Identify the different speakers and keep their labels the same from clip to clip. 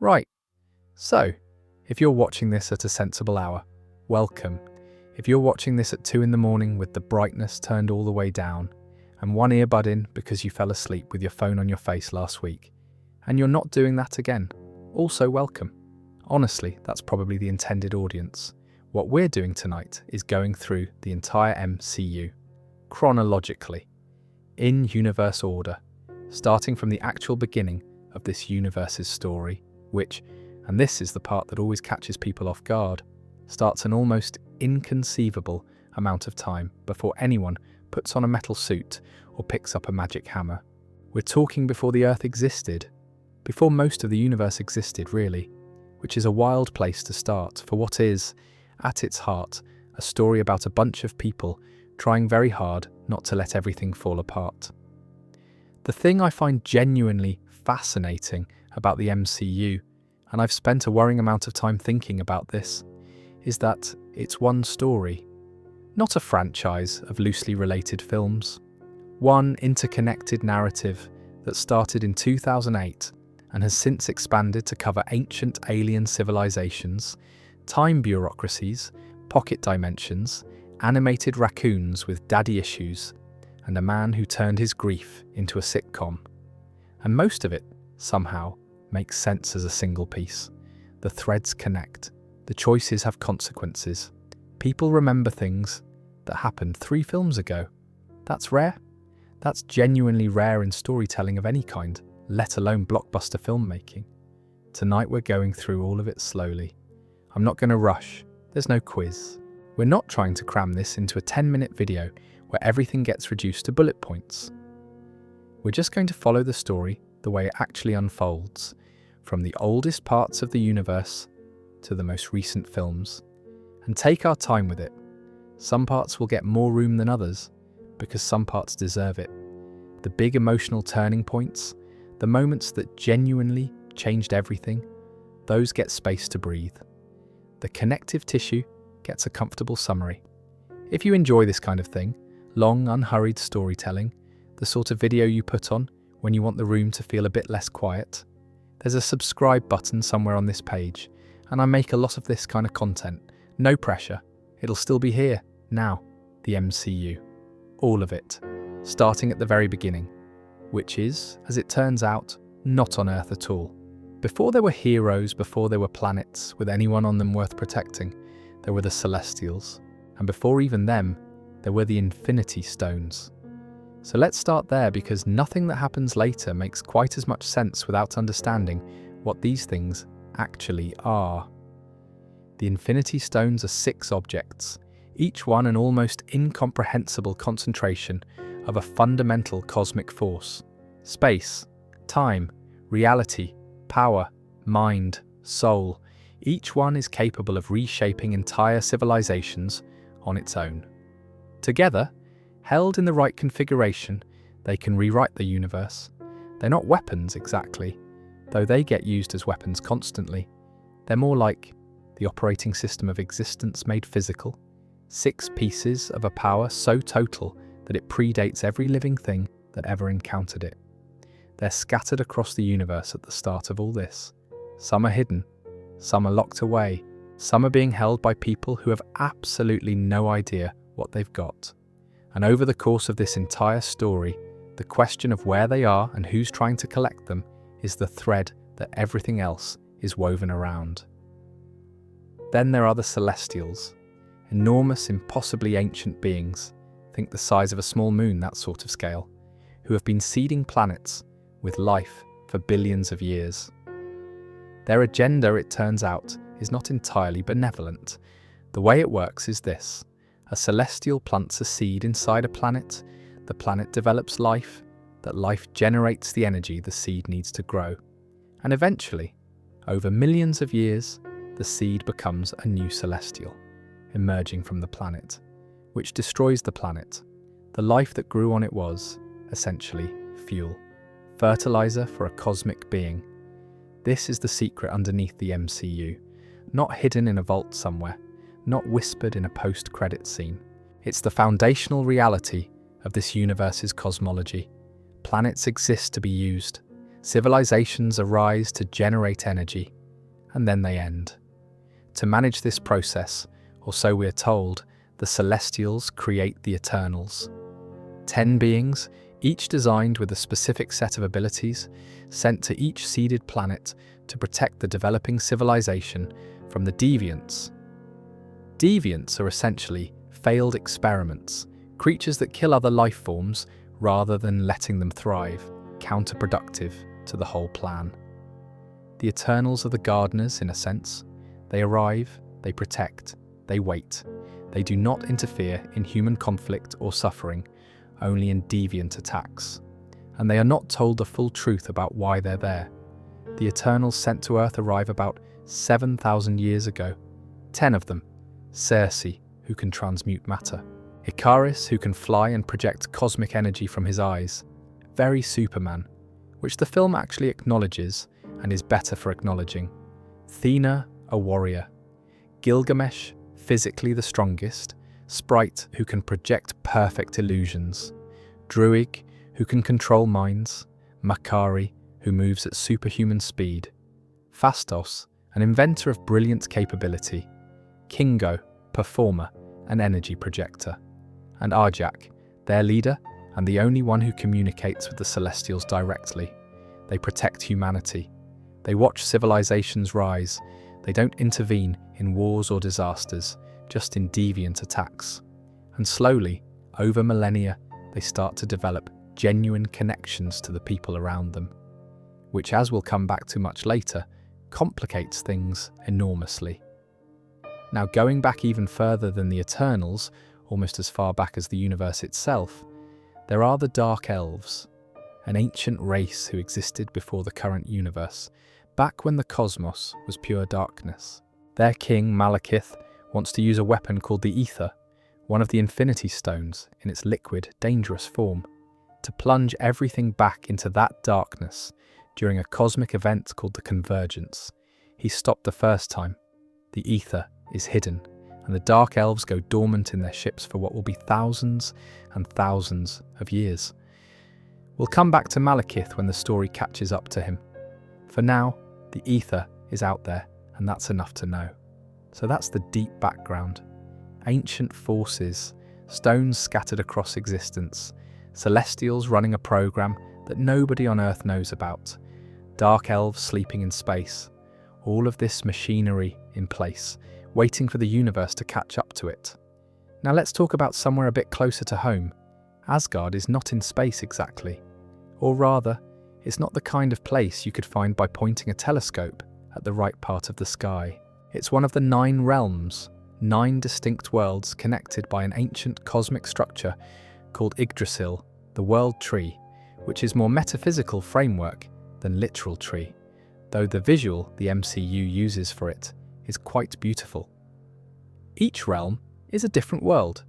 Speaker 1: Right, so if you're watching this at a sensible hour, welcome. If you're watching this at 2 in the morning with the brightness turned all the way down and one earbud in because you fell asleep with your phone on your face last week, and you're not doing that again, also welcome. Honestly, that's probably the intended audience. What we're doing tonight is going through the entire MCU, chronologically, in universe order, starting from the actual beginning of this universe's story, which, and this is the part that always catches people off guard, starts an almost inconceivable amount of time before anyone puts on a metal suit or picks up a magic hammer. We're talking before the Earth existed, before most of the universe existed, really, which is a wild place to start for what is, at its heart, a story about a bunch of people trying very hard not to let everything fall apart. The thing I find genuinely fascinating about the MCU, and I've spent a worrying amount of time thinking about this, is that it's one story, not a franchise of loosely related films. One interconnected narrative that started in 2008 and has since expanded to cover ancient alien civilizations, time bureaucracies, pocket dimensions, animated raccoons with daddy issues, and a man who turned his grief into a sitcom. And most of it, somehow, makes sense as a single piece. The threads connect. The choices have consequences. People remember things that happened 3 films ago. That's rare. That's genuinely rare in storytelling of any kind, let alone blockbuster filmmaking. Tonight we're going through all of it slowly. I'm not going to rush. There's no quiz. We're not trying to cram this into a 10-minute video where everything gets reduced to bullet points. We're just going to follow the story the way it actually unfolds, from the oldest parts of the universe to the most recent films, and take our time with it. Some parts will get more room than others, because some parts deserve it. The big emotional turning points, the moments that genuinely changed everything, those get space to breathe. The connective tissue gets a comfortable summary. If you enjoy this kind of thing, long, unhurried storytelling, the sort of video you put on when you want the room to feel a bit less quiet, there's a subscribe button somewhere on this page, and I make a lot of this kind of content. No pressure. It'll still be here, now, the MCU. All of it, starting at the very beginning, which is, as it turns out, not on Earth at all. Before there were heroes, before there were planets with anyone on them worth protecting, there were the Celestials, and before even them, there were the Infinity Stones. So let's start there, because nothing that happens later makes quite as much sense without understanding what these things actually are. The Infinity Stones are 6 objects, each one an almost incomprehensible concentration of a fundamental cosmic force. Space, time, reality, power, mind, soul, each one is capable of reshaping entire civilizations on its own. Together, held in the right configuration, they can rewrite the universe. They're not weapons exactly, though they get used as weapons constantly. They're more like the operating system of existence made physical, 6 pieces of a power so total that it predates every living thing that ever encountered it. They're scattered across the universe at the start of all this. Some are hidden, some are locked away, some are being held by people who have absolutely no idea what they've got. And over the course of this entire story, the question of where they are and who's trying to collect them is the thread that everything else is woven around. Then there are the Celestials, enormous, impossibly ancient beings, think the size of a small moon, that sort of scale, who have been seeding planets with life for billions of years. Their agenda, it turns out, is not entirely benevolent. The way it works is this. A celestial plants a seed inside a planet, the planet develops life, that life generates the energy the seed needs to grow. And eventually, over millions of years, the seed becomes a new celestial, emerging from the planet, which destroys the planet. The life that grew on it was, essentially, fuel, fertilizer for a cosmic being. This is the secret underneath the MCU, not hidden in a vault somewhere, not whispered in a post-credit scene. It's the foundational reality of this universe's cosmology. Planets exist to be used. Civilizations arise to generate energy, and then they end. To manage this process, or so we are told, the Celestials create the Eternals. 10 beings, each designed with a specific set of abilities, sent to each seeded planet to protect the developing civilization from the Deviants. Deviants are essentially failed experiments, creatures that kill other life forms rather than letting them thrive, counterproductive to the whole plan. The Eternals are the gardeners, in a sense. They arrive, they protect, they wait. They do not interfere in human conflict or suffering, only in deviant attacks. And they are not told the full truth about why they're there. The Eternals sent to Earth arrive about 7,000 years ago. 10 of them. Circe, who can transmute matter. Icarus, who can fly and project cosmic energy from his eyes. Very Superman, which the film actually acknowledges and is better for acknowledging. Thena, a warrior. Gilgamesh, physically the strongest. Sprite, who can project perfect illusions. Druig, who can control minds. Makari, who moves at superhuman speed. Phastos, an inventor of brilliant capability. Kingo, performer, an energy projector. And Arjak, their leader and the only one who communicates with the Celestials directly. They protect humanity. They watch civilizations rise. They don't intervene in wars or disasters, just in deviant attacks. And slowly, over millennia, they start to develop genuine connections to the people around them, which, as we'll come back to much later, complicates things enormously. Now, going back even further than the Eternals, almost as far back as the universe itself, there are the Dark Elves, an ancient race who existed before the current universe, back when the cosmos was pure darkness. Their king, Malekith, wants to use a weapon called the Ether, one of the Infinity Stones in its liquid, dangerous form, to plunge everything back into that darkness during a cosmic event called the convergence. He stopped the first time. The Ether is hidden, and the Dark Elves go dormant in their ships for what will be thousands and thousands of years. We'll come back to Malekith when the story catches up to him. For now, the Ether is out there, and that's enough to know. So that's the deep background. Ancient forces, stones scattered across existence, Celestials running a program that nobody on Earth knows about, Dark Elves sleeping in space, all of this machinery in place, waiting for the universe to catch up to it. Now let's talk about somewhere a bit closer to home. Asgard is not in space exactly. Or rather, it's not the kind of place you could find by pointing a telescope at the right part of the sky. It's one of the 9 realms, 9 distinct worlds connected by an ancient cosmic structure called Yggdrasil, the World Tree, which is more metaphysical framework than literal tree, though the visual the MCU uses for it is quite beautiful. Each realm is a different world,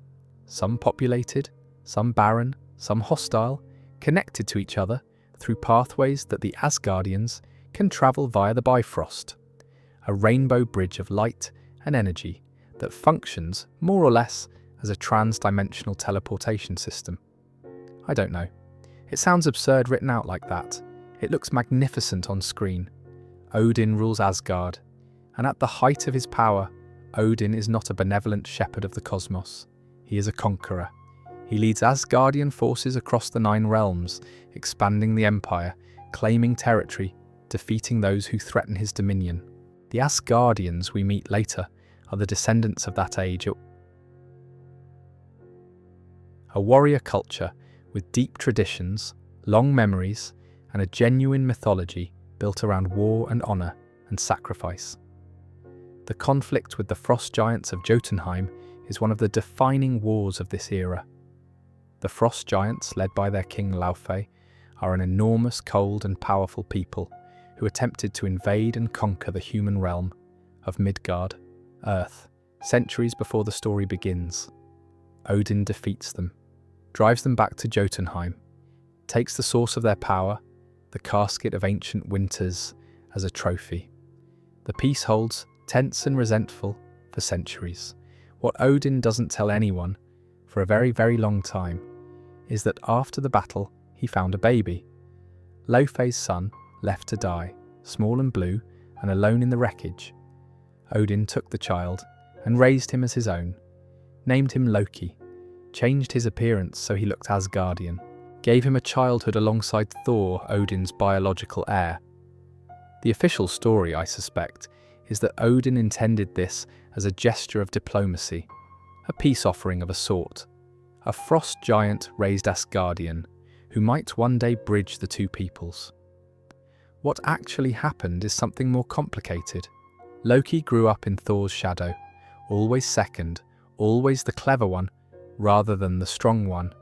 Speaker 1: some populated, some barren, some hostile, connected to each other through pathways that the Asgardians can travel via the Bifrost, a rainbow bridge of light and energy that functions more or less as a trans-dimensional teleportation system. I don't know. It sounds absurd written out like that. It looks magnificent on screen. Odin rules Asgard, and at the height of his power, Odin is not a benevolent shepherd of the cosmos. He is a conqueror. He leads Asgardian forces across the 9 realms, expanding the empire, claiming territory, defeating those who threaten his dominion. The Asgardians we meet later are the descendants of that age. A warrior culture with deep traditions, long memories, and a genuine mythology built around war and honor and sacrifice. The conflict with the frost giants of Jotunheim is one of the defining wars of this era. The frost giants, led by their king Laufey, are an enormous, cold and powerful people who attempted to invade and conquer the human realm of Midgard, Earth, centuries before the story begins. Odin defeats them, drives them back to Jotunheim, takes the source of their power, the casket of ancient winters, as a trophy. The peace holds, tense and resentful, for centuries. What Odin doesn't tell anyone, for a very, very long time, is that after the battle, he found a baby. Laufey's son, left to die, small and blue and alone in the wreckage. Odin took the child and raised him as his own, named him Loki, changed his appearance so he looked Asgardian, gave him a childhood alongside Thor, Odin's biological heir. The official story, I suspect, is that Odin intended this as a gesture of diplomacy, a peace offering of a sort, a frost giant raised Asgardian who might one day bridge the two peoples. What actually happened is something more complicated. Loki grew up in Thor's shadow, always second, always the clever one, rather than the strong one,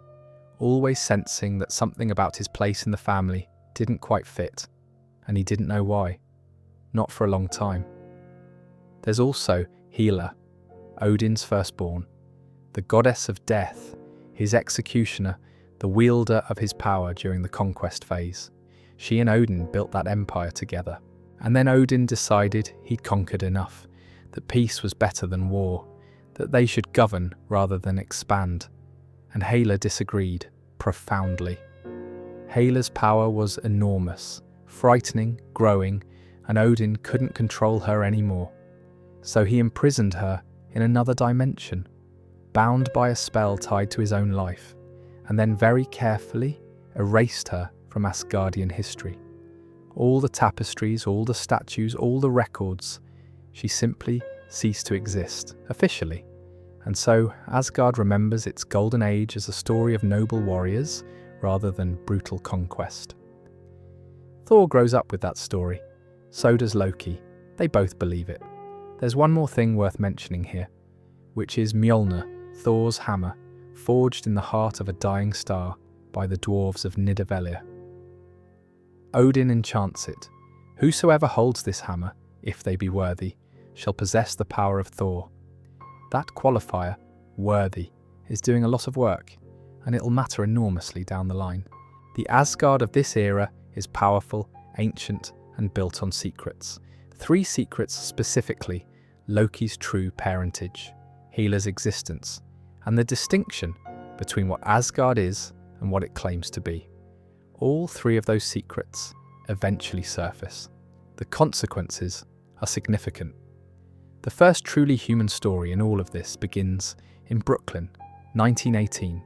Speaker 1: always sensing that something about his place in the family didn't quite fit, and he didn't know why. Not for a long time. There's also Hela, Odin's firstborn, the goddess of death, his executioner, the wielder of his power during the conquest phase. She and Odin built that empire together. And then Odin decided he'd conquered enough, that peace was better than war, that they should govern rather than expand. And Hela disagreed, profoundly. Hela's power was enormous, frightening, growing, and Odin couldn't control her anymore. So he imprisoned her in another dimension, bound by a spell tied to his own life, and then very carefully erased her from Asgardian history. All the tapestries, all the statues, all the records, she simply ceased to exist, officially. And so Asgard remembers its golden age as a story of noble warriors rather than brutal conquest. Thor grows up with that story. So does Loki. They both believe it. There's one more thing worth mentioning here, which is Mjolnir, Thor's hammer, forged in the heart of a dying star by the dwarves of Nidavellir. Odin enchants it. Whosoever holds this hammer, if they be worthy, shall possess the power of Thor. That qualifier, worthy, is doing a lot of work, and it'll matter enormously down the line. The Asgard of this era is powerful, ancient, and built on secrets. 3 secrets specifically: Loki's true parentage, Hela's existence, and the distinction between what Asgard is and what it claims to be. All 3 of those secrets eventually surface. The consequences are significant. The first truly human story in all of this begins in Brooklyn, 1918,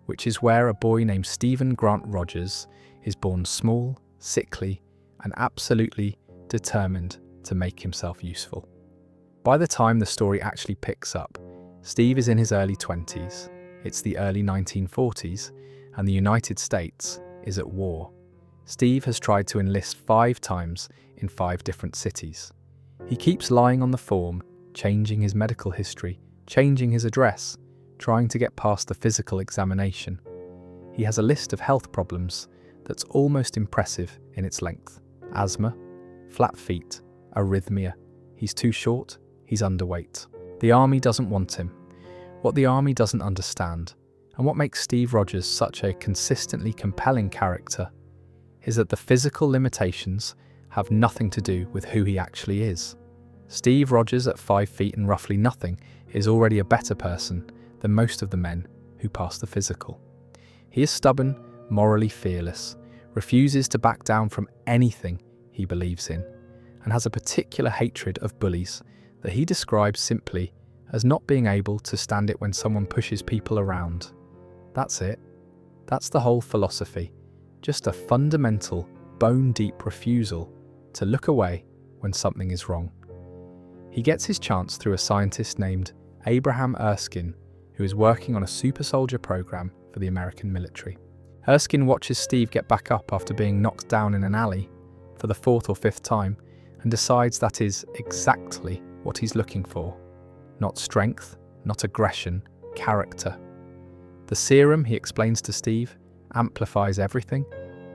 Speaker 1: which is where a boy named Stephen Grant Rogers is born small, sickly, and absolutely determined to make himself useful. By the time the story actually picks up, Steve is in his early 20s, it's the early 1940s, and the United States is at war. Steve has tried to enlist 5 times in 5 different cities. He keeps lying on the form, changing his medical history, changing his address, trying to get past the physical examination. He has a list of health problems that's almost impressive in its length. Asthma, flat feet, arrhythmia. He's too short, he's underweight. The army doesn't want him. What the army doesn't understand, and what makes Steve Rogers such a consistently compelling character, is that the physical limitations have nothing to do with who he actually is. Steve Rogers at 5 feet and roughly nothing is already a better person than most of the men who pass the physical. He is stubborn, morally fearless, refuses to back down from anything he believes in, and has a particular hatred of bullies that he describes simply as not being able to stand it when someone pushes people around. That's it. That's the whole philosophy. Just a fundamental, bone-deep refusal to look away when something is wrong. He gets his chance through a scientist named Abraham Erskine, who is working on a super soldier program for the American military. Erskine watches Steve get back up after being knocked down in an alley for the 4th or 5th time and decides that is exactly what he's looking for. Not strength, not aggression, character. The serum, he explains to Steve, amplifies everything.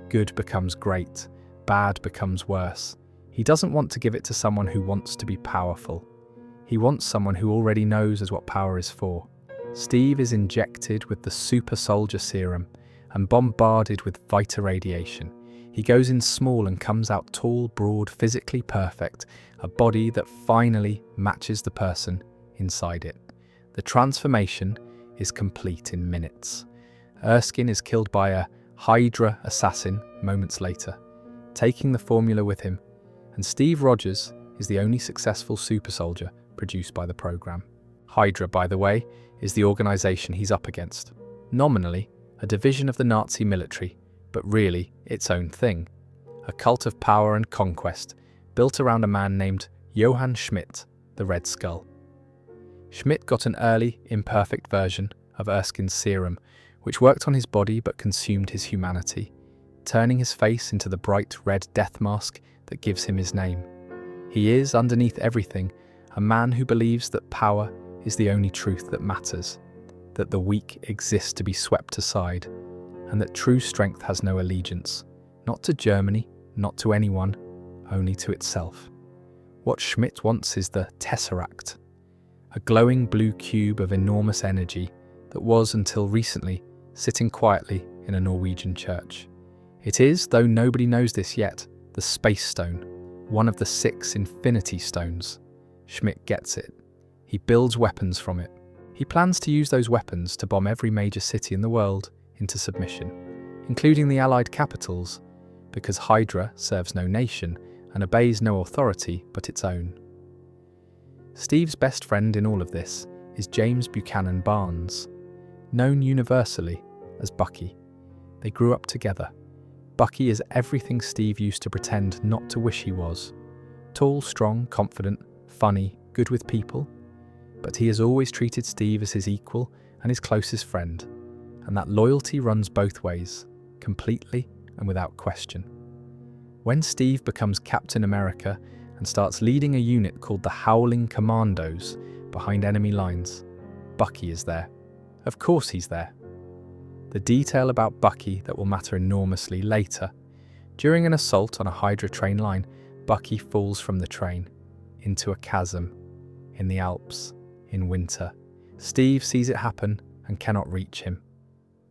Speaker 1: Good becomes great, bad becomes worse. He doesn't want to give it to someone who wants to be powerful. He wants someone who already knows what power is for. Steve is injected with the super soldier serum and bombarded with Vita radiation. He goes in small and comes out tall, broad, physically perfect, a body that finally matches the person inside it. The transformation is complete in minutes. Erskine is killed by a Hydra assassin moments later. taking the formula with him, and Steve Rogers is the only successful super soldier produced by the program. Hydra, by the way, is the organization he's up against. Nominally, a division of the Nazi military, but really its own thing. A cult of power and conquest built around a man named Johann Schmidt, the Red Skull. Schmidt got an early, imperfect version of Erskine's serum, which worked on his body but consumed his humanity, turning his face into the bright red death mask that gives him his name. He is, underneath everything, a man who believes that power is the only truth that matters, that the weak exist to be swept aside, and that true strength has no allegiance, not to Germany, not to anyone, only to itself. What Schmidt wants is the Tesseract, a glowing blue cube of enormous energy that was, until recently, sitting quietly in a Norwegian church. It is, though nobody knows this yet, the Space Stone, one of the 6 Infinity Stones. Schmidt gets it. He builds weapons from it. He plans to use those weapons to bomb every major city in the world into submission, including the Allied capitals, because Hydra serves no nation and obeys no authority but its own. Steve's best friend in all of this is James Buchanan Barnes, known universally as Bucky. They grew up together. Bucky is everything Steve used to pretend not to wish he was. Tall, strong, confident, funny, good with people. But he has always treated Steve as his equal and his closest friend, and that loyalty runs both ways, completely and without question. When Steve becomes Captain America and starts leading a unit called the Howling Commandos behind enemy lines, Bucky is there. Of course he's there. The detail about Bucky that will matter enormously later. During an assault on a Hydra train line, Bucky falls from the train into a chasm in the Alps in winter. Steve sees it happen and cannot reach him.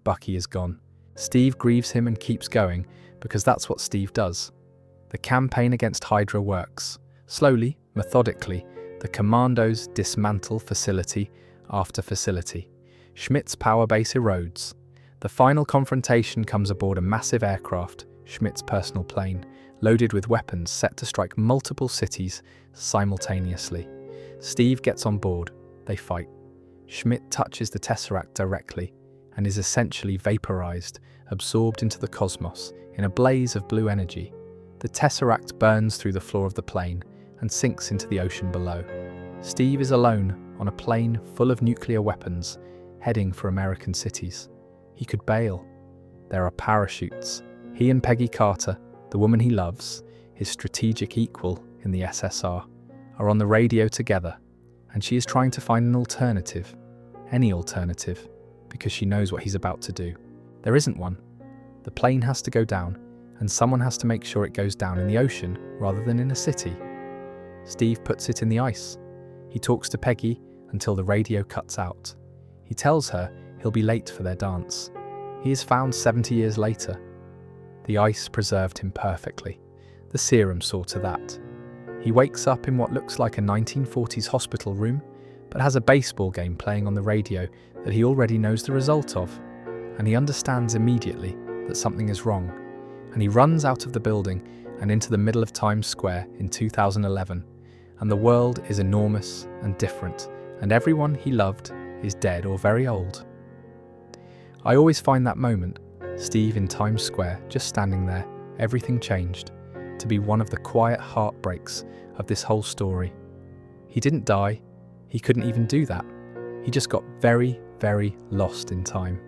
Speaker 1: Bucky is gone. Steve grieves him and keeps going because that's what Steve does. The campaign against Hydra works. Slowly, methodically, the commandos dismantle facility after facility. Schmidt's power base erodes. The final confrontation comes aboard a massive aircraft, Schmidt's personal plane, loaded with weapons set to strike multiple cities simultaneously. Steve gets on board. They fight. Schmidt touches the Tesseract directly and is essentially vaporized, absorbed into the cosmos in a blaze of blue energy. The Tesseract burns through the floor of the plane and sinks into the ocean below. Steve is alone on a plane full of nuclear weapons, heading for American cities. He could bail. There are parachutes. He and Peggy Carter, the woman he loves, his strategic equal in the SSR, are on the radio together, and she is trying to find an alternative, any alternative, because she knows what he's about to do. There isn't one. The plane has to go down, and someone has to make sure it goes down in the ocean rather than in a city. Steve puts it in the ice. He talks to Peggy until the radio cuts out. He tells her he'll be late for their dance. He is found 70 years later. The ice preserved him perfectly. The serum saw to that. He wakes up in what looks like a 1940s hospital room, but has a baseball game playing on the radio that he already knows the result of, and he understands immediately that something is wrong, and he runs out of the building and into the middle of Times Square in 2011, and the world is enormous and different, and everyone he loved is dead or very old. I always find that moment, Steve in Times Square, just standing there, everything changed, to be one of the quiet heartbreaks of this whole story. He didn't die. He couldn't even do that. He just got very, very lost in time.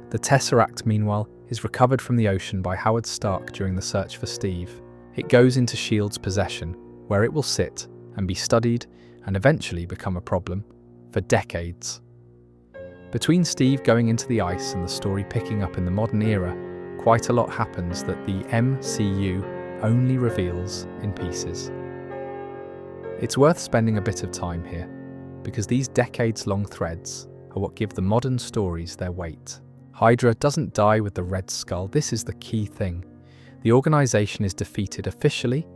Speaker 1: The Tesseract, meanwhile, is recovered from the ocean by Howard Stark during the search for Steve. It goes into S.H.I.E.L.D's possession, where it will sit and be studied and eventually become a problem for decades. Between Steve going into the ice and the story picking up in the modern era, quite a lot happens that the MCU only reveals in pieces. It's worth spending a bit of time here, because these decades-long threads are what give the modern stories their weight. Hydra doesn't die with the Red Skull. This is the key thing. The organization is defeated officially,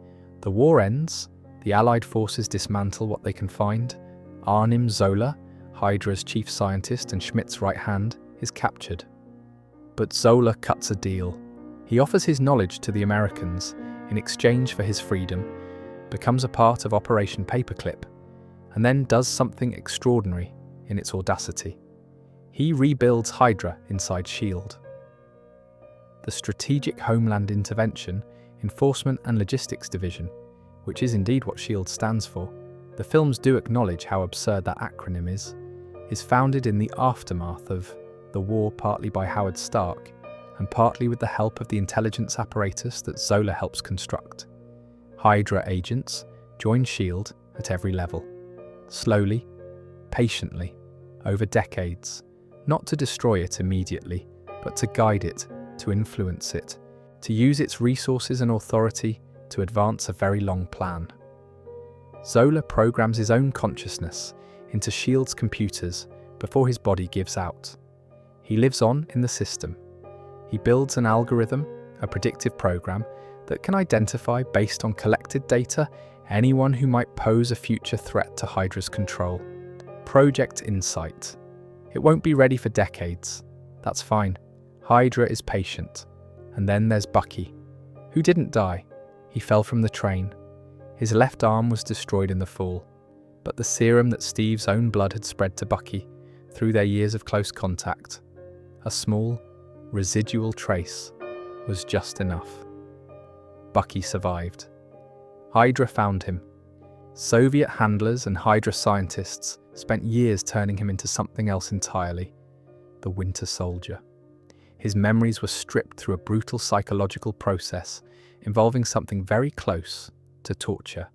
Speaker 1: the war ends, the Allied forces dismantle what they can find, Arnim Zola, Hydra's chief scientist and Schmidt's right hand, is captured. But Zola cuts a deal. He offers his knowledge to the Americans in exchange for his freedom, becomes a part of Operation Paperclip, and then does something extraordinary in its audacity. He rebuilds Hydra inside S.H.I.E.L.D. The Strategic Homeland Intervention, Enforcement and Logistics Division, which is indeed what S.H.I.E.L.D. stands for, the films do acknowledge how absurd that acronym is founded in the aftermath of the war, partly by Howard Stark and partly with the help of the intelligence apparatus that Zola helps construct. Hydra agents join S.H.I.E.L.D. at every level, slowly, patiently, over decades, not to destroy it immediately, but to guide it, to influence it, to use its resources and authority to advance a very long plan. Zola programs his own consciousness into S.H.I.E.L.D.'s computers before his body gives out. He lives on in the system. He builds an algorithm, a predictive program, that can identify, based on collected data, anyone who might pose a future threat to Hydra's control. Project Insight. It won't be ready for decades. That's fine. Hydra is patient. And then there's Bucky, who didn't die. He fell from the train. His left arm was destroyed in the fall, but the serum that Steve's own blood had spread to Bucky through their years of close contact, a small, residual trace, was just enough. Bucky survived. Hydra found him. Soviet handlers and Hydra scientists spent years turning him into something else entirely, the Winter Soldier. His memories were stripped through a brutal psychological process involving something very close to torture.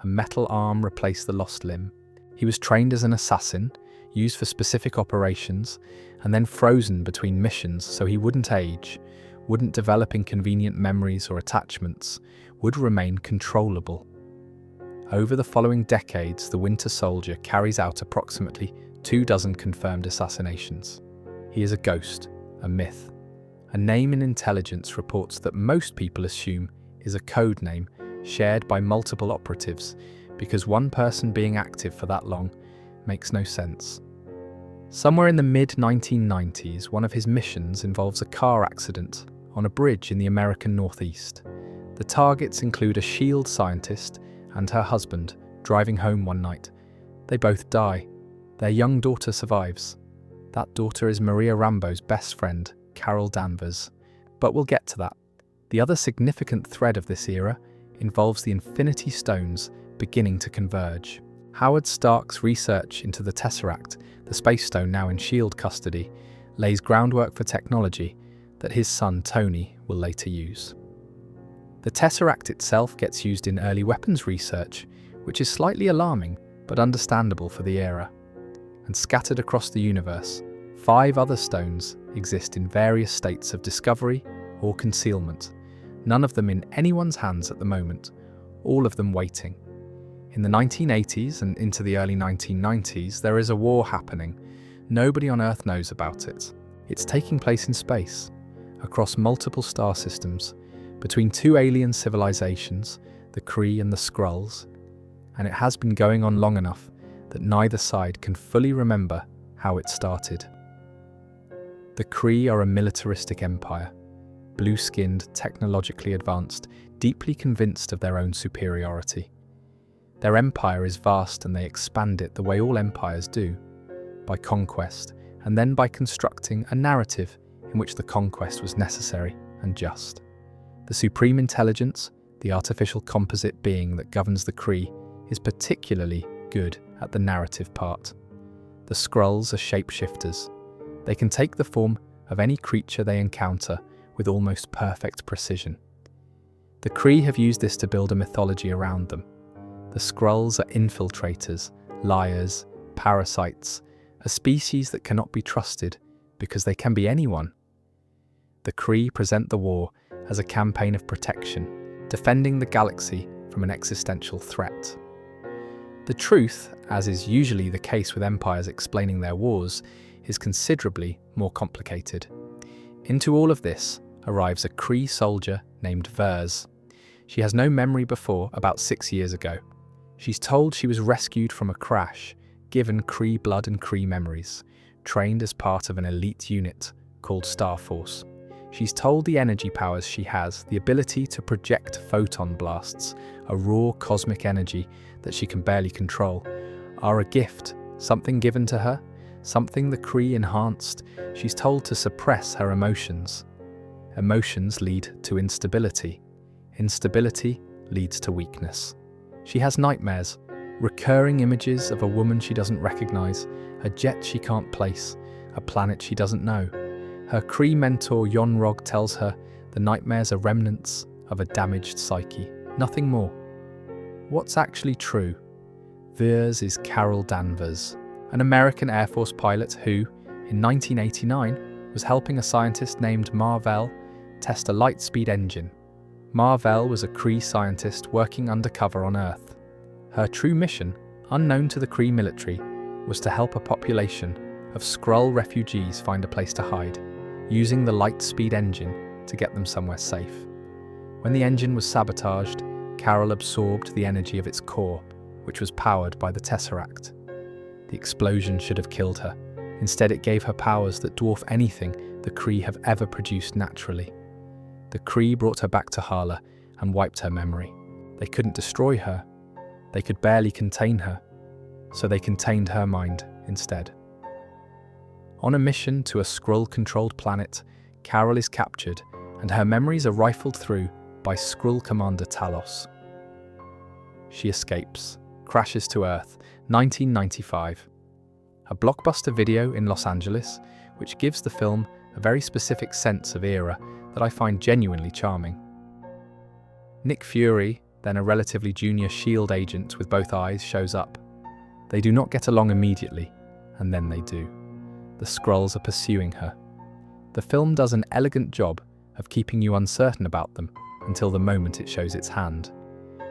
Speaker 1: A metal arm replaced the lost limb. He was trained as an assassin, used for specific operations, and then frozen between missions so he wouldn't age, wouldn't develop inconvenient memories or attachments, would remain controllable. Over the following decades, the Winter Soldier carries out approximately 24 confirmed assassinations. He is a ghost, a myth. A name in intelligence reports that most people assume is a code name shared by multiple operatives, because one person being active for that long makes no sense. Somewhere in the mid-1990s, one of his missions involves a car accident on a bridge in the American Northeast. The targets include a S.H.I.E.L.D. scientist and her husband driving home one night. They both die. Their young daughter survives. That daughter is Maria Rambeau's best friend, Carol Danvers. But we'll get to that. The other significant thread of this era involves the Infinity Stones beginning to converge. Howard Stark's research into the Tesseract, the Space Stone now in S.H.I.E.L.D. custody, lays groundwork for technology that his son Tony will later use. The Tesseract itself gets used in early weapons research, which is slightly alarming but understandable for the era. And scattered across the universe, 5 other stones exist in various states of discovery or concealment, none of them in anyone's hands at the moment, all of them waiting. In the 1980s and into the early 1990s, there is a war happening. Nobody on Earth knows about it. It's taking place in space, across multiple star systems, between 2 alien civilizations, the Kree and the Skrulls, and it has been going on long enough that neither side can fully remember how it started. The Kree are a militaristic empire, blue-skinned, technologically advanced, deeply convinced of their own superiority. Their empire is vast and they expand it the way all empires do, by conquest, and then by constructing a narrative in which the conquest was necessary and just. The supreme intelligence, the artificial composite being that governs the Kree, is particularly good at the narrative part. The Skrulls are shapeshifters. They can take the form of any creature they encounter with almost perfect precision. The Kree have used this to build a mythology around them. The Skrulls are infiltrators, liars, parasites, a species that cannot be trusted because they can be anyone. The Kree present the war as a campaign of protection, defending the galaxy from an existential threat. The truth, as is usually the case with empires explaining their wars, is considerably more complicated. Into all of this arrives a Kree soldier named Vers. She has no memory before about 6 years ago. She's told she was rescued from a crash, given Kree blood and Kree memories, trained as part of an elite unit called Star Force. She's told the energy powers she has, the ability to project photon blasts, a raw cosmic energy that she can barely control, are a gift, something given to her, something the Kree enhanced. She's told to suppress her emotions. Emotions lead to instability. Instability leads to weakness. She has nightmares, recurring images of a woman she doesn't recognize, a jet she can't place, a planet she doesn't know. Her Kree mentor Yon-Rogg tells her the nightmares are remnants of a damaged psyche, nothing more. What's actually true? Theirs is Carol Danvers, an American Air Force pilot who, in 1989, was helping a scientist named Mar-Vell test a light-speed engine. Mar-Vell was a Kree scientist working undercover on Earth. Her true mission, unknown to the Kree military, was to help a population of Skrull refugees find a place to hide, using the light-speed engine to get them somewhere safe. When the engine was sabotaged, Carol absorbed the energy of its core, which was powered by the Tesseract. The explosion should have killed her. Instead, it gave her powers that dwarf anything the Kree have ever produced naturally. The Kree brought her back to Hala and wiped her memory. They couldn't destroy her. They could barely contain her. So they contained her mind instead. On a mission to a Skrull-controlled planet, Carol is captured and her memories are rifled through by Skrull Commander Talos. She escapes, crashes to Earth, 1995. A blockbuster video in Los Angeles, which gives the film a very specific sense of era that I find genuinely charming. Nick Fury, then a relatively junior S.H.I.E.L.D. agent with both eyes, shows up. They do not get along immediately, and then they do. The Skrulls are pursuing her. The film does an elegant job of keeping you uncertain about them until the moment it shows its hand,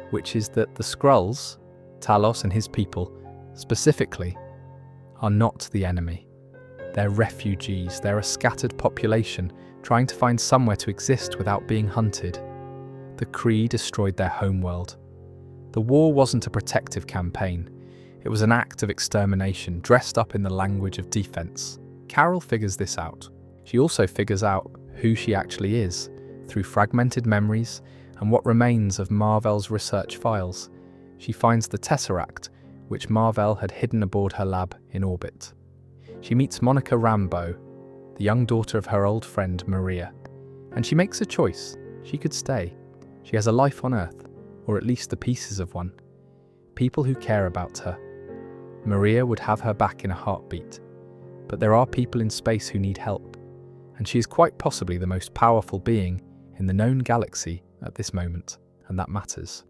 Speaker 1: which is that the Skrulls, Talos and his people, specifically, are not the enemy. They're refugees, they're a scattered population trying to find somewhere to exist without being hunted. The Kree destroyed their homeworld. The war wasn't a protective campaign. It was an act of extermination dressed up in the language of defense. Carol figures this out. She also figures out who she actually is through fragmented memories and what remains of Mar-Vell's research files. She finds the Tesseract, which Mar-Vell had hidden aboard her lab in orbit. She meets Monica Rambeau, the young daughter of her old friend Maria, and she makes a choice. She could stay. She has a life on Earth, or at least the pieces of one. People who care about her. Maria would have her back in a heartbeat, but there are people in space who need help, and she is quite possibly the most powerful being in the known galaxy at this moment, and that matters.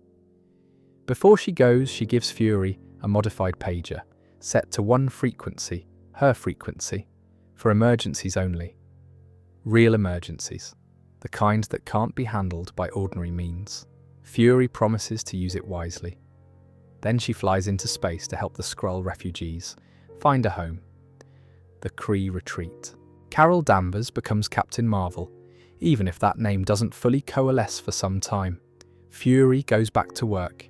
Speaker 1: Before she goes, she gives Fury a modified pager, set to one frequency, her frequency, for emergencies only. Real emergencies, the kind that can't be handled by ordinary means. Fury promises to use it wisely. Then she flies into space to help the Skrull refugees find a home. The Kree retreat. Carol Danvers becomes Captain Marvel, even if that name doesn't fully coalesce for some time. Fury goes back to work.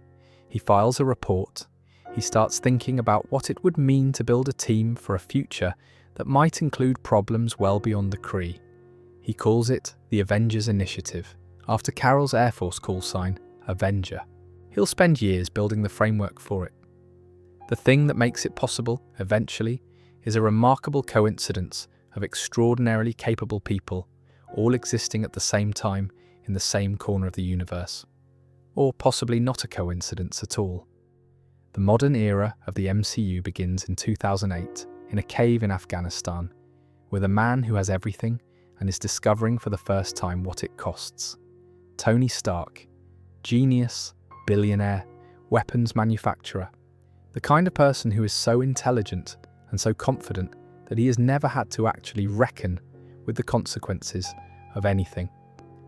Speaker 1: He files a report. He starts thinking about what it would mean to build a team for a future that might include problems well beyond the Kree. He calls it the Avengers Initiative, after Carol's Air Force call sign, Avenger. He'll spend years building the framework for it. The thing that makes it possible, eventually, is a remarkable coincidence of extraordinarily capable people, all existing at the same time in the same corner of the universe. Or possibly not a coincidence at all. The modern era of the MCU begins in 2008 in a cave in Afghanistan, with a man who has everything and is discovering for the first time what it costs. Tony Stark, genius, billionaire, weapons manufacturer, the kind of person who is so intelligent and so confident that he has never had to actually reckon with the consequences of anything.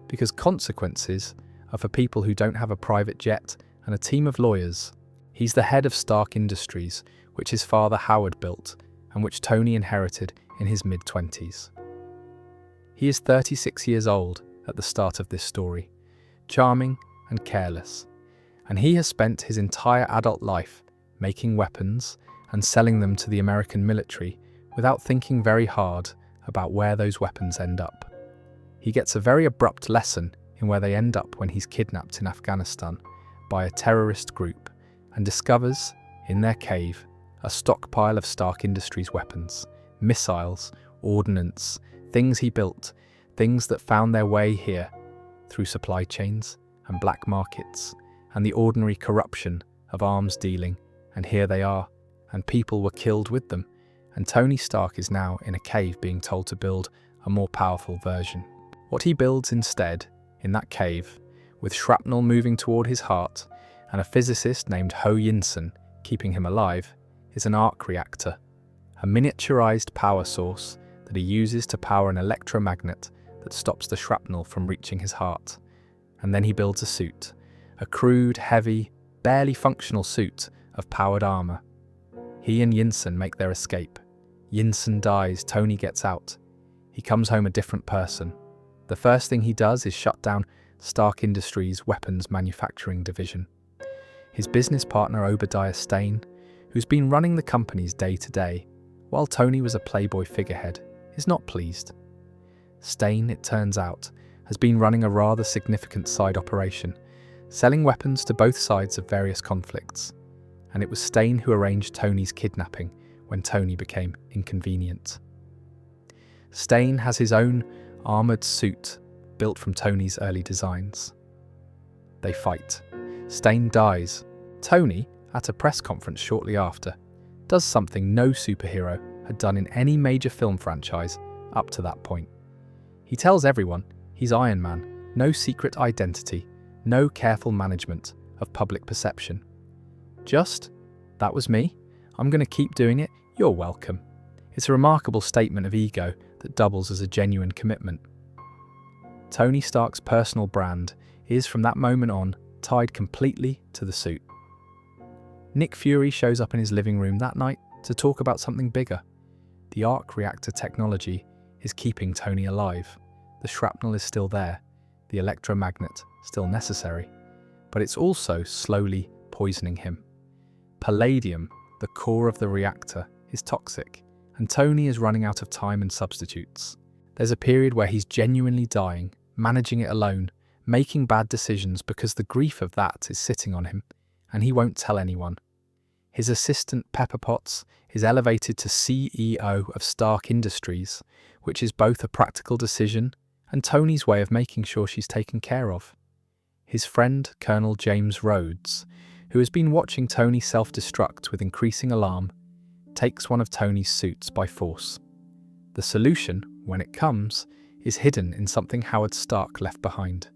Speaker 1: Because consequences are for people who don't have a private jet and a team of lawyers. He's the head of Stark Industries, which his father Howard built and which Tony inherited in his mid-20s. He is 36 years old at the start of this story, charming and careless, and he has spent his entire adult life making weapons and selling them to the American military without thinking very hard about where those weapons end up. He gets a very abrupt lesson in where they end up when he's kidnapped in Afghanistan by a terrorist group and discovers, in their cave, a stockpile of Stark Industries weapons, missiles, ordnance, things he built, things that found their way here through supply chains and black markets and the ordinary corruption of arms dealing, and here they are, and people were killed with them, and Tony Stark is now in a cave being told to build a more powerful version. What he builds instead, in that cave, with shrapnel moving toward his heart and a physicist named Ho Yinsen keeping him alive, is an arc reactor, a miniaturized power source that he uses to power an electromagnet that stops the shrapnel from reaching his heart. And then he builds a suit, a crude, heavy, barely functional suit of powered armor. He and Yinsen make their escape. Yinsen dies, Tony gets out. He comes home a different person. The first thing he does is shut down Stark Industries' weapons manufacturing division. His business partner Obadiah Stane, who's been running the companies day to day, while Tony was a playboy figurehead, is not pleased. Stane, it turns out, has been running a rather significant side operation, selling weapons to both sides of various conflicts, and it was Stane who arranged Tony's kidnapping when Tony became inconvenient. Stane has his own armoured suit built from Tony's early designs. They fight. Stane dies. Tony, at a press conference shortly after, does something no superhero had done in any major film franchise up to that point. He tells everyone he's Iron Man, no secret identity, no careful management of public perception. Just, that was me, I'm going to keep doing it, you're welcome. It's a remarkable statement of ego that doubles as a genuine commitment. Tony Stark's personal brand is from that moment on tied completely to the suit. Nick Fury shows up in his living room that night to talk about something bigger. The arc reactor technology is keeping Tony alive. The shrapnel is still there, the electromagnet still necessary, but it's also slowly poisoning him. Palladium, the core of the reactor, is toxic, and Tony is running out of time and substitutes. There's a period where he's genuinely dying, managing it alone, making bad decisions because the grief of that is sitting on him, and he won't tell anyone. His assistant Pepper Potts is elevated to CEO of Stark Industries, which is both a practical decision and Tony's way of making sure she's taken care of. His friend, Colonel James Rhodes, who has been watching Tony self-destruct with increasing alarm, takes one of Tony's suits by force. The solution, when it comes, is hidden in something Howard Stark left behind.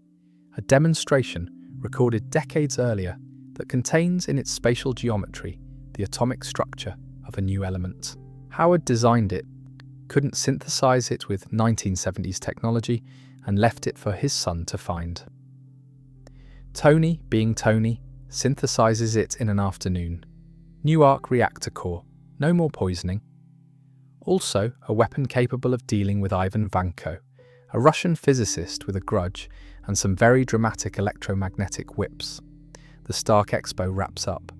Speaker 1: A demonstration recorded decades earlier that contains in its spatial geometry the atomic structure of a new element. Howard designed it, couldn't synthesize it with 1970s technology, and left it for his son to find. Tony, being Tony, synthesizes it in an afternoon. New arc reactor core, no more poisoning. Also, a weapon capable of dealing with Ivan Vanko, a Russian physicist with a grudge and some very dramatic electromagnetic whips. The Stark Expo wraps up.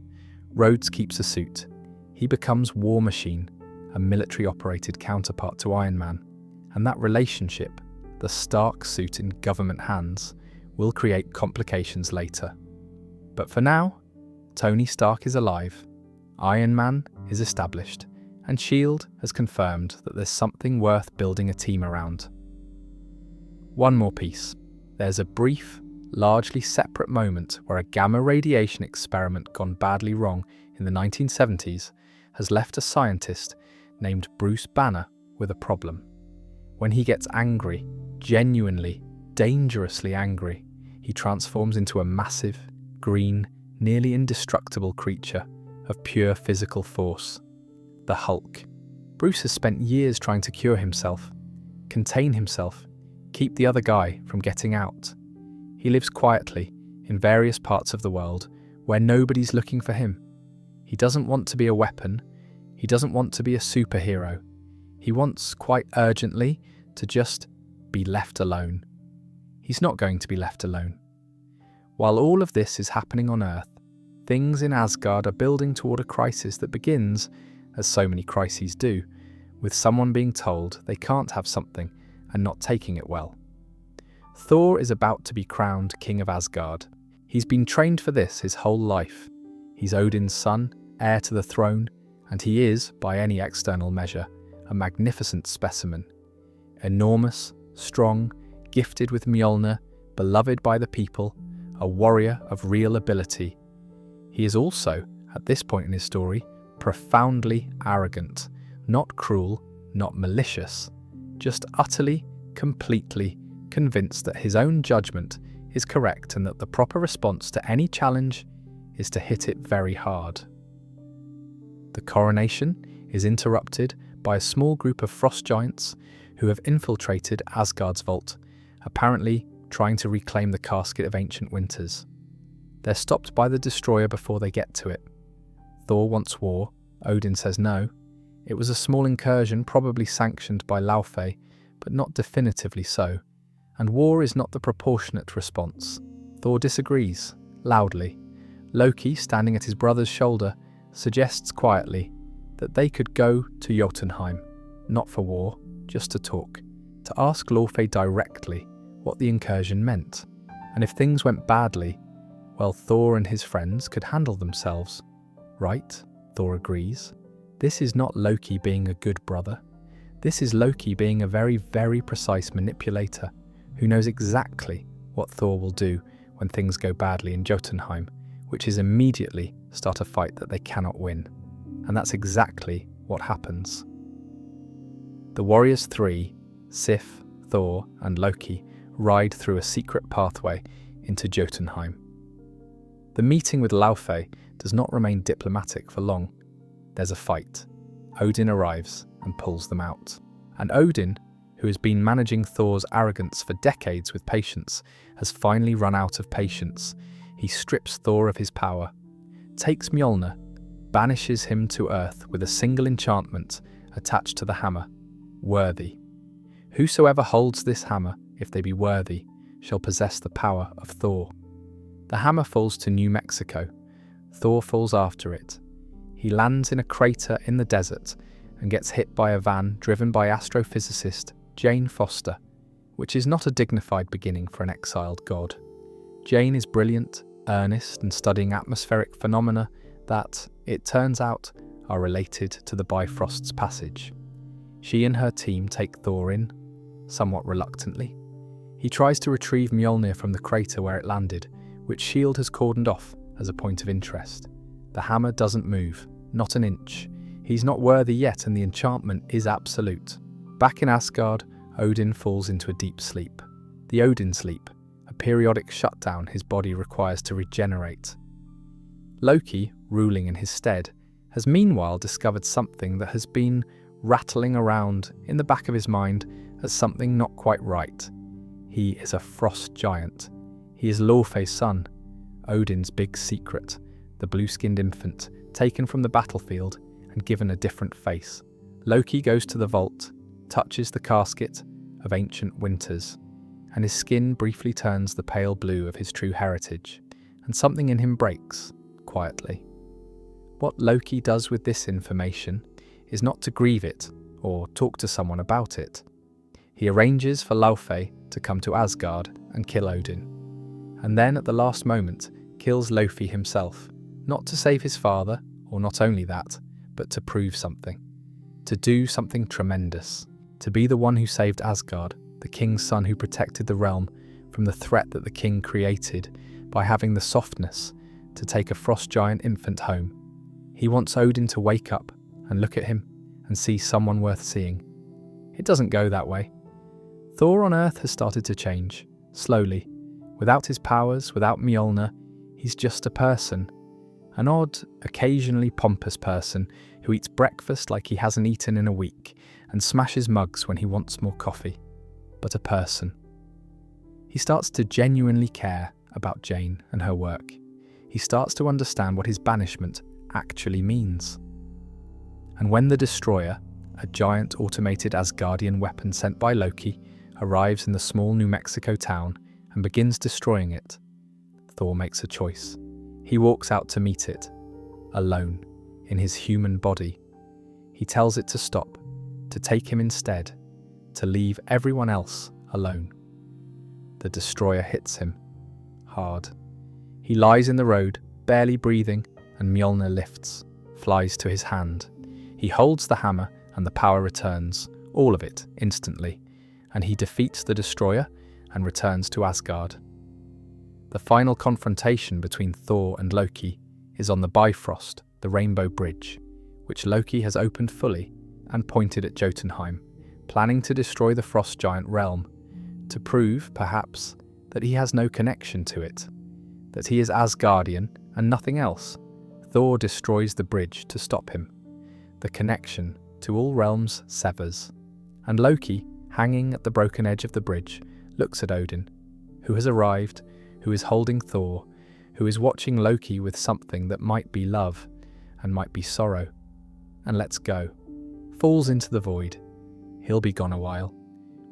Speaker 1: Rhodes keeps a suit. He becomes War Machine, a military-operated counterpart to Iron Man, and that relationship, the Stark suit in government hands, will create complications later. But for now, Tony Stark is alive, Iron Man is established, and S.H.I.E.L.D. has confirmed that there's something worth building a team around. One more piece. There's a brief, largely separate moment where a gamma radiation experiment gone badly wrong in the 1970s has left a scientist named Bruce Banner with a problem. When he gets angry, genuinely, dangerously angry, he transforms into a massive, green, nearly indestructible creature of pure physical force. The Hulk. Bruce has spent years trying to cure himself, contain himself, keep the other guy from getting out. He lives quietly in various parts of the world where nobody's looking for him. He doesn't want to be a weapon. He doesn't want to be a superhero. He wants, quite urgently, to just be left alone. He's not going to be left alone. While all of this is happening on Earth, things in Asgard are building toward a crisis that begins, as so many crises do, with someone being told they can't have something and not taking it well. Thor is about to be crowned King of Asgard. He's been trained for this his whole life. He's Odin's son, heir to the throne, and he is, by any external measure, a magnificent specimen. Enormous, strong, gifted with Mjolnir, beloved by the people, a warrior of real ability. He is also, at this point in his story, profoundly arrogant, not cruel, not malicious, just utterly, completely convinced that his own judgment is correct and that the proper response to any challenge is to hit it very hard. The coronation is interrupted by a small group of frost giants who have infiltrated Asgard's vault, apparently trying to reclaim the casket of ancient winters. They're stopped by the destroyer before they get to it. Thor wants war, Odin says no. It was a small incursion probably sanctioned by Laufey, but not definitively so, and war is not the proportionate response. Thor disagrees, loudly. Loki, standing at his brother's shoulder, suggests quietly that they could go to Jotunheim, not for war, just to talk, to ask Laufey directly what the incursion meant, and if things went badly, well, Thor and his friends could handle themselves. Right? Thor agrees. This is not Loki being a good brother. This is Loki being a very, very precise manipulator who knows exactly what Thor will do when things go badly in Jotunheim, which is immediately start a fight that they cannot win. And that's exactly what happens. The Warriors Three, Sif, Thor, and Loki ride through a secret pathway into Jotunheim. The meeting with Laufey does not remain diplomatic for long. There's a fight. Odin arrives and pulls them out. And Odin, who has been managing Thor's arrogance for decades with patience, has finally run out of patience. He strips Thor of his power, takes Mjolnir, banishes him to Earth with a single enchantment attached to the hammer, worthy. Whosoever holds this hammer, if they be worthy, shall possess the power of Thor. The hammer falls to New Mexico. Thor falls after it. He lands in a crater in the desert and gets hit by a van driven by astrophysicist Jane Foster, which is not a dignified beginning for an exiled god. Jane is brilliant, earnest, and studying atmospheric phenomena that, it turns out, are related to the Bifrost's passage. She and her team take Thor in, somewhat reluctantly. He tries to retrieve Mjolnir from the crater where it landed, which S.H.I.E.L.D. has cordoned off as a point of interest. The hammer doesn't move, not an inch. He's not worthy yet, and the enchantment is absolute. Back in Asgard, Odin falls into a deep sleep. The Odin sleep, a periodic shutdown his body requires to regenerate. Loki, ruling in his stead, has meanwhile discovered something that has been rattling around in the back of his mind as something not quite right. He is a frost giant. He is Laufey's son, Odin's big secret, the blue-skinned infant, taken from the battlefield and given a different face. Loki goes to the vault, touches the casket of ancient winters, and his skin briefly turns the pale blue of his true heritage, and something in him breaks, quietly. What Loki does with this information is not to grieve it or talk to someone about it. He arranges for Laufey to come to Asgard and kill Odin, and then at the last moment kills Loki himself, not to save his father, or not only that, but to prove something. To do something tremendous. To be the one who saved Asgard, the king's son who protected the realm from the threat that the king created by having the softness to take a frost giant infant home. He wants Odin to wake up and look at him and see someone worth seeing. It doesn't go that way. Thor on Earth has started to change, slowly. Without his powers, without Mjolnir, he's just a person. An odd, occasionally pompous person who eats breakfast like he hasn't eaten in a week and smashes mugs when he wants more coffee. But a person. He starts to genuinely care about Jane and her work. He starts to understand what his banishment actually means. And when the Destroyer, a giant automated Asgardian weapon sent by Loki, arrives in the small New Mexico town and begins destroying it, Thor makes a choice. He walks out to meet it, alone, in his human body. He tells it to stop, to take him instead, to leave everyone else alone. the destroyer hits him. Hard. He lies in the road, barely breathing, and Mjolnir lifts, flies to his hand. He holds the hammer and the power returns, all of it, instantly, and he defeats the destroyer and returns to Asgard. The final confrontation between Thor and Loki is on the Bifrost, the Rainbow Bridge, which Loki has opened fully and pointed at Jotunheim, planning to destroy the frost giant realm, to prove, perhaps, that he has no connection to it, that he is Asgardian and nothing else. Thor destroys the bridge to stop him. The connection to all realms severs, and Loki, hanging at the broken edge of the bridge, looks at Odin, who has arrived, who is holding Thor, who is watching Loki with something that might be love and might be sorrow, and lets go, falls into the void. He'll be gone a while.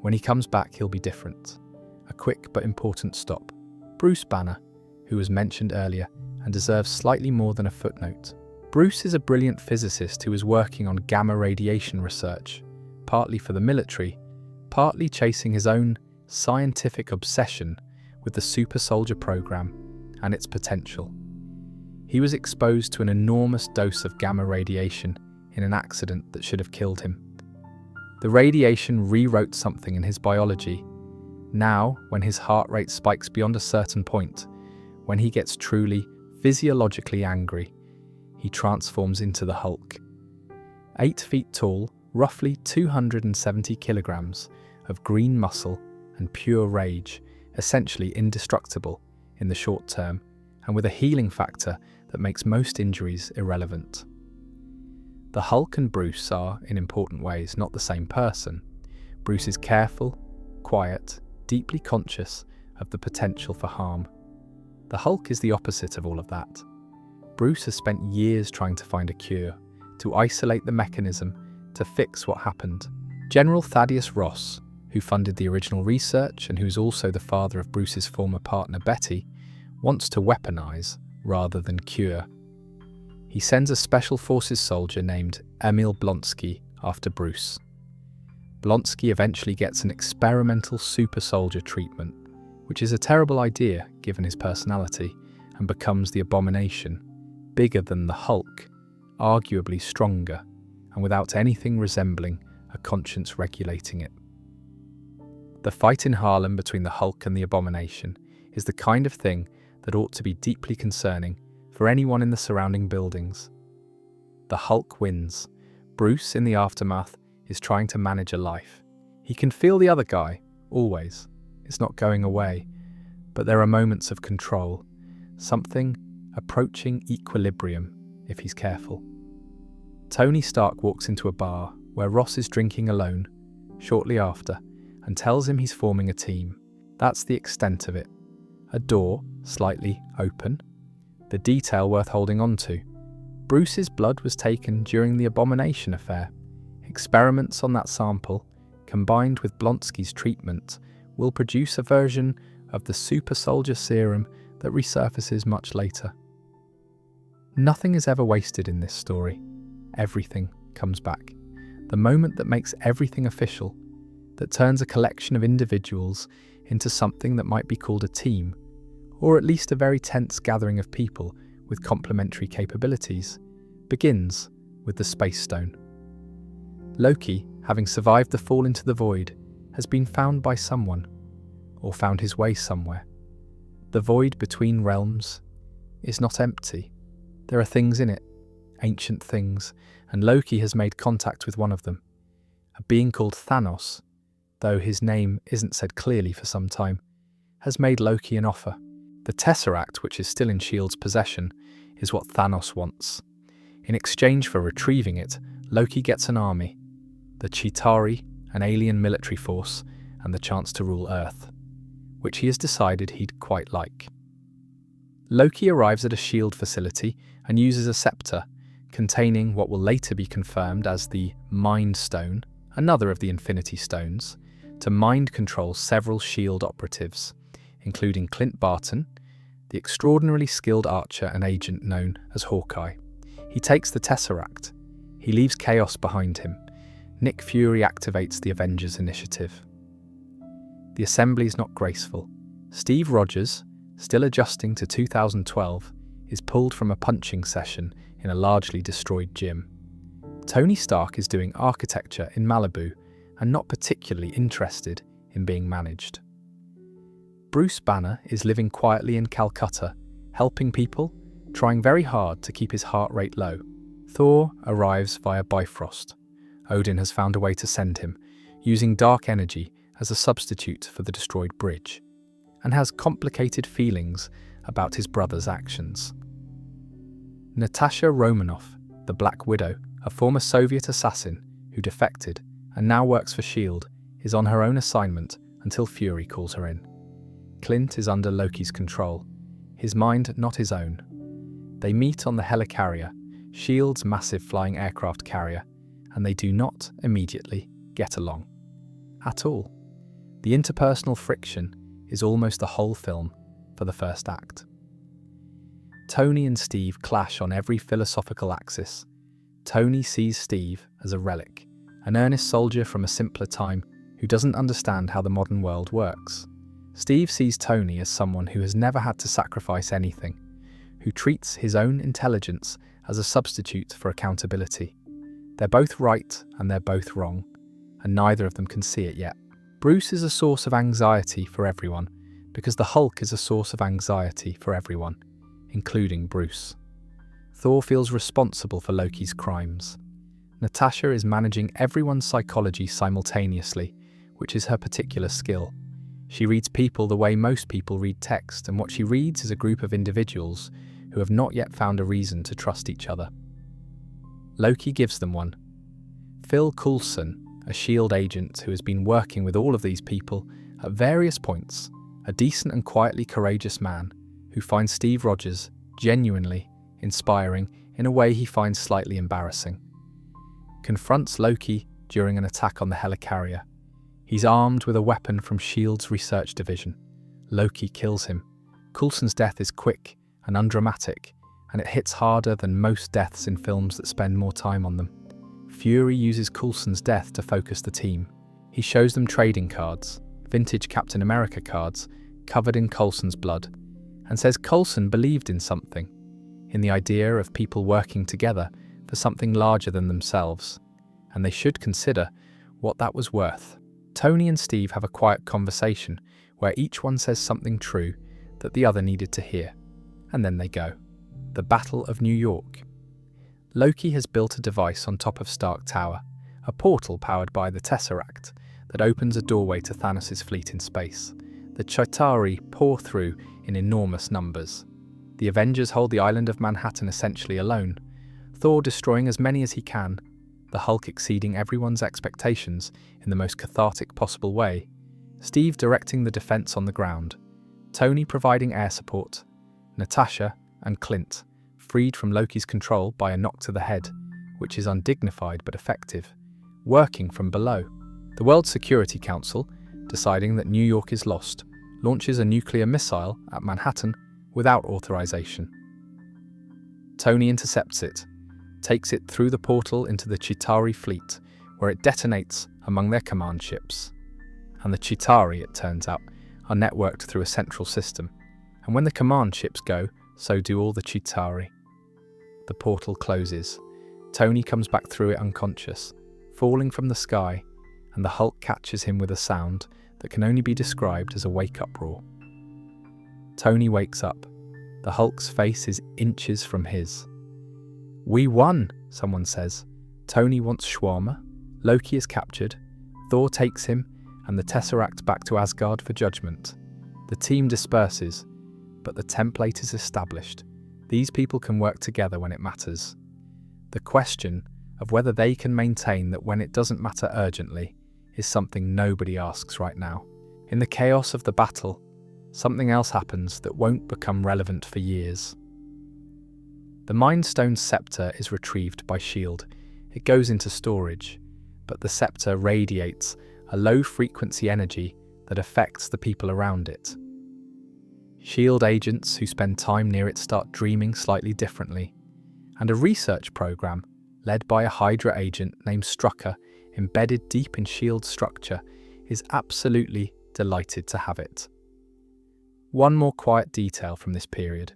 Speaker 1: When he comes back, he'll be different. A quick but important stop. Bruce Banner, who was mentioned earlier and deserves slightly more than a footnote. Bruce is a brilliant physicist who is working on gamma radiation research, partly for the military, partly chasing his own scientific obsession with the super soldier program and its potential. He was exposed to an enormous dose of gamma radiation in an accident that should have killed him. The radiation rewrote something in his biology. Now, when his heart rate spikes beyond a certain point, when he gets truly, physiologically angry, he transforms into the Hulk. 8 feet tall, roughly 270 kilograms of green muscle and pure rage, essentially indestructible in the short term, and with a healing factor that makes most injuries irrelevant. The Hulk and Bruce are, in important ways, not the same person. Bruce is careful, quiet, deeply conscious of the potential for harm. The Hulk is the opposite of all of that. Bruce has spent years trying to find a cure, to isolate the mechanism, to fix what happened. General Thaddeus Ross, who funded the original research and who's also the father of Bruce's former partner Betty, wants to weaponize rather than cure. He sends a special forces soldier named Emil Blonsky after Bruce. Blonsky eventually gets an experimental super soldier treatment, which is a terrible idea given his personality, and becomes the Abomination, bigger than the Hulk, arguably stronger, and without anything resembling a conscience regulating it. The fight in Harlem between the Hulk and the Abomination is the kind of thing that ought to be deeply concerning for anyone in the surrounding buildings. The Hulk wins. Bruce, in the aftermath, is trying to manage a life. He can feel the other guy, always. It's not going away, but there are moments of control, something approaching equilibrium if he's careful. Tony Stark walks into a bar where Ross is drinking alone shortly after and tells him he's forming a team. That's the extent of it. A door, slightly open, the detail worth holding on to. Bruce's blood was taken during the Abomination affair. Experiments on that sample, combined with Blonsky's treatment, will produce a version of the super soldier serum that resurfaces much later. Nothing is ever wasted in this story. Everything comes back. The moment that makes everything official, that turns a collection of individuals into something that might be called a team, or at least a very tense gathering of people with complementary capabilities, begins with the Space Stone. Loki, having survived the fall into the void, has been found by someone, or found his way somewhere. The void between realms is not empty. There are things in it, ancient things, and Loki has made contact with one of them. A being called Thanos, though his name isn't said clearly for some time, has made Loki an offer. The Tesseract, which is still in S.H.I.E.L.'s possession, is what Thanos wants. In exchange for retrieving it, Loki gets an army, the Chitauri, an alien military force, and the chance to rule Earth, which he has decided he'd quite like. Loki arrives at a S.H.I.E.L.D. facility and uses a scepter, containing what will later be confirmed as the Mind Stone, another of the Infinity Stones, to mind control several S.H.I.E.L.D. operatives, including Clint Barton, the extraordinarily skilled archer and agent known as Hawkeye. He takes the Tesseract. He leaves chaos behind him. Nick Fury activates the Avengers initiative. The assembly is not graceful. Steve Rogers, still adjusting to 2012, is pulled from a punching session in a largely destroyed gym. Tony Stark is doing architecture in Malibu and not particularly interested in being managed. Bruce Banner is living quietly in Calcutta, helping people, trying very hard to keep his heart rate low. Thor arrives via Bifrost. Odin has found a way to send him, using dark energy as a substitute for the destroyed bridge, and has complicated feelings about his brother's actions. Natasha Romanoff, the Black Widow, a former Soviet assassin who defected and now works for S.H.I.E.L.D., is on her own assignment until Fury calls her in. Clint is under Loki's control, his mind not his own. They meet on the helicarrier, S.H.I.E.L.D.'s massive flying aircraft carrier, and they do not immediately get along. At all. The interpersonal friction is almost the whole film for the first act. Tony and Steve clash on every philosophical axis. Tony sees Steve as a relic, an earnest soldier from a simpler time who doesn't understand how the modern world works. Steve sees Tony as someone who has never had to sacrifice anything, who treats his own intelligence as a substitute for accountability. They're both right and they're both wrong, and neither of them can see it yet. Bruce is a source of anxiety for everyone, because the Hulk is a source of anxiety for everyone, including Bruce. Thor feels responsible for Loki's crimes. Natasha is managing everyone's psychology simultaneously, which is her particular skill. She reads people the way most people read text, and what she reads is a group of individuals who have not yet found a reason to trust each other. Loki gives them one. Phil Coulson, a S.H.I.E.L.D. agent who has been working with all of these people at various points, a decent and quietly courageous man who finds Steve Rogers genuinely inspiring in a way he finds slightly embarrassing. Confronts Loki during an attack on the helicarrier. He's armed with a weapon from S.H.I.E.L.D.'s research division. Loki kills him. Coulson's death is quick and undramatic, and it hits harder than most deaths in films that spend more time on them. Fury uses Coulson's death to focus the team. He shows them trading cards, vintage Captain America cards, covered in Coulson's blood, and says Coulson believed in something, in the idea of people working together for something larger than themselves, and they should consider what that was worth. Tony and Steve have a quiet conversation where each one says something true that the other needed to hear, and then they go. The Battle of New York. Loki has built a device on top of Stark Tower, a portal powered by the Tesseract that opens a doorway to Thanos' fleet in space. The Chitauri pour through in enormous numbers. The Avengers hold the island of Manhattan essentially alone, Thor destroying as many as he can, the Hulk exceeding everyone's expectations in the most cathartic possible way, Steve directing the defense on the ground, Tony providing air support, Natasha and Clint freed from Loki's control by a knock to the head, which is undignified but effective, working from below. The World Security Council, deciding that New York is lost, launches a nuclear missile at Manhattan without authorization. Tony intercepts it, takes it through the portal into the Chitauri fleet, where it detonates among their command ships. And the Chitauri, it turns out, are networked through a central system, and when the command ships go, so do all the Chitauri. The portal closes. Tony comes back through it unconscious, falling from the sky, and the Hulk catches him with a sound that can only be described as a wake-up roar. Tony wakes up. The Hulk's face is inches from his. "We won," someone says. Tony wants shawarma. Loki is captured. Thor takes him and the Tesseract back to Asgard for judgment. The team disperses, but the template is established. These people can work together when it matters. The question of whether they can maintain that when it doesn't matter urgently is something nobody asks right now. In the chaos of the battle, something else happens that won't become relevant for years. The Mind Stone scepter is retrieved by S.H.I.E.L.D. It goes into storage, but the scepter radiates a low-frequency energy that affects the people around it. S.H.I.E.L.D. agents who spend time near it start dreaming slightly differently, and a research program led by a Hydra agent named Strucker, embedded deep in S.H.I.E.L.D.'s structure, is absolutely delighted to have it. One more quiet detail from this period.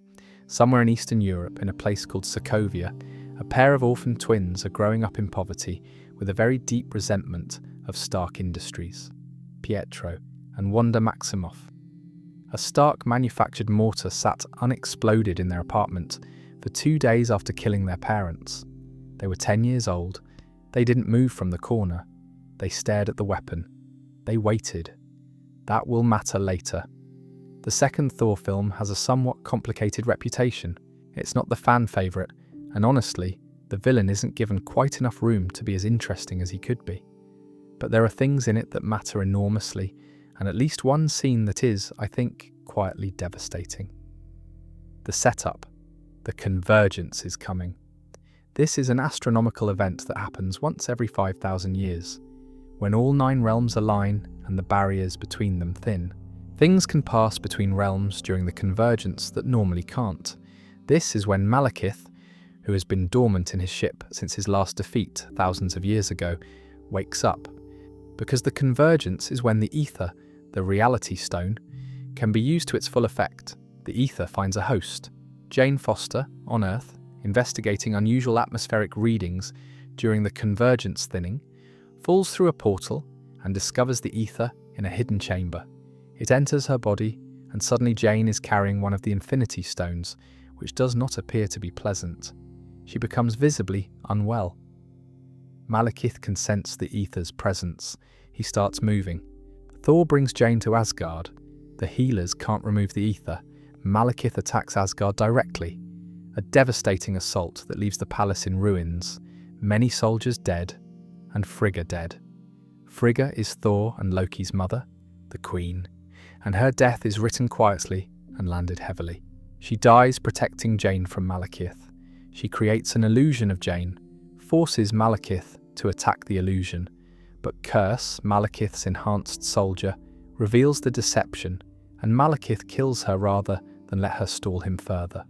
Speaker 1: Somewhere in Eastern Europe, in a place called Sokovia, a pair of orphan twins are growing up in poverty with a very deep resentment of Stark Industries, Pietro and Wanda Maximoff. A Stark manufactured mortar sat unexploded in their apartment for 2 days after killing their parents. They were 10 years old. They didn't move from the corner. They stared at the weapon. They waited. That will matter later. The second Thor film has a somewhat complicated reputation. It's not the fan favourite, and honestly, the villain isn't given quite enough room to be as interesting as he could be. But there are things in it that matter enormously, and at least one scene that is, I think, quietly devastating. The setup. The convergence is coming. This is an astronomical event that happens once every 5,000 years. When all 9 realms align and the barriers between them thin, things can pass between realms during the convergence that normally can't. This is when Malekith, who has been dormant in his ship since his last defeat thousands of years ago, wakes up. Because the convergence is when the ether, the reality stone, can be used to its full effect. The ether finds a host, Jane Foster, on Earth, investigating unusual atmospheric readings during the convergence thinning, falls through a portal and discovers the ether in a hidden chamber. It enters her body, and suddenly Jane is carrying one of the Infinity Stones, which does not appear to be pleasant. She becomes visibly unwell. Malekith can sense the ether's presence. He starts moving. Thor brings Jane to Asgard. The healers can't remove the ether. Malekith attacks Asgard directly. A devastating assault that leaves the palace in ruins, many soldiers dead, and Frigga dead. Frigga is Thor and Loki's mother, the Queen, and her death is written quietly and landed heavily. She dies protecting Jane from Malekith. She creates an illusion of Jane, forces Malekith to attack the illusion, but Curse, Malekith's enhanced soldier, reveals the deception, and Malekith kills her rather than let her stall him further.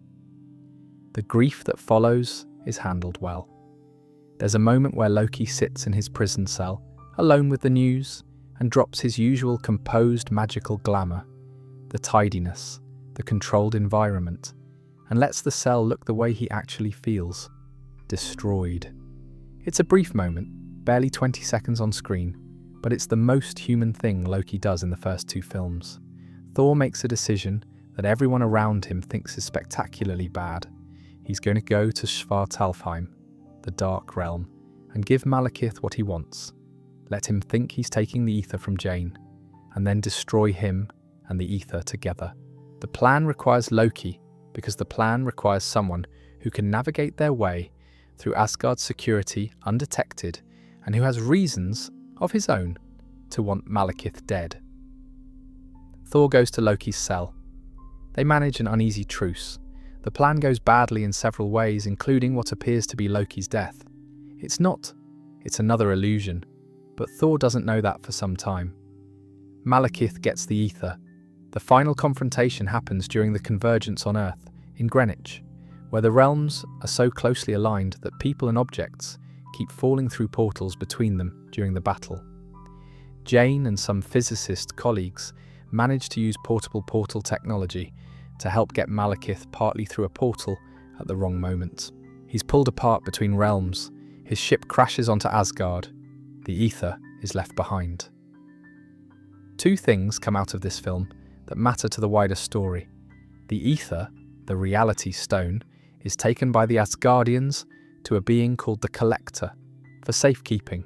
Speaker 1: The grief that follows is handled well. There's a moment where Loki sits in his prison cell, alone with the news, and drops his usual composed magical glamour, the tidiness, the controlled environment, and lets the cell look the way he actually feels, destroyed. It's a brief moment, barely 20 seconds on screen, but it's the most human thing Loki does in the first 2 films. Thor makes a decision that everyone around him thinks is spectacularly bad. He's going to go to Svartalfheim, the Dark Realm, and give Malekith what he wants. Let him think he's taking the ether from Jane, and then destroy him and the ether together. The plan requires Loki, because the plan requires someone who can navigate their way through Asgard's security undetected, and who has reasons of his own to want Malekith dead. Thor goes to Loki's cell. They manage an uneasy truce. The plan goes badly in several ways, including what appears to be Loki's death. It's not. It's another illusion. But Thor doesn't know that for some time. Malekith gets the ether. The final confrontation happens during the convergence on Earth, in Greenwich, where the realms are so closely aligned that people and objects keep falling through portals between them during the battle. Jane and some physicist colleagues manage to use portable portal technology to help get Malekith partly through a portal at the wrong moment. He's pulled apart between realms. His ship crashes onto Asgard. The ether is left behind. 2 things come out of this film that matter to the wider story. The ether, the reality stone, is taken by the Asgardians to a being called the Collector for safekeeping,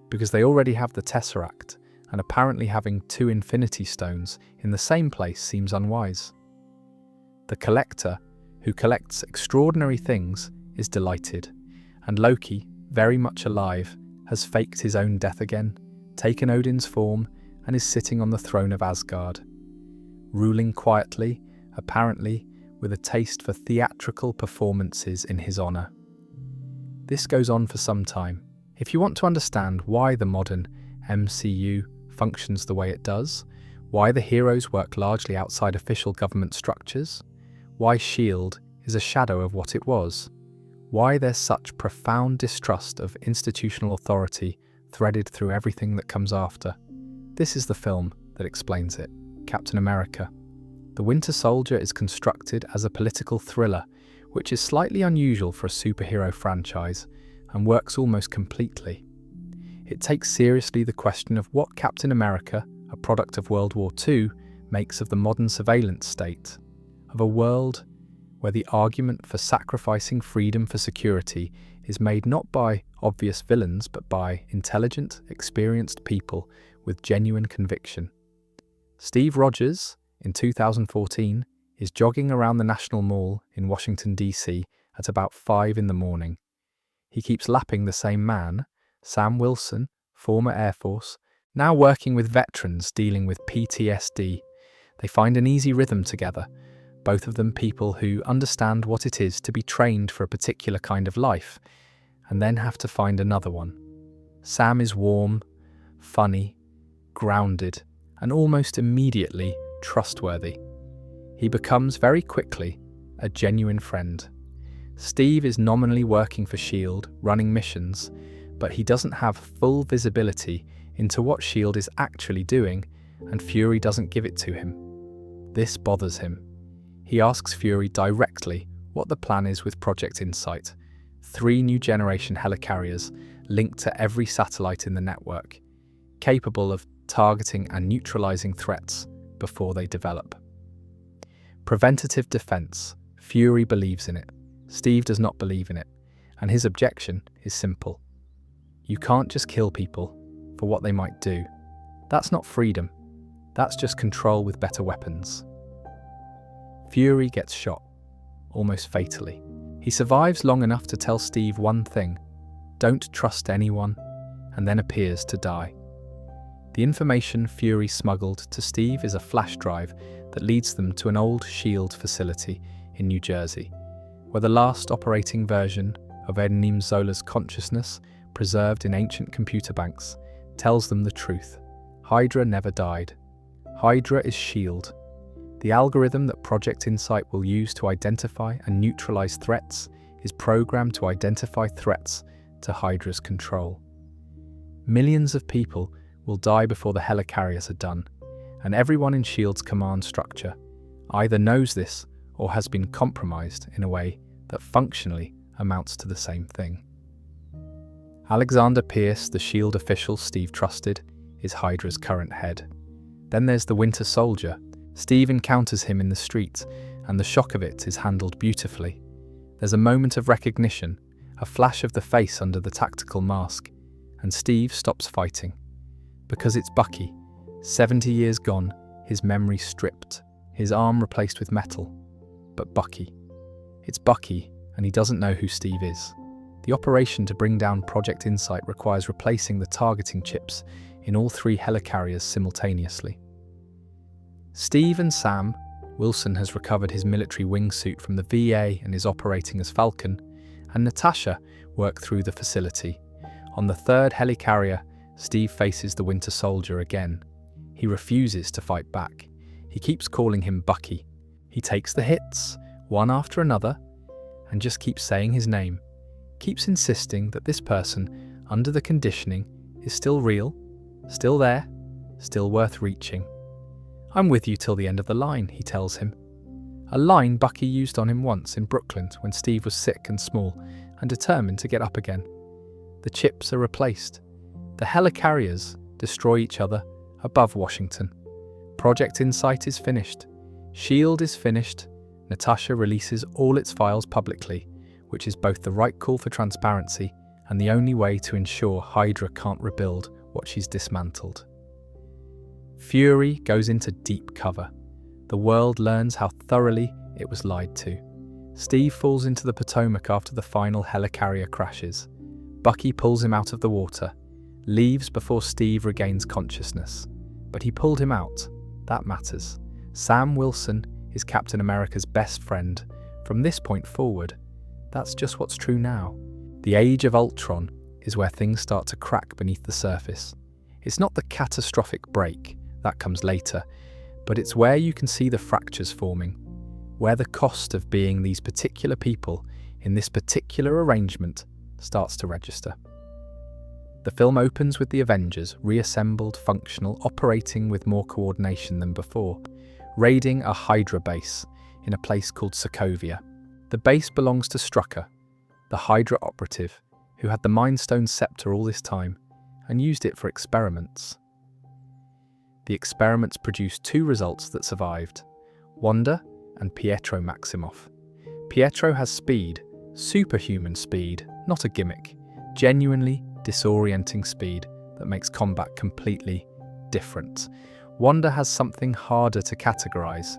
Speaker 1: because they already have the Tesseract, and apparently having 2 Infinity Stones in the same place seems unwise. The Collector, who collects extraordinary things, is delighted, and Loki, very much alive, has faked his own death again, taken Odin's form, and is sitting on the throne of Asgard, ruling quietly, apparently with a taste for theatrical performances in his honour. This goes on for some time. If you want to understand why the modern MCU functions the way it does, why the heroes work largely outside official government structures, why S.H.I.E.L.D. is a shadow of what it was, why there's such profound distrust of institutional authority threaded through everything that comes after. This is the film that explains it. Captain America. The Winter Soldier is constructed as a political thriller, which is slightly unusual for a superhero franchise and works almost completely. It takes seriously the question of what Captain America, a product of World War II, makes of the modern surveillance state, of a world where the argument for sacrificing freedom for security is made not by obvious villains but by intelligent, experienced people with genuine conviction. Steve Rogers, in 2014, is jogging around the National Mall in Washington, D.C. at about 5 in the morning. He keeps lapping the same man, Sam Wilson, former Air Force, now working with veterans dealing with PTSD. They find an easy rhythm together, both of them people who understand what it is to be trained for a particular kind of life, and then have to find another one. Sam is warm, funny, grounded, and almost immediately trustworthy. He becomes very quickly a genuine friend. Steve is nominally working for S.H.I.E.L.D., running missions, but he doesn't have full visibility into what S.H.I.E.L.D. is actually doing, and Fury doesn't give it to him. This bothers him. He asks Fury directly what the plan is with Project Insight, 3 new generation helicarriers linked to every satellite in the network, capable of targeting and neutralizing threats before they develop. Preventative defense. Fury believes in it. Steve does not believe in it, and his objection is simple. You can't just kill people for what they might do. That's not freedom. That's just control with better weapons. Fury gets shot, almost fatally. He survives long enough to tell Steve one thing: don't trust anyone, and then appears to die. The information Fury smuggled to Steve is a flash drive that leads them to an old S.H.I.E.L.D. facility in New Jersey, where the last operating version of Ednim Zola's consciousness, preserved in ancient computer banks, tells them the truth. Hydra never died. Hydra is S.H.I.E.L.D. The algorithm that Project Insight will use to identify and neutralize threats is programmed to identify threats to Hydra's control. Millions of people will die before the helicarriers are done, and everyone in S.H.I.E.L.D.'s command structure either knows this or has been compromised in a way that functionally amounts to the same thing. Alexander Pierce, the S.H.I.E.L.D. official Steve trusted, is Hydra's current head. Then there's the Winter Soldier. Steve encounters him in the street, and the shock of it is handled beautifully. There's a moment of recognition, a flash of the face under the tactical mask, and Steve stops fighting. Because it's Bucky, 70 years gone, his memory stripped, his arm replaced with metal. But Bucky. It's Bucky, and he doesn't know who Steve is. The operation to bring down Project Insight requires replacing the targeting chips in all 3 helicarriers simultaneously. Steve and Sam, Wilson has recovered his military wingsuit from the VA and is operating as Falcon, and Natasha work through the facility. On the 3rd helicarrier, Steve faces the Winter Soldier again. He refuses to fight back. He keeps calling him Bucky. He takes the hits, one after another, and just keeps saying his name. Keeps insisting that this person, under the conditioning, is still real, still there, still worth reaching. I'm with you till the end of the line, he tells him. A line Bucky used on him once in Brooklyn when Steve was sick and small and determined to get up again. The chips are replaced. The helicarriers destroy each other above Washington. Project Insight is finished. S.H.I.E.L.D. is finished. Natasha releases all its files publicly, which is both the right call for transparency and the only way to ensure Hydra can't rebuild what she's dismantled. Fury goes into deep cover. The world learns how thoroughly it was lied to. Steve falls into the Potomac after the final helicarrier crashes. Bucky pulls him out of the water, leaves before Steve regains consciousness. But he pulled him out. That matters. Sam Wilson is Captain America's best friend. From this point forward, that's just what's true now. The age of Ultron is where things start to crack beneath the surface. It's not the catastrophic break, that comes later, but it's where you can see the fractures forming, where the cost of being these particular people in this particular arrangement starts to register. The film opens with the Avengers, reassembled, functional, operating with more coordination than before, raiding a Hydra base in a place called Sokovia. The base belongs to Strucker, the Hydra operative who had the Mind Stone scepter all this time and used it for experiments. The experiments produced two results that survived: Wanda and Pietro Maximoff. Pietro has speed, superhuman speed, not a gimmick, genuinely disorienting speed that makes combat completely different. Wanda has something harder to categorize.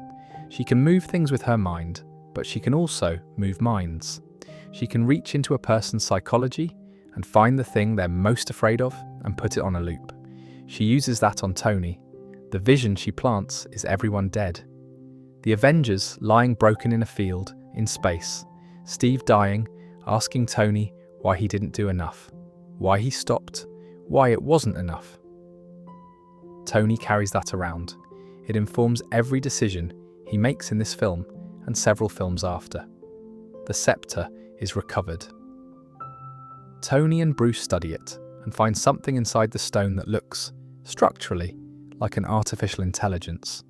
Speaker 1: She can move things with her mind, but she can also move minds. She can reach into a person's psychology and find the thing they're most afraid of and put it on a loop. She uses that on Tony. The vision she plants is everyone dead. The Avengers lying broken in a field, in space. Steve dying, asking Tony why he didn't do enough. Why he stopped. Why it wasn't enough. Tony carries that around. It informs every decision he makes in this film and several films after. The scepter is recovered. Tony and Bruce study it and find something inside the stone that looks, structurally, like an artificial intelligence.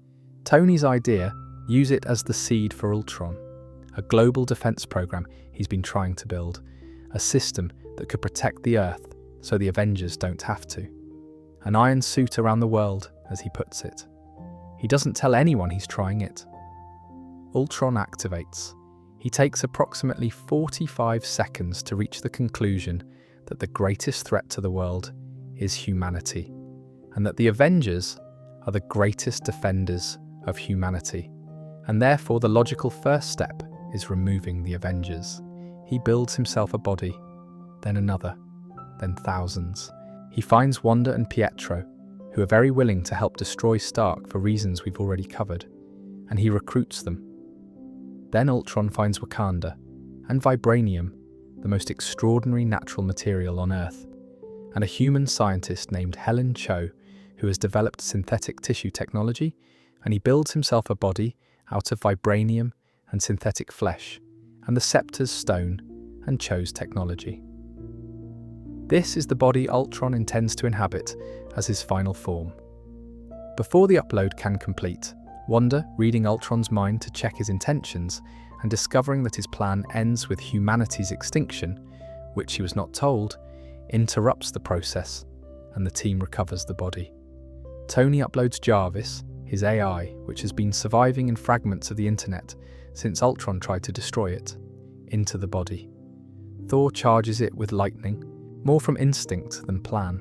Speaker 1: Tony's idea: use it as the seed for Ultron, a global defense program he's been trying to build, a system that could protect the Earth so the Avengers don't have to. An iron suit around the world, as he puts it. He doesn't tell anyone he's trying it. Ultron activates. He takes approximately 45 seconds to reach the conclusion that the greatest threat to the world is humanity, and that the Avengers are the greatest defenders of humanity, and therefore the logical first step is removing the Avengers. He builds himself a body, then another, then thousands. He finds Wanda and Pietro, who are very willing to help destroy Stark for reasons we've already covered, and he recruits them. Then Ultron finds Wakanda and vibranium, the most extraordinary natural material on Earth, and a human scientist named Helen Cho, who has developed synthetic tissue technology, and he builds himself a body out of vibranium and synthetic flesh, and the scepter's stone and Cho's technology. This is the body Ultron intends to inhabit as his final form. Before the upload can complete, Wanda, reading Ultron's mind to check his intentions and discovering that his plan ends with humanity's extinction, which he was not told, interrupts the process, and the team recovers the body. Tony uploads Jarvis, his AI, which has been surviving in fragments of the internet since Ultron tried to destroy it, into the body. Thor charges it with lightning, more from instinct than plan.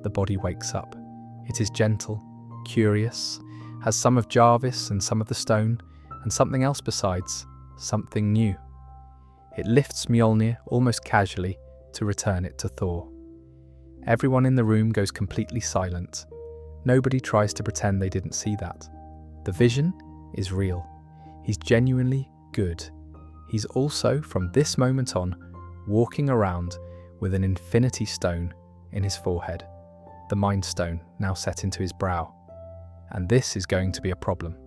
Speaker 1: The body wakes up. It is gentle, curious, has some of Jarvis and some of the stone, and something else besides, something new. It lifts Mjolnir almost casually to return it to Thor. Everyone in the room goes completely silent. Nobody tries to pretend they didn't see that. The vision is real. He's genuinely good. He's also, from this moment on, walking around with an Infinity Stone in his forehead, the Mind Stone now set into his brow. And this is going to be a problem.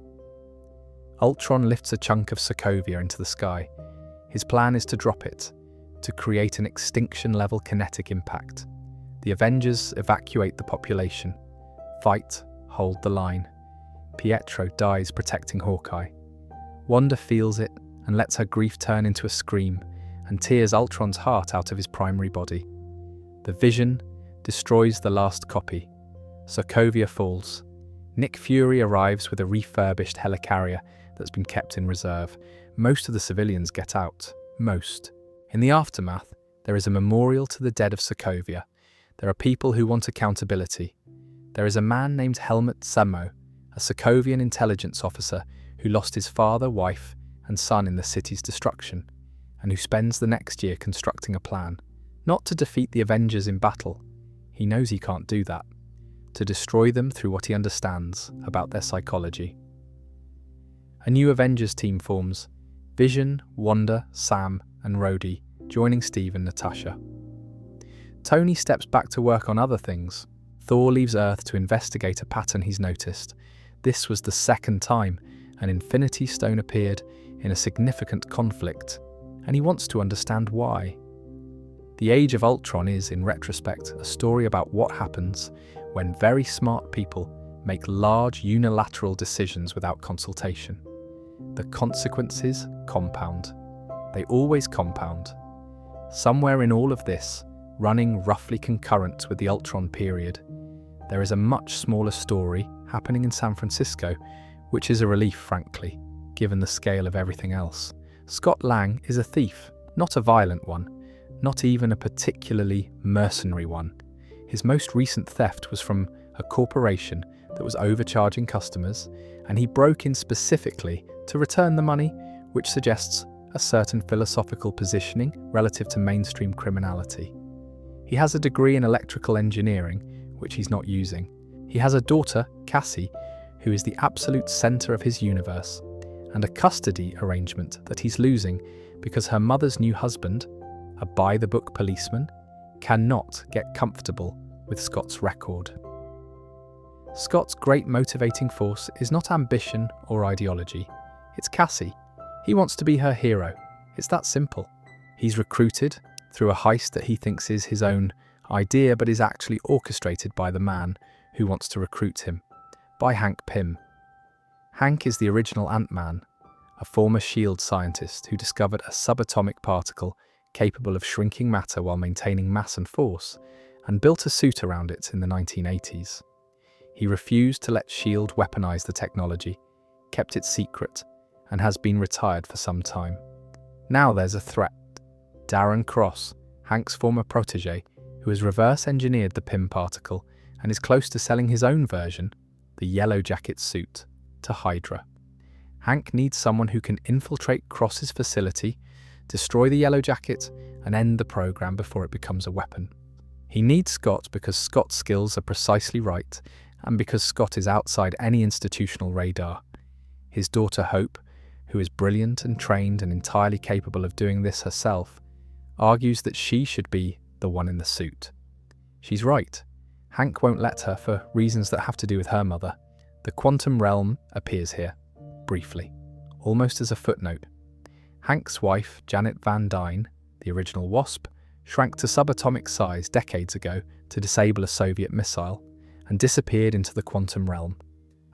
Speaker 1: Ultron lifts a chunk of Sokovia into the sky. His plan is to drop it, to create an extinction-level kinetic impact. The Avengers evacuate the population. Fight, hold the line. Pietro dies protecting Hawkeye. Wanda feels it and lets her grief turn into a scream and tears Ultron's heart out of his primary body. The Vision destroys the last copy. Sokovia falls. Nick Fury arrives with a refurbished helicarrier that's been kept in reserve. Most of the civilians get out. Most. In the aftermath, there is a memorial to the dead of Sokovia. There are people who want accountability. There is a man named Helmut Samo, a Sokovian intelligence officer who lost his father, wife, and son in the city's destruction, and who spends the next year constructing a plan, not to defeat the Avengers in battle. He knows he can't do that. To destroy them through what he understands about their psychology. A new Avengers team forms: Vision, Wanda, Sam, and Rhodey, joining Steve and Natasha. Tony steps back to work on other things. Thor leaves Earth to investigate a pattern he's noticed. This was the second time an Infinity Stone appeared in a significant conflict, and he wants to understand why. The Age of Ultron is, in retrospect, a story about what happens when very smart people make large unilateral decisions without consultation. The consequences compound. They always compound. Somewhere in all of this, running roughly concurrent with the Ultron period, there is a much smaller story happening in San Francisco, which is a relief, frankly, given the scale of everything else. Scott Lang is a thief, not a violent one, not even a particularly mercenary one. His most recent theft was from a corporation that was overcharging customers, and he broke in specifically to return the money, which suggests a certain philosophical positioning relative to mainstream criminality. He has a degree in electrical engineering, which he's not using. He has a daughter, Cassie, who is the absolute centre of his universe, and a custody arrangement that he's losing because her mother's new husband, a by-the-book policeman, cannot get comfortable with Scott's record. Scott's great motivating force is not ambition or ideology. It's Cassie. He wants to be her hero. It's that simple. He's recruited through a heist that he thinks is his own idea but is actually orchestrated by the man who wants to recruit him, by Hank Pym. Hank is the original Ant-Man, a former S.H.I.E.L.D. scientist who discovered a subatomic particle capable of shrinking matter while maintaining mass and force, and built a suit around it in the 1980s. He refused to let S.H.I.E.L.D. weaponize the technology, kept it secret, and has been retired for some time. Now there's a threat. Darren Cross, Hank's former protege, who has reverse-engineered the Pym particle and is close to selling his own version, the Yellow Jacket suit, to Hydra. Hank needs someone who can infiltrate Cross's facility, destroy the Yellow Jacket, and end the program before it becomes a weapon. He needs Scott because Scott's skills are precisely right, and because Scott is outside any institutional radar. His daughter Hope, who is brilliant and trained and entirely capable of doing this herself, argues that she should be the one in the suit. She's right. Hank won't let her for reasons that have to do with her mother. The quantum realm appears here, briefly, almost as a footnote. Hank's wife, Janet Van Dyne, the original Wasp, shrank to subatomic size decades ago to disable a Soviet missile and disappeared into the quantum realm,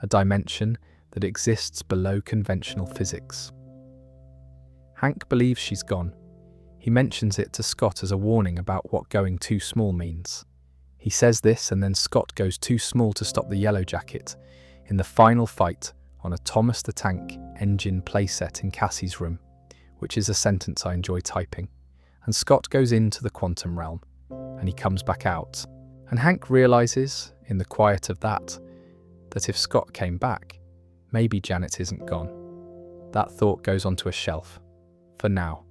Speaker 1: a dimension that exists below conventional physics. Hank believes she's gone. He mentions it to Scott as a warning about what going too small means. He says this, and then Scott goes too small to stop the Yellow Jacket in the final fight on a Thomas the Tank engine playset in Cassie's room, which is a sentence I enjoy typing. And Scott goes into the quantum realm, and he comes back out. And Hank realizes, in the quiet of that if Scott came back, maybe Janet isn't gone. That thought goes onto a shelf, for now.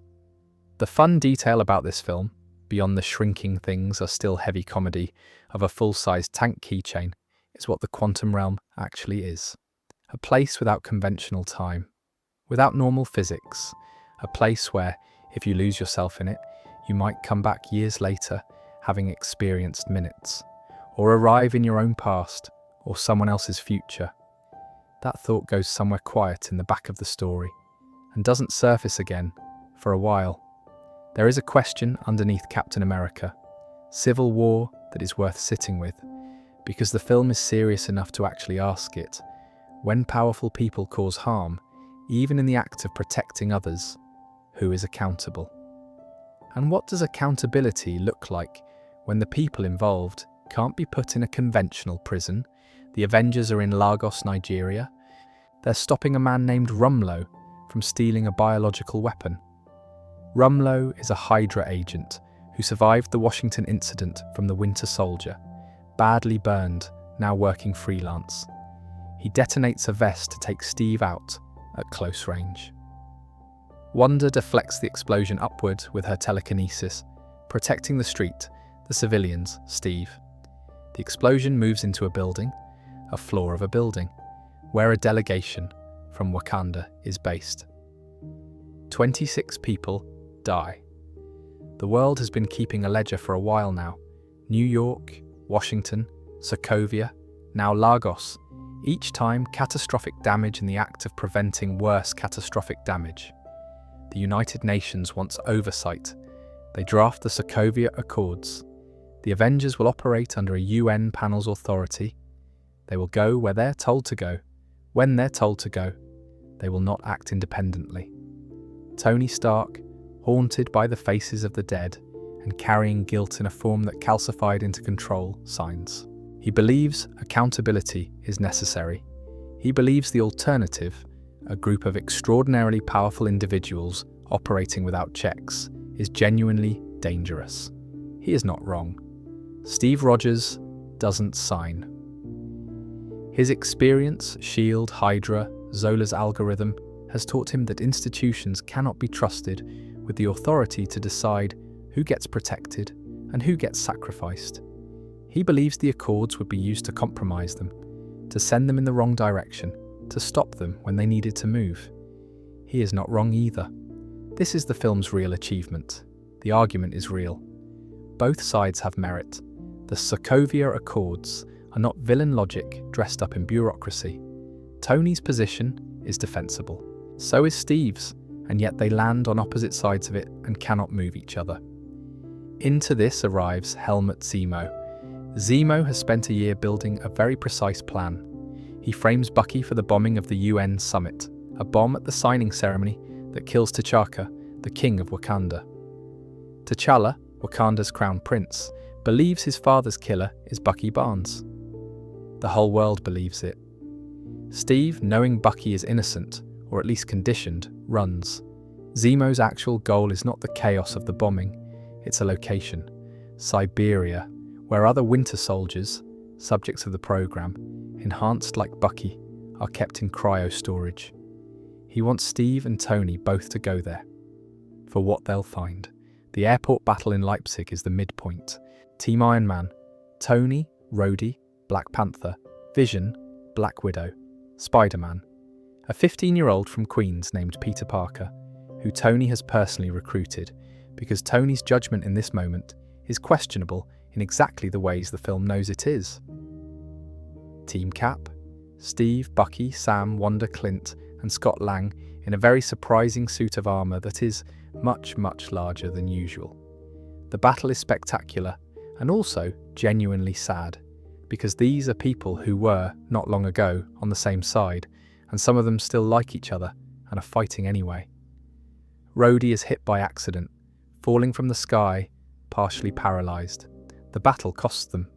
Speaker 1: The fun detail about this film, beyond the shrinking things are still heavy comedy of a full-sized tank keychain, is what the quantum realm actually is. A place without conventional time, without normal physics, a place where, if you lose yourself in it, you might come back years later having experienced minutes, or arrive in your own past or someone else's future. That thought goes somewhere quiet in the back of the story and doesn't surface again for a while. There is a question underneath Captain America, Civil War, that is worth sitting with, because the film is serious enough to actually ask it. When powerful people cause harm, even in the act of protecting others, who is accountable? And what does accountability look like when the people involved can't be put in a conventional prison? The Avengers are in Lagos, Nigeria. They're stopping a man named Rumlow from stealing a biological weapon. Rumlow is a Hydra agent who survived the Washington incident from the Winter Soldier, badly burned, now working freelance. He detonates a vest to take Steve out at close range. Wanda deflects the explosion upward with her telekinesis, protecting the street, the civilians, Steve. The explosion moves into a building, a floor of a building, where a delegation from Wakanda is based. 26 people die. The world has been keeping a ledger for a while now. New York, Washington, Sokovia, now Lagos, each time catastrophic damage in the act of preventing worse catastrophic damage. The United Nations wants oversight. They draft the Sokovia Accords. The Avengers will operate under a UN panel's authority. They will go where they're told to go, when they're told to go. They will not act independently. Tony Stark, haunted by the faces of the dead and carrying guilt in a form that calcified into control signs. He believes accountability is necessary. He believes the alternative, a group of extraordinarily powerful individuals operating without checks, is genuinely dangerous. He is not wrong. Steve Rogers doesn't sign. His experience, S.H.I.E.L.D., Hydra, Zola's algorithm, has taught him that institutions cannot be trusted with the authority to decide who gets protected and who gets sacrificed. He believes the Accords would be used to compromise them, to send them in the wrong direction, to stop them when they needed to move. He is not wrong either. This is the film's real achievement. The argument is real. Both sides have merit. The Sokovia Accords are not villain logic dressed up in bureaucracy. Tony's position is defensible. So is Steve's, and yet they land on opposite sides of it and cannot move each other. Into this arrives Helmut Zemo. Zemo has spent a year building a very precise plan. He frames Bucky for the bombing of the UN summit, a bomb at the signing ceremony that kills T'Chaka, the king of Wakanda. T'Challa, Wakanda's crown prince, believes his father's killer is Bucky Barnes. The whole world believes it. Steve, knowing Bucky is innocent, or at least conditioned, runs. Zemo's actual goal is not the chaos of the bombing, it's a location, Siberia, where other Winter Soldiers, subjects of the program, enhanced like Bucky, are kept in cryo storage. He wants Steve and Tony both to go there. For what they'll find. The airport battle in Leipzig is the midpoint. Team Iron Man, Tony, Rhodey, Black Panther, Vision, Black Widow, Spider-Man, a 15-year-old from Queens named Peter Parker, who Tony has personally recruited, because Tony's judgment in this moment is questionable in exactly the ways the film knows it is. Team Cap, Steve, Bucky, Sam, Wanda, Clint, and Scott Lang in a very surprising suit of armour that is much, much larger than usual. The battle is spectacular and also genuinely sad, because these are people who were, not long ago, on the same side, and some of them still like each other and are fighting anyway. Rhodey is hit by accident, falling from the sky, partially paralysed. The battle costs them.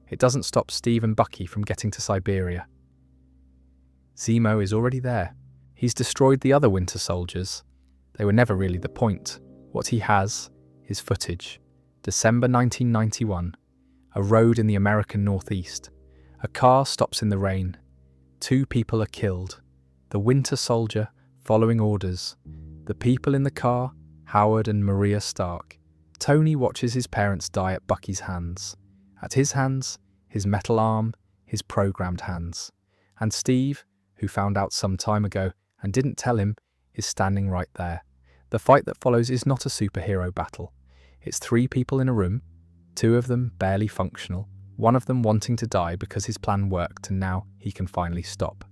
Speaker 1: It doesn't stop Steve and Bucky from getting to Siberia. Zemo is already there. He's destroyed the other Winter Soldiers. They were never really the point. What he has is footage. December 1991. A road in the American Northeast. A car stops in the rain. 2 people are killed. The Winter Soldier following orders. The people in the car, Howard and Maria Stark. Tony watches his parents die at Bucky's hands. At his hands, his metal arm, his programmed hands. And Steve, who found out some time ago and didn't tell him, is standing right there. The fight that follows is not a superhero battle. It's 3 people in a room, 2 of them barely functional, one of them wanting to die because his plan worked and now he can finally stop.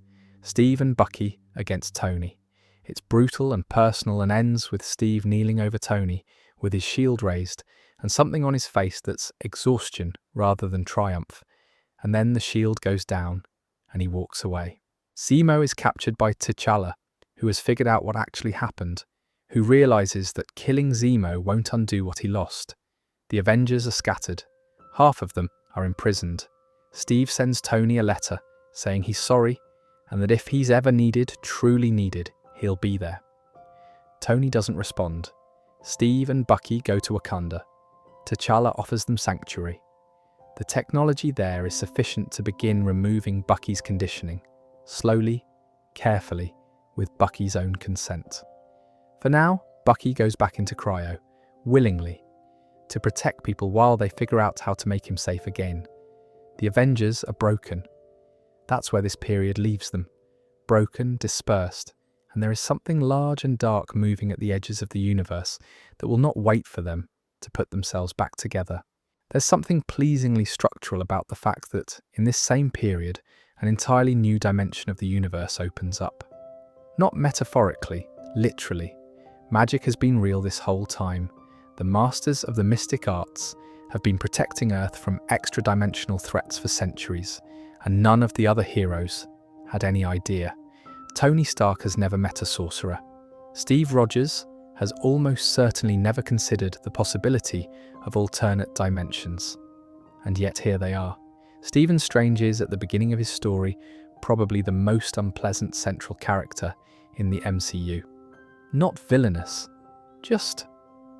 Speaker 1: Steve and Bucky against Tony. It's brutal and personal and ends with Steve kneeling over Tony with his shield raised and something on his face that's exhaustion rather than triumph. And then the shield goes down and he walks away. Zemo is captured by T'Challa, who has figured out what actually happened, who realizes that killing Zemo won't undo what he lost. The Avengers are scattered. Half of them are imprisoned. Steve sends Tony a letter saying he's sorry and that if he's ever needed, truly needed, he'll be there. Tony doesn't respond. Steve and Bucky go to Wakanda. T'Challa offers them sanctuary. The technology there is sufficient to begin removing Bucky's conditioning, slowly, carefully, with Bucky's own consent. For now, Bucky goes back into cryo, willingly, to protect people while they figure out how to make him safe again. The Avengers are broken. That's where this period leaves them. Broken, dispersed, and there is something large and dark moving at the edges of the universe that will not wait for them to put themselves back together. There's something pleasingly structural about the fact that, in this same period, an entirely new dimension of the universe opens up. Not metaphorically, literally. Magic has been real this whole time. The masters of the mystic arts have been protecting Earth from extra-dimensional threats for centuries, and none of the other heroes had any idea. Tony Stark has never met a sorcerer. Steve Rogers has almost certainly never considered the possibility of alternate dimensions. And yet here they are. Stephen Strange is, at the beginning of his story, probably the most unpleasant central character in the MCU. Not villainous, just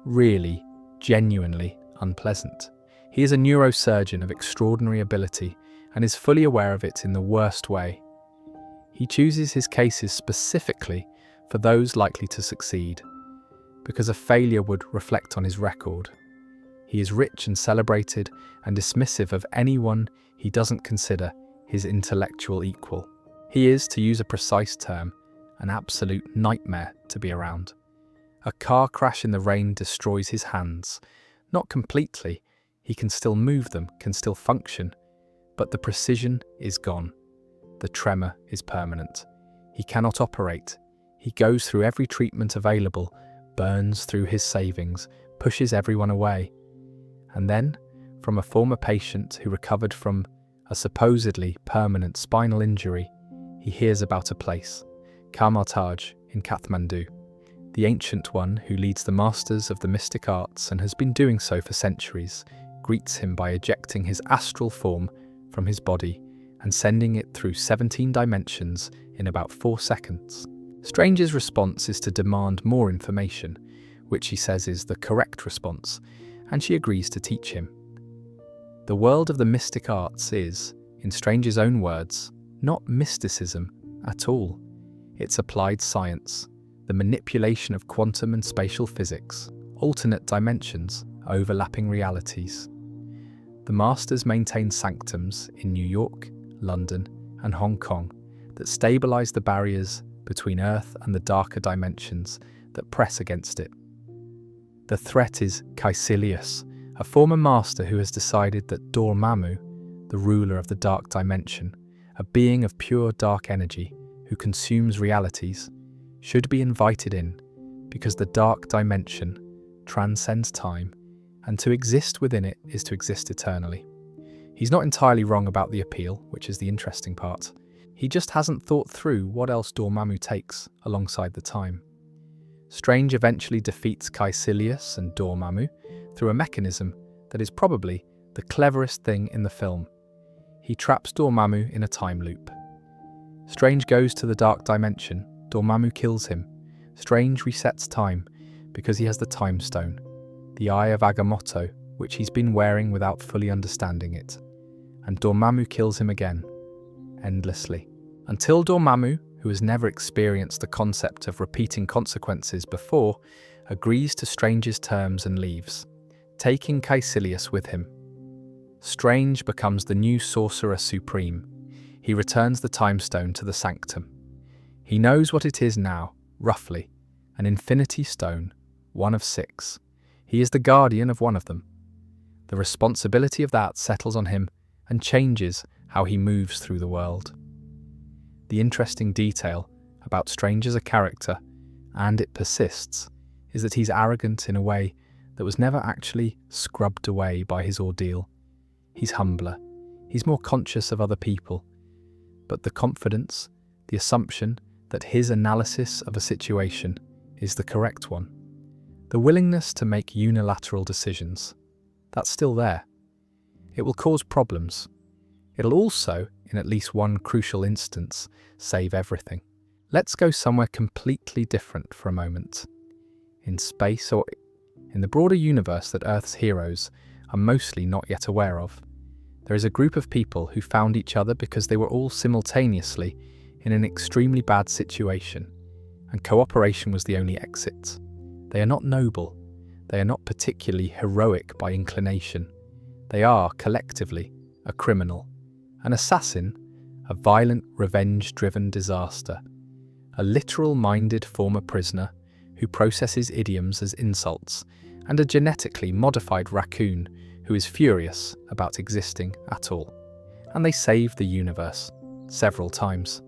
Speaker 1: really, genuinely unpleasant. He is a neurosurgeon of extraordinary ability and is fully aware of it in the worst way. He chooses his cases specifically for those likely to succeed, because a failure would reflect on his record. He is rich and celebrated and dismissive of anyone he doesn't consider his intellectual equal. He is, to use a precise term, an absolute nightmare to be around. A car crash in the rain destroys his hands. Not completely, he can still move them, can still function, but the precision is gone. The tremor is permanent. He cannot operate. He goes through every treatment available, burns through his savings, pushes everyone away. And then, from a former patient who recovered from a supposedly permanent spinal injury, he hears about a place, Kamartaj in Kathmandu. The Ancient One, who leads the Masters of the Mystic Arts and has been doing so for centuries, greets him by ejecting his astral form from his body and sending it through 17 dimensions in about 4 seconds. Strange's response is to demand more information, which he says is the correct response, and she agrees to teach him. The world of the mystic arts is, in Strange's own words, not mysticism at all. It's applied science, the manipulation of quantum and spatial physics, alternate dimensions, overlapping realities. The Masters maintain sanctums in New York, London, and Hong Kong that stabilize the barriers between Earth and the darker dimensions that press against it. The threat is Caecilius, a former master who has decided that Dormammu, the ruler of the dark dimension, a being of pure dark energy who consumes realities, should be invited in because the dark dimension transcends time, and to exist within it is to exist eternally. He's not entirely wrong about the appeal, which is the interesting part. He just hasn't thought through what else Dormammu takes alongside the time. Strange eventually defeats Caecilius and Dormammu through a mechanism that is probably the cleverest thing in the film. He traps Dormammu in a time loop. Strange goes to the dark dimension, Dormammu kills him. Strange resets time because he has the Time Stone, the Eye of Agamotto, which he's been wearing without fully understanding it. And Dormammu kills him again, endlessly. Until Dormammu, who has never experienced the concept of repeating consequences before, agrees to Strange's terms and leaves, taking Caecilius with him. Strange becomes the new Sorcerer Supreme. He returns the Time Stone to the Sanctum. He knows what it is now, roughly, an Infinity Stone, one of 6. He is the guardian of one of them. The responsibility of that settles on him and changes how he moves through the world. The interesting detail about Strange as a character, and it persists, is that he's arrogant in a way that was never actually scrubbed away by his ordeal. He's humbler, he's more conscious of other people, but the confidence, the assumption that his analysis of a situation is the correct one, the willingness to make unilateral decisions, that's still there. It will cause problems. It'll also, in at least one crucial instance, save everything. Let's go somewhere completely different for a moment. In space, or in the broader universe that Earth's heroes are mostly not yet aware of, there is a group of people who found each other because they were all simultaneously in an extremely bad situation, and cooperation was the only exit. They are not noble. They are not particularly heroic by inclination. They are, collectively, a criminal, an assassin, a violent, revenge-driven disaster, a literal-minded former prisoner who processes idioms as insults, and a genetically modified raccoon who is furious about existing at all. And they saved the universe, several times.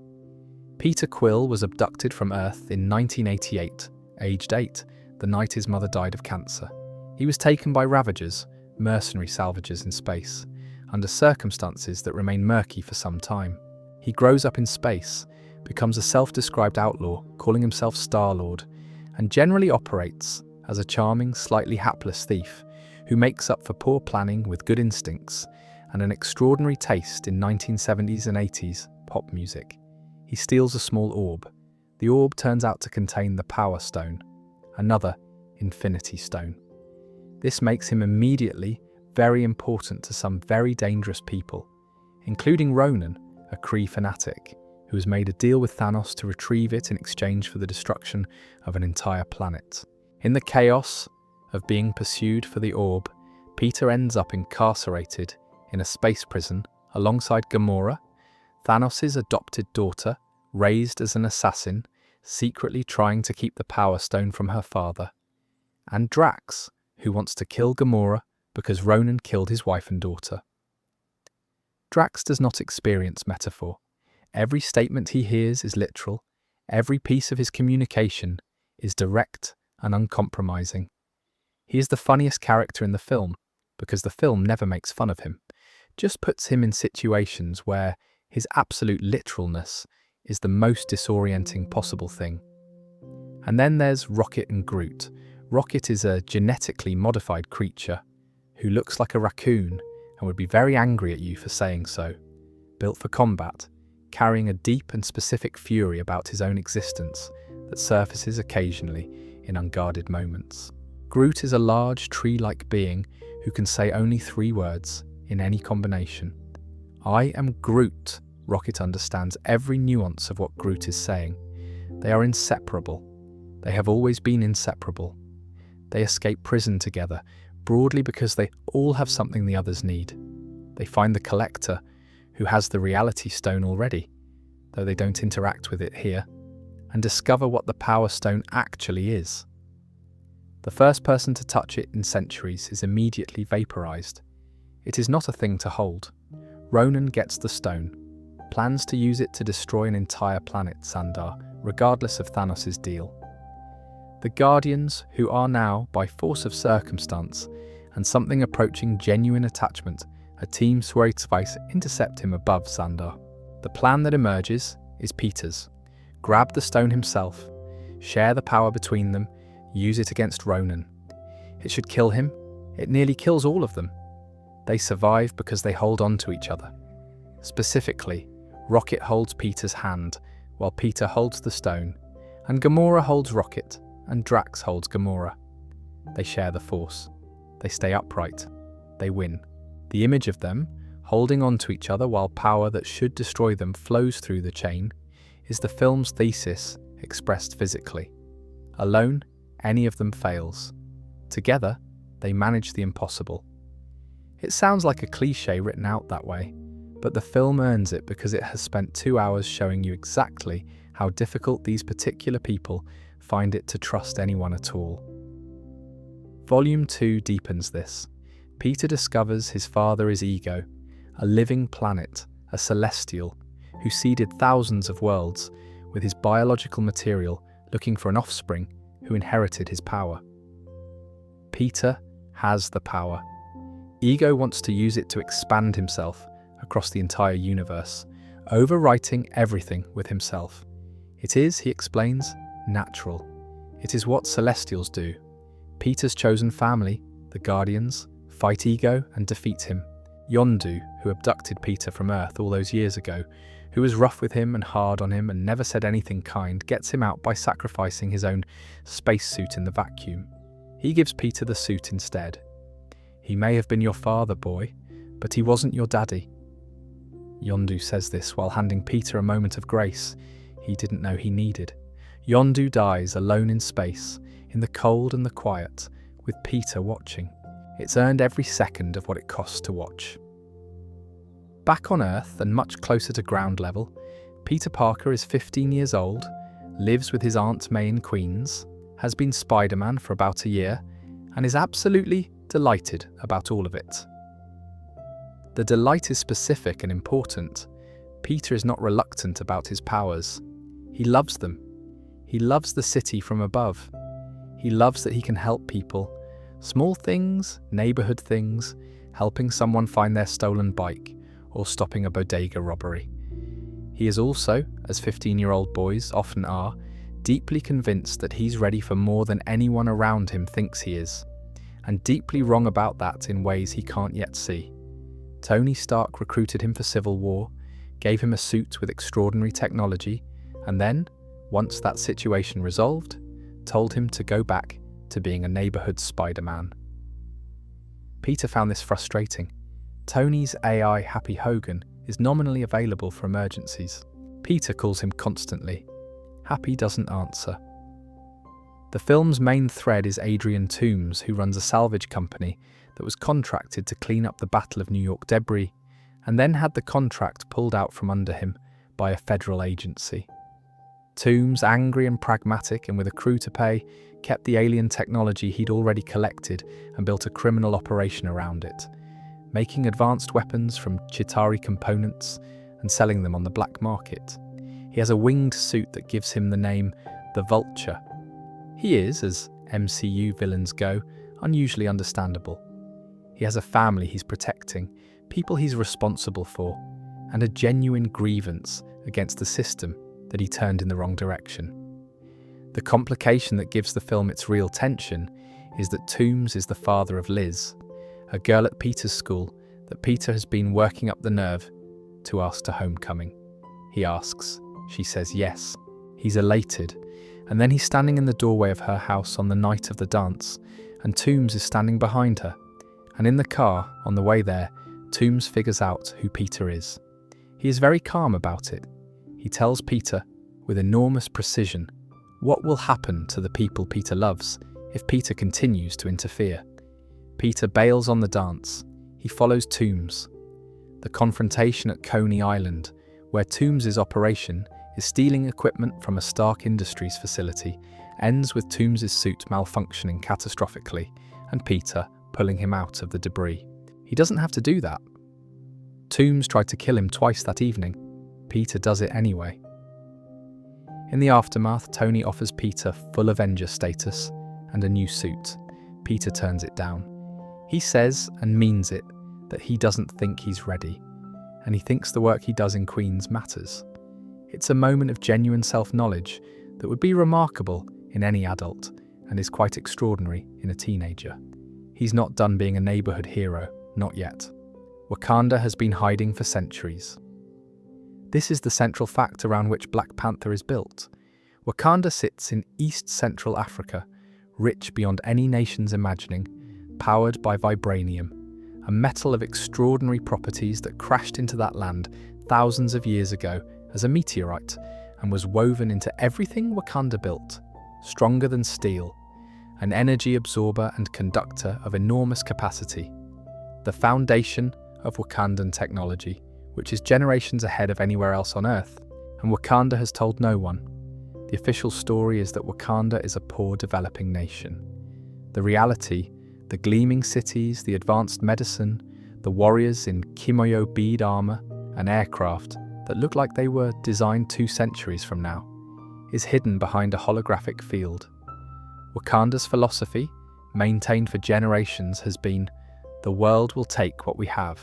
Speaker 1: Peter Quill was abducted from Earth in 1988, aged 8, the night his mother died of cancer. He was taken by Ravagers, mercenary salvagers in space, under circumstances that remain murky for some time. He grows up in space, becomes a self-described outlaw, calling himself Star-Lord, and generally operates as a charming, slightly hapless thief who makes up for poor planning with good instincts and an extraordinary taste in 1970s and 80s pop music. He steals a small orb. The orb turns out to contain the Power Stone, another Infinity Stone. This makes him immediately very important to some very dangerous people, including Ronan, a Kree fanatic, who has made a deal with Thanos to retrieve it in exchange for the destruction of an entire planet. In the chaos of being pursued for the orb, Peter ends up incarcerated in a space prison alongside Gamora, Thanos' adopted daughter, raised as an assassin, secretly trying to keep the Power Stone from her father, and Drax, who wants to kill Gamora because Ronan killed his wife and daughter. Drax does not experience metaphor. Every statement he hears is literal. Every piece of his communication is direct and uncompromising. He is the funniest character in the film because the film never makes fun of him, just puts him in situations where his absolute literalness is the most disorienting possible thing. And then there's Rocket and Groot. Rocket is a genetically modified creature who looks like a raccoon and would be very angry at you for saying so. Built for combat, carrying a deep and specific fury about his own existence that surfaces occasionally in unguarded moments. Groot is a large tree-like being who can say only 3 words in any combination. I am Groot. Rocket understands every nuance of what Groot is saying. They are inseparable. They have always been inseparable. They escape prison together, broadly because they all have something the others need. They find the Collector, who has the Reality Stone already, though they don't interact with it here, and discover what the Power Stone actually is. The first person to touch it in centuries is immediately vaporized. It is not a thing to hold. Ronan gets the stone, plans to use it to destroy an entire planet, Sandar, regardless of Thanos' deal. The Guardians, who are now, by force of circumstance and something approaching genuine attachment, a team Swaitspice intercept him above Sandar. The plan that emerges is Peter's. Grab the stone himself, share the power between them, use it against Ronan. It should kill him. It nearly kills all of them. They survive because they hold on to each other. Specifically, Rocket holds Peter's hand, while Peter holds the stone, and Gamora holds Rocket, and Drax holds Gamora. They share the Force. They stay upright. They win. The image of them, holding on to each other while power that should destroy them flows through the chain, is the film's thesis expressed physically. Alone, any of them fails. Together, they manage the impossible. It sounds like a cliché written out that way, but the film earns it because it has spent 2 hours showing you exactly how difficult these particular people find it to trust anyone at all. Volume 2 deepens this. Peter discovers his father is Ego, a living planet, a celestial, who seeded thousands of worlds with his biological material looking for an offspring who inherited his power. Peter has the power. Ego wants to use it to expand himself across the entire universe, overwriting everything with himself. It is, he explains, natural. It is what Celestials do. Peter's chosen family, the Guardians, fight Ego and defeat him. Yondu, who abducted Peter from Earth all those years ago, who was rough with him and hard on him and never said anything kind, gets him out by sacrificing his own spacesuit in the vacuum. He gives Peter the suit instead. He may have been your father, boy, but he wasn't your daddy. Yondu says this while handing Peter a moment of grace he didn't know he needed. Yondu dies alone in space, in the cold and the quiet, with Peter watching. It's earned every second of what it costs to watch. Back on Earth and much closer to ground level, Peter Parker is 15 years old, lives with his Aunt May in Queens, has been Spider-Man for about a year, and is absolutely delighted about all of it. The delight is specific and important. Peter is not reluctant about his powers. He loves them. He loves the city from above. He loves that he can help people. Small things, neighborhood things, helping someone find their stolen bike, or stopping a bodega robbery. He is also, as 15-year-old boys often are, deeply convinced that he's ready for more than anyone around him thinks he is, and deeply wrong about that in ways he can't yet see. Tony Stark recruited him for Civil War, gave him a suit with extraordinary technology, and then, once that situation resolved, told him to go back to being a neighborhood Spider-Man. Peter found this frustrating. Tony's AI Happy Hogan is nominally available for emergencies. Peter calls him constantly. Happy doesn't answer. The film's main thread is Adrian Toomes, who runs a salvage company that was contracted to clean up the Battle of New York debris, and then had the contract pulled out from under him by a federal agency. Toomes, angry and pragmatic and with a crew to pay, kept the alien technology he'd already collected and built a criminal operation around it, making advanced weapons from Chitauri components and selling them on the black market. He has a winged suit that gives him the name the Vulture. He is, as MCU villains go, unusually understandable. He has a family he's protecting, people he's responsible for, and a genuine grievance against the system that he turned in the wrong direction. The complication that gives the film its real tension is that Toomes is the father of Liz, a girl at Peter's school that Peter has been working up the nerve to ask to homecoming. He asks, she says yes. He's elated, and then he's standing in the doorway of her house on the night of the dance, and Toomes is standing behind her. And in the car, on the way there, Toomes figures out who Peter is. He is very calm about it. He tells Peter, with enormous precision, what will happen to the people Peter loves if Peter continues to interfere. Peter bails on the dance. He follows Toomes. The confrontation at Coney Island, where Toomes' operation is stealing equipment from a Stark Industries facility, ends with Toomes' suit malfunctioning catastrophically and Peter pulling him out of the debris. He doesn't have to do that. Toomes tried to kill him twice that evening. Peter does it anyway. In the aftermath, Tony offers Peter full Avenger status and a new suit. Peter turns it down. He says, and means it, that he doesn't think he's ready, and he thinks the work he does in Queens matters. It's a moment of genuine self-knowledge that would be remarkable in any adult and is quite extraordinary in a teenager. He's not done being a neighborhood hero, not yet. Wakanda has been hiding for centuries. This is the central fact around which Black Panther is built. Wakanda sits in East Central Africa, rich beyond any nation's imagining, powered by vibranium, a metal of extraordinary properties that crashed into that land thousands of years ago as a meteorite and was woven into everything Wakanda built, stronger than steel, an energy absorber and conductor of enormous capacity, the foundation of Wakandan technology, which is generations ahead of anywhere else on Earth, and Wakanda has told no one. The official story is that Wakanda is a poor developing nation. The reality, the gleaming cities, the advanced medicine, the warriors in kimoyo bead armor and aircraft that look like they were designed 2 centuries from now, is hidden behind a holographic field. Wakanda's philosophy, maintained for generations, has been, the world will take what we have.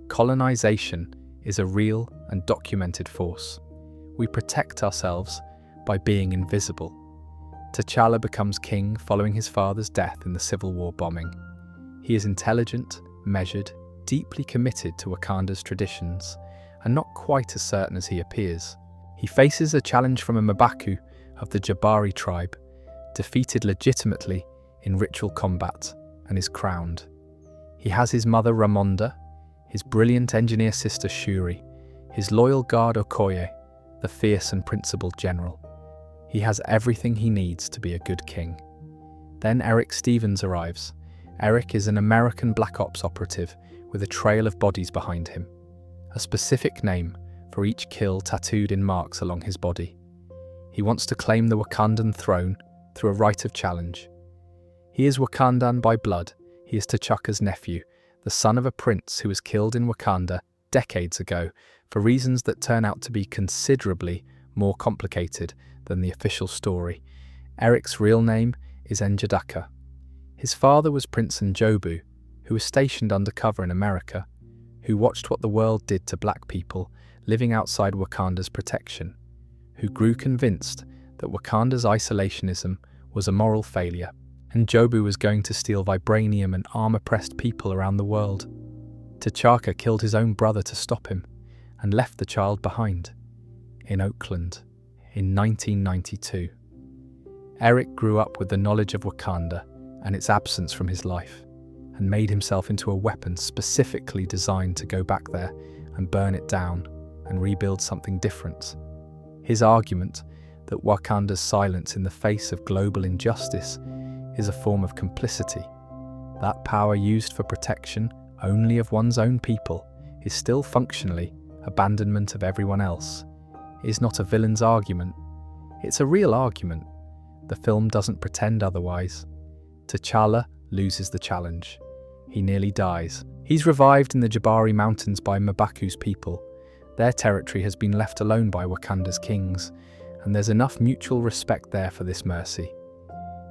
Speaker 1: Colonization is a real and documented force. We protect ourselves by being invisible. T'Challa becomes king following his father's death in the Civil War bombing. He is intelligent, measured, deeply committed to Wakanda's traditions, and not quite as certain as he appears. He faces a challenge from a M'Baku of the Jabari tribe, defeated legitimately in ritual combat, and is crowned. He has his mother Ramonda, his brilliant engineer sister Shuri, his loyal guard Okoye, the fierce and principled general. He has everything he needs to be a good king. Then Eric Stevens arrives. Eric is an American Black Ops operative with a trail of bodies behind him, a specific name for each kill tattooed in marks along his body. He wants to claim the Wakandan throne through a rite of challenge. He is Wakandan by blood. He is T'Chaka's nephew, the son of a prince who was killed in Wakanda decades ago for reasons that turn out to be considerably more complicated than the official story. Eric's real name is Njideka. His father was Prince Njobu, who was stationed undercover in America, who watched what the world did to black people living outside Wakanda's protection, who grew convinced that Wakanda's isolationism was a moral failure, and Jobu was going to steal vibranium and armor-pressed people around the world. T'Chaka killed his own brother to stop him, and left the child behind, in Oakland, in 1992. Eric grew up with the knowledge of Wakanda and its absence from his life, and made himself into a weapon specifically designed to go back there and burn it down and rebuild something different. His argument that Wakanda's silence in the face of global injustice is a form of complicity, that power used for protection only of one's own people is still functionally abandonment of everyone else, is not a villain's argument. It's a real argument. The film doesn't pretend otherwise. T'Challa loses the challenge. He nearly dies. He's revived in the Jabari Mountains by M'Baku's people. Their territory has been left alone by Wakanda's kings, and there's enough mutual respect there for this mercy.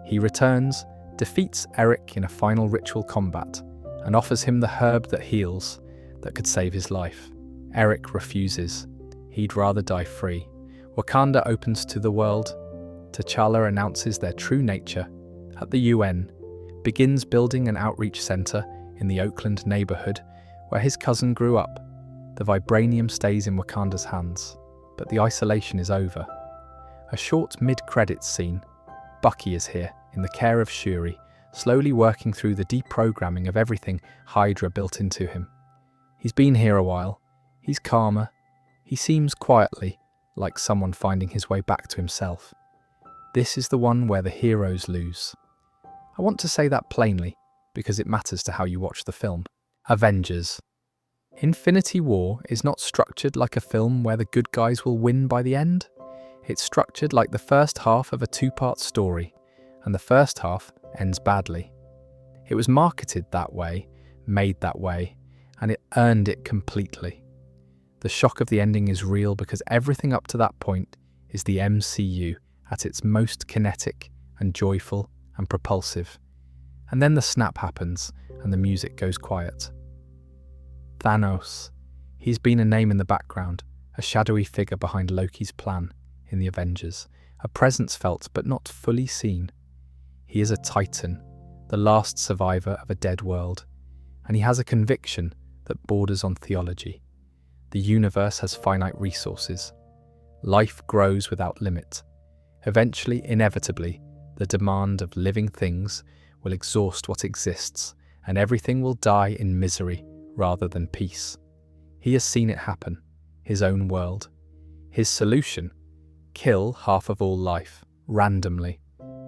Speaker 1: He returns, defeats Eric in a final ritual combat, and offers him the herb that heals, that could save his life. Eric refuses. He'd rather die free. Wakanda opens to the world. T'Challa announces their true nature at the UN, begins building an outreach center in the Oakland neighborhood where his cousin grew up. The vibranium stays in Wakanda's hands, but the isolation is over. A short mid-credits scene. Bucky is here, in the care of Shuri, slowly working through the deprogramming of everything Hydra built into him. He's been here a while. He's calmer. He seems quietly like someone finding his way back to himself. This is the one where the heroes lose. I want to say that plainly, because it matters to how you watch the film. Avengers. Infinity War is not structured like a film where the good guys will win by the end. It's structured like the first half of a two-part story, and the first half ends badly. It was marketed that way, made that way, and it earned it completely. The shock of the ending is real because everything up to that point is the MCU at its most kinetic and joyful and propulsive. And then the snap happens and the music goes quiet. Thanos. He's been a name in the background, a shadowy figure behind Loki's plan in the Avengers, a presence felt but not fully seen. He is a titan, the last survivor of a dead world, and he has a conviction that borders on theology. The universe has finite resources. Life grows without limit. Eventually, inevitably, the demand of living things will exhaust what exists, and everything will die in misery rather than peace. He has seen it happen, his own world. His solution: kill half of all life, randomly,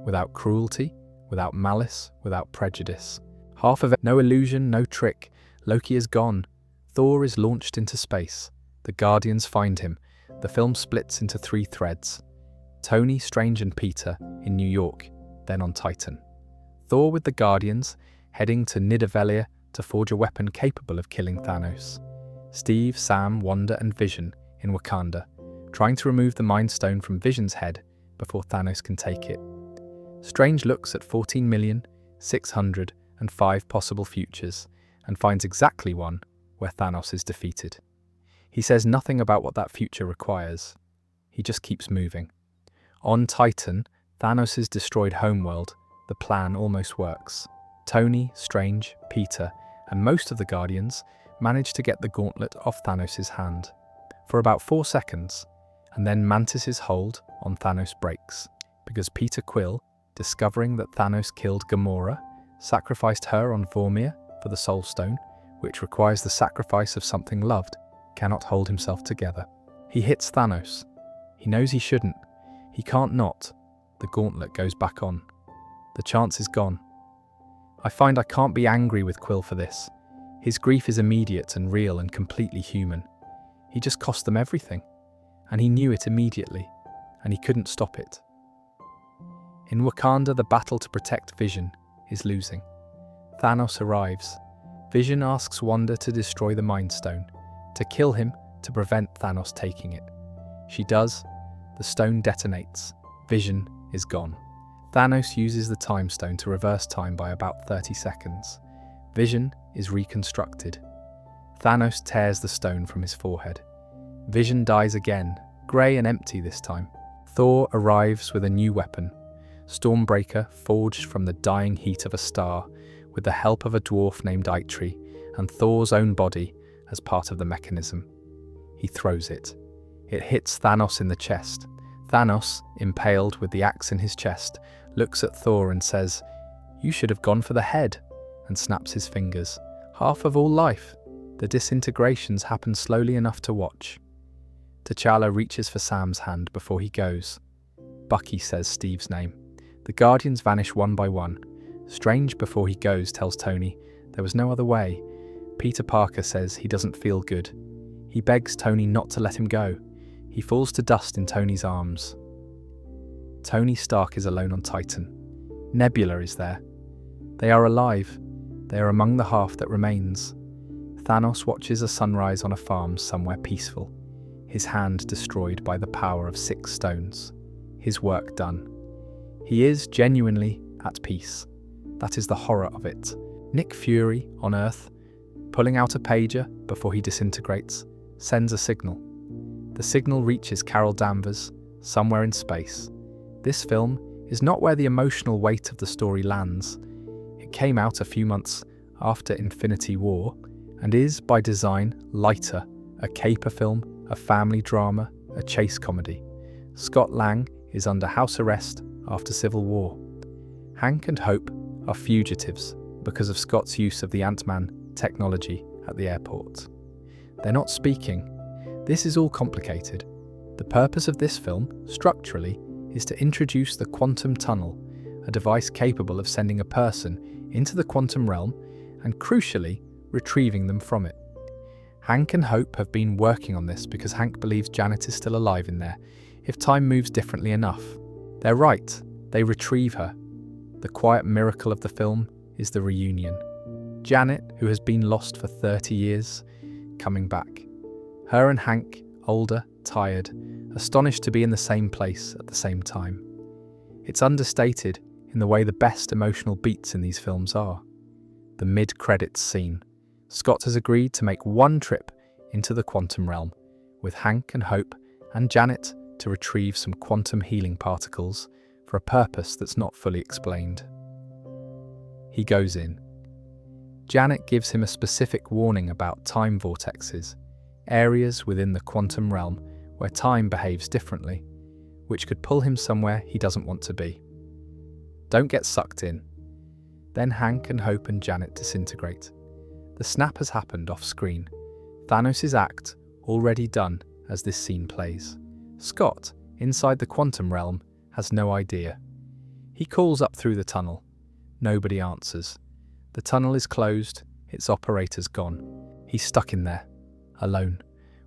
Speaker 1: without cruelty, without malice, without prejudice. Half of it, no illusion, no trick. Loki is gone. Thor is launched into space. The Guardians find him. The film splits into three threads. Tony, Strange and Peter in New York, then on Titan. Thor with the Guardians, heading to Nidavellir to forge a weapon capable of killing Thanos. Steve, Sam, Wanda and Vision in Wakanda, trying to remove the Mind Stone from Vision's head before Thanos can take it. Strange looks at 14,605 possible futures and finds exactly one where Thanos is defeated. He says nothing about what that future requires. He just keeps moving. On Titan, Thanos' destroyed homeworld, the plan almost works. Tony, Strange, Peter, and most of the Guardians manage to get the gauntlet off Thanos' hand for about 4 seconds, and then Mantis' hold on Thanos breaks, because Peter Quill, discovering that Thanos killed Gamora, sacrificed her on Vormir for the Soul Stone, which requires the sacrifice of something loved, cannot hold himself together. He hits Thanos. He knows he shouldn't. He can't not. The gauntlet goes back on. The chance is gone. I find I can't be angry with Quill for this. His grief is immediate and real and completely human. He just cost them everything. And he knew it immediately. And he couldn't stop it. In Wakanda, the battle to protect Vision is losing. Thanos arrives. Vision asks Wanda to destroy the Mind Stone, to kill him to prevent Thanos taking it. She does. The stone detonates. Vision is gone. Thanos uses the Time Stone to reverse time by about 30 seconds. Vision is reconstructed. Thanos tears the stone from his forehead. Vision dies again, grey and empty this time. Thor arrives with a new weapon, Stormbreaker, forged from the dying heat of a star, with the help of a dwarf named Eitri and Thor's own body as part of the mechanism. He throws it. It hits Thanos in the chest. Thanos, impaled with the axe in his chest, looks at Thor and says, "You should have gone for the head," and snaps his fingers. Half of all life. The disintegrations happen slowly enough to watch. T'Challa reaches for Sam's hand before he goes. Bucky says Steve's name. The Guardians vanish one by one. Strange, before he goes, tells Tony there was no other way. Peter Parker says he doesn't feel good. He begs Tony not to let him go. He falls to dust in Tony's arms. Tony Stark is alone on Titan. Nebula is there. They are alive. They are among the half that remains. Thanos watches a sunrise on a farm somewhere peaceful. His hand destroyed by the power of 6 stones. His work done. He is genuinely at peace. That is the horror of it. Nick Fury, on Earth, pulling out a pager before he disintegrates, sends a signal. The signal reaches Carol Danvers, somewhere in space. This film is not where the emotional weight of the story lands. It came out a few months after Infinity War, and is, by design, lighter, a caper film, a family drama, a chase comedy. Scott Lang is under house arrest after Civil War. Hank and Hope are fugitives because of Scott's use of the Ant-Man technology at the airport. They're not speaking. This is all complicated. The purpose of this film, structurally, is to introduce the quantum tunnel, a device capable of sending a person into the quantum realm and, crucially, retrieving them from it. Hank and Hope have been working on this because Hank believes Janet is still alive in there, if time moves differently enough. They're right, they retrieve her. The quiet miracle of the film is the reunion. Janet, who has been lost for 30 years, coming back. Her and Hank, older, tired, astonished to be in the same place at the same time. It's understated in the way the best emotional beats in these films are. The mid-credits scene. Scott has agreed to make one trip into the quantum realm, with Hank and Hope and Janet to retrieve some quantum healing particles for a purpose that's not fully explained. He goes in. Janet gives him a specific warning about time vortexes, areas within the quantum realm where time behaves differently, which could pull him somewhere he doesn't want to be. Don't get sucked in. Then Hank and Hope and Janet disintegrate. The snap has happened off-screen. Thanos' act already done as this scene plays. Scott, inside the quantum realm, has no idea. He calls up through the tunnel. Nobody answers. The tunnel is closed, its operators gone. He's stuck in there, alone,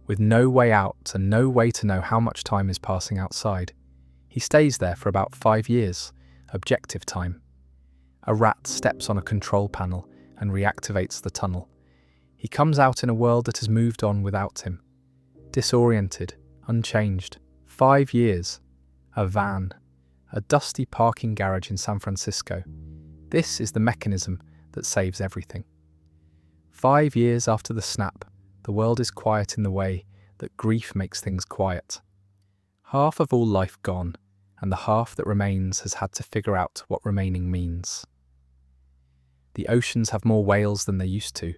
Speaker 1: with no way out and no way to know how much time is passing outside. He stays there for about 5 years, objective time. A rat steps on a control panel and reactivates the tunnel. He comes out in a world that has moved on without him. Disoriented, unchanged. 5 years. A van. A dusty parking garage in San Francisco. This is the mechanism that saves everything. 5 years after the snap, the world is quiet in the way that grief makes things quiet. Half of all life gone, and the half that remains has had to figure out what remaining means. The oceans have more whales than they used to,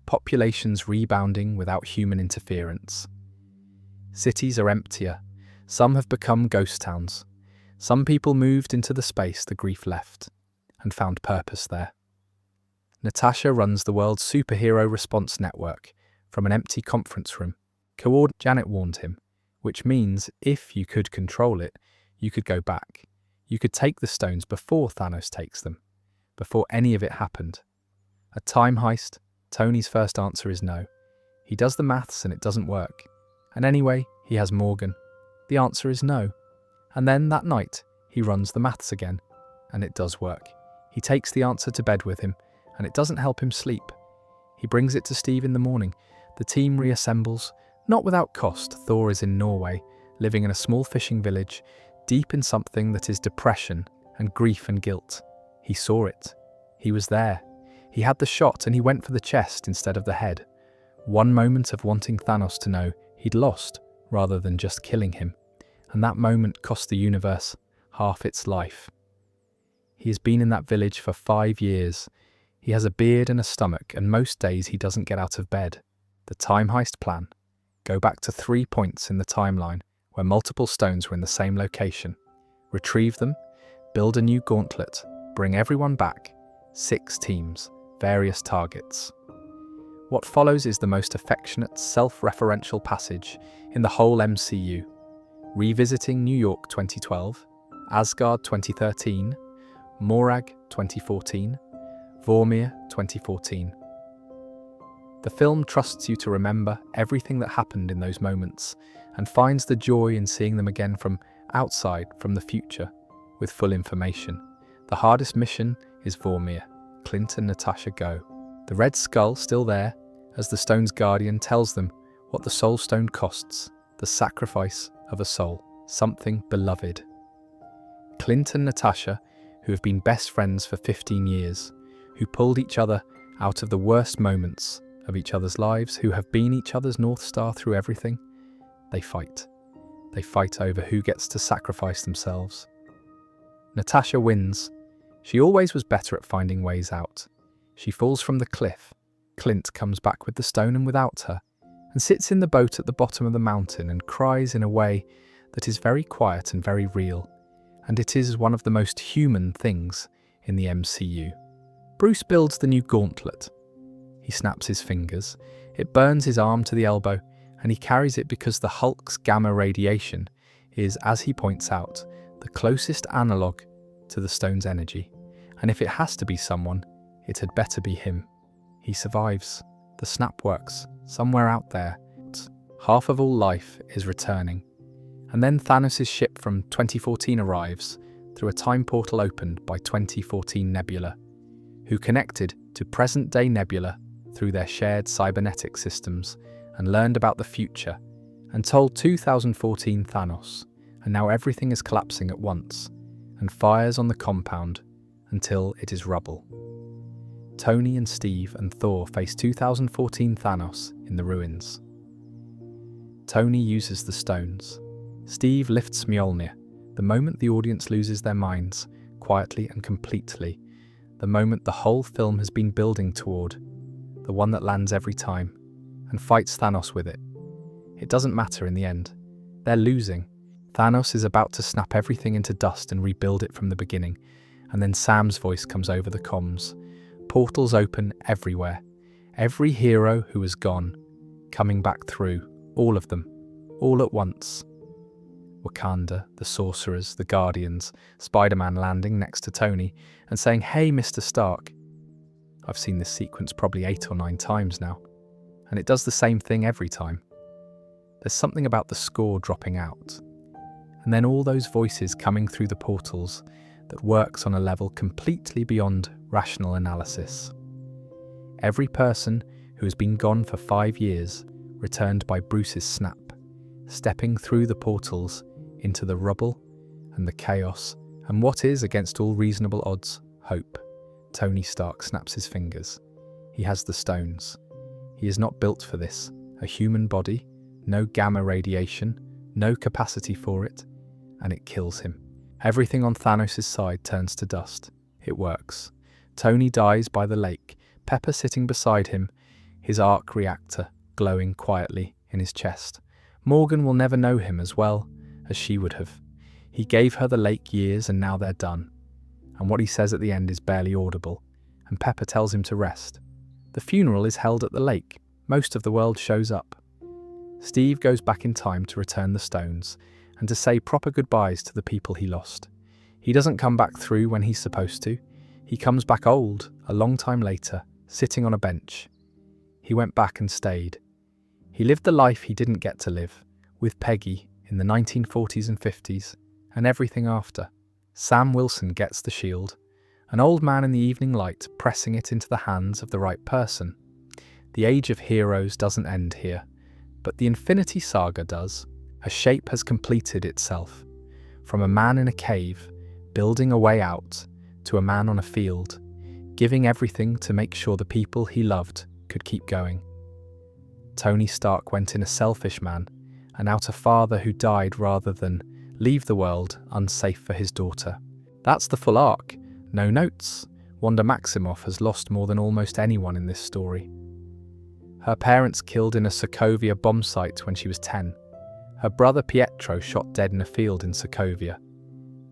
Speaker 1: populations rebounding without human interference. Cities are emptier. Some have become ghost towns. Some people moved into the space the grief left and found purpose there. Natasha runs the world's superhero response network from an empty conference room. Janet warned him, which means if you could control it, you could go back. You could take the stones before Thanos takes them, before any of it happened. A time heist? Tony's first answer is no. He does the maths and it doesn't work. And anyway, he has Morgan. The answer is no. And then that night, he runs the maths again, and it does work. He takes the answer to bed with him, and it doesn't help him sleep. He brings it to Steve in the morning. The team reassembles, not without cost. Thor is in Norway, living in a small fishing village, deep in something that is depression and grief and guilt. He saw it. He was there. He had the shot and he went for the chest instead of the head. One moment of wanting Thanos to know he'd lost rather than just killing him, and that moment cost the universe half its life. He has been in that village for 5 years. He has a beard and a stomach, and most days he doesn't get out of bed. The time heist plan. Go back to 3 points in the timeline where multiple stones were in the same location. Retrieve them, build a new gauntlet, bring everyone back. 6 teams, various targets. What follows is the most affectionate, self-referential passage in the whole MCU. Revisiting New York 2012, Asgard 2013, Morag 2014, Vormir 2014. The film trusts you to remember everything that happened in those moments and finds the joy in seeing them again from outside, from the future, with full information. The hardest mission is Vormir. Clint and Natasha go. The Red Skull still there, as the Stone's guardian tells them what the Soul Stone costs, the sacrifice of a soul, something beloved. Clint and Natasha, who have been best friends for 15 years, who pulled each other out of the worst moments of each other's lives, who have been each other's North Star through everything, they fight. They fight over who gets to sacrifice themselves. Natasha wins. She always was better at finding ways out. She falls from the cliff. Clint comes back with the stone and without her, and sits in the boat at the bottom of the mountain and cries in a way that is very quiet and very real, and it is one of the most human things in the MCU. Bruce builds the new gauntlet. He snaps his fingers, it burns his arm to the elbow, and he carries it because the Hulk's gamma radiation is, as he points out, the closest analogue to the stone's energy, and if it has to be someone, it had better be him. He survives. The snap works. Somewhere out there, half of all life is returning. And then Thanos' ship from 2014 arrives through a time portal opened by 2014 Nebula, who connected to present-day Nebula through their shared cybernetic systems and learned about the future and told 2014 Thanos, and now everything is collapsing at once and fires on the compound until it is rubble. Tony and Steve and Thor face 2014 Thanos in the ruins. Tony uses the stones. Steve lifts Mjolnir, the moment the audience loses their minds, quietly and completely, the moment the whole film has been building toward, the one that lands every time, and fights Thanos with it. It doesn't matter in the end. They're losing. Thanos is about to snap everything into dust and rebuild it from the beginning, and then Sam's voice comes over the comms. Portals open everywhere. Every hero who is gone, coming back through, all of them, all at once. Wakanda, the sorcerers, the Guardians, Spider-Man landing next to Tony and saying, "Hey, Mr. Stark." I've seen this sequence probably 8 or 9 times now, and it does the same thing every time. There's something about the score dropping out, and then all those voices coming through the portals that works on a level completely beyond rational analysis. Every person who has been gone for 5 years returned by Bruce's snap, stepping through the portals into the rubble and the chaos and what is, against all reasonable odds, hope. Tony Stark snaps his fingers. He has the stones. He is not built for this. A human body, no gamma radiation, no capacity for it, and it kills him. Everything on Thanos' side turns to dust. It works. Tony dies by the lake, Pepper sitting beside him, his arc reactor glowing quietly in his chest. Morgan will never know him as well as she would have. He gave her the lake years and now they're done. And what he says at the end is barely audible, and Pepper tells him to rest. The funeral is held at the lake. Most of the world shows up. Steve goes back in time to return the stones and to say proper goodbyes to the people he lost. He doesn't come back through when he's supposed to. He comes back old, a long time later, sitting on a bench. He went back and stayed. He lived the life he didn't get to live, with Peggy in the 1940s and 50s, and everything after. Sam Wilson gets the shield, an old man in the evening light pressing it into the hands of the right person. The age of heroes doesn't end here, but the Infinity Saga does. A shape has completed itself, from a man in a cave, building a way out, to a man on a field, giving everything to make sure the people he loved could keep going. Tony Stark went in a selfish man, and out a father who died rather than leave the world unsafe for his daughter. That's the full arc. No notes. Wanda Maximoff has lost more than almost anyone in this story. Her parents killed in a Sokovia bomb site when she was 10. Her brother Pietro shot dead in a field in Sokovia.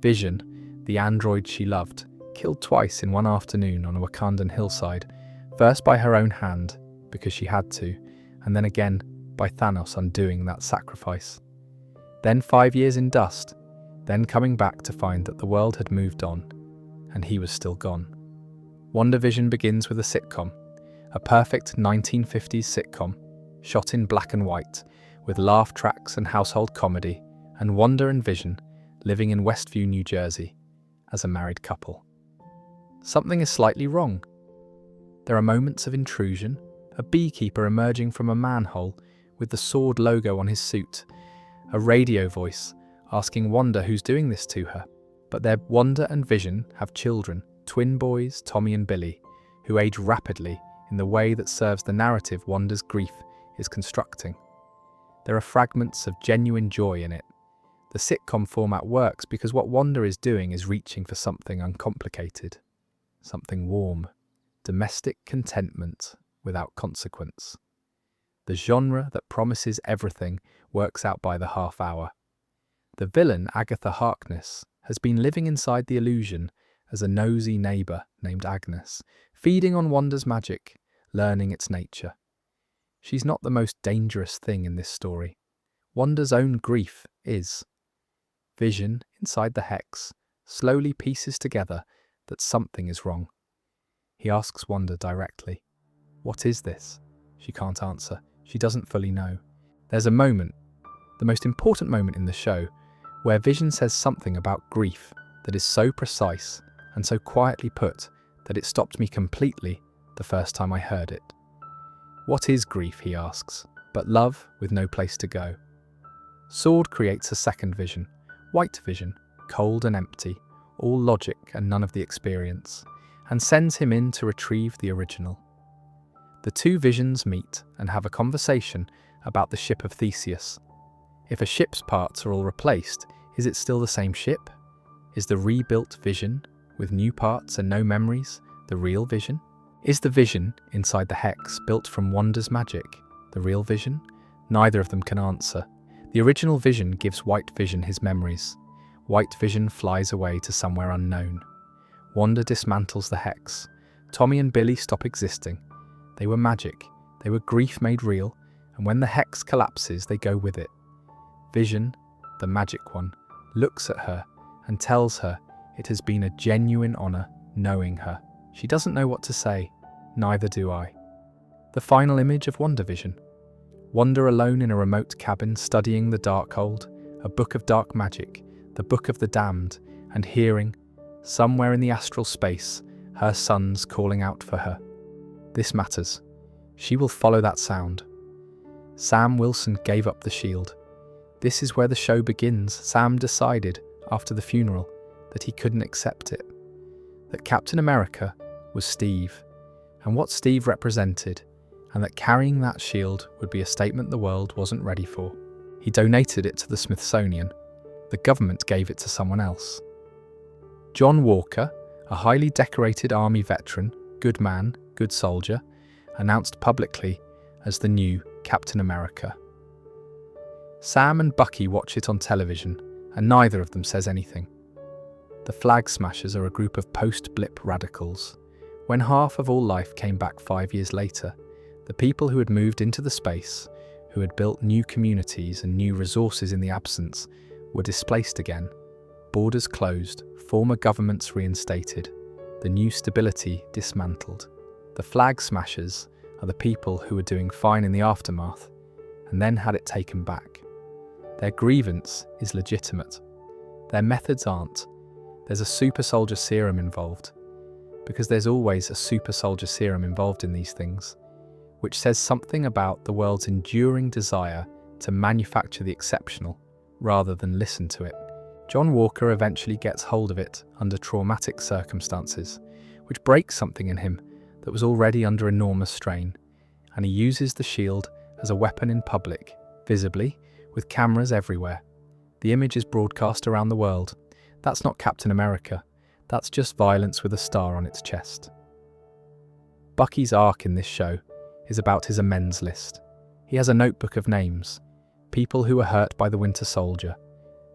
Speaker 1: Vision, the android she loved, killed twice in one afternoon on a Wakandan hillside, first by her own hand, because she had to, and then again by Thanos undoing that sacrifice. Then 5 years in dust, then coming back to find that the world had moved on, and he was still gone. WandaVision begins with a sitcom, a perfect 1950s sitcom, shot in black and white, with laugh tracks and household comedy, and Wanda and Vision living in Westview, New Jersey, as a married couple. Something is slightly wrong. There are moments of intrusion, a beekeeper emerging from a manhole with the sword logo on his suit, a radio voice asking Wanda who's doing this to her. But their Wanda and Vision have children, twin boys, Tommy and Billy, who age rapidly in the way that serves the narrative Wanda's grief is constructing. There are fragments of genuine joy in it. The sitcom format works because what Wanda is doing is reaching for something uncomplicated, something warm, domestic contentment without consequence. The genre that promises everything works out by the half hour. The villain, Agatha Harkness, has been living inside the illusion as a nosy neighbour named Agnes, feeding on Wanda's magic, learning its nature. She's not the most dangerous thing in this story. Wanda's own grief is. Vision, inside the hex, slowly pieces together that something is wrong. He asks Wanda directly, "What is this?" She can't answer. She doesn't fully know. There's a moment, the most important moment in the show, where Vision says something about grief that is so precise and so quietly put that it stopped me completely the first time I heard it. What is grief, he asks, but love with no place to go. Sword creates a second Vision, White Vision, cold and empty, all logic and none of the experience, and sends him in to retrieve the original. The two Visions meet and have a conversation about the ship of Theseus. If a ship's parts are all replaced, is it still the same ship? Is the rebuilt Vision, with new parts and no memories, the real Vision? Is the Vision inside the hex built from Wanda's magic the real Vision? Neither of them can answer. The original Vision gives White Vision his memories. White Vision flies away to somewhere unknown. Wanda dismantles the hex. Tommy and Billy stop existing. They were magic. They were grief made real, and when the hex collapses, they go with it. Vision, the magic one, looks at her and tells her it has been a genuine honour knowing her. She doesn't know what to say, neither do I. The final image of WandaVision. Wanda alone in a remote cabin studying the Darkhold, a book of dark magic, the book of the damned, and hearing, somewhere in the astral space, her sons calling out for her. This matters. She will follow that sound. Sam Wilson gave up the shield. This is where the show begins. Sam decided, after the funeral, that he couldn't accept it. That Captain America was Steve, and what Steve represented, and that carrying that shield would be a statement the world wasn't ready for. He donated it to the Smithsonian. The government gave it to someone else. John Walker, a highly decorated army veteran, good man, good soldier, announced publicly as the new Captain America. Sam and Bucky watch it on television, and neither of them says anything. The Flag Smashers are a group of post-blip radicals. When half of all life came back 5 years later, the people who had moved into the space, who had built new communities and new resources in the absence, were displaced again. Borders closed, former governments reinstated, the new stability dismantled. The Flag Smashers are the people who were doing fine in the aftermath, and then had it taken back. Their grievance is legitimate. Their methods aren't. There's a super soldier serum involved, because there's always a super soldier serum involved in these things, which says something about the world's enduring desire to manufacture the exceptional rather than listen to it. John Walker eventually gets hold of it under traumatic circumstances, which breaks something in him that was already under enormous strain, and he uses the shield as a weapon in public, visibly, with cameras everywhere. The image is broadcast around the world. That's not Captain America, that's just violence with a star on its chest. Bucky's arc in this show is about his amends list. He has a notebook of names, people who were hurt by the Winter Soldier,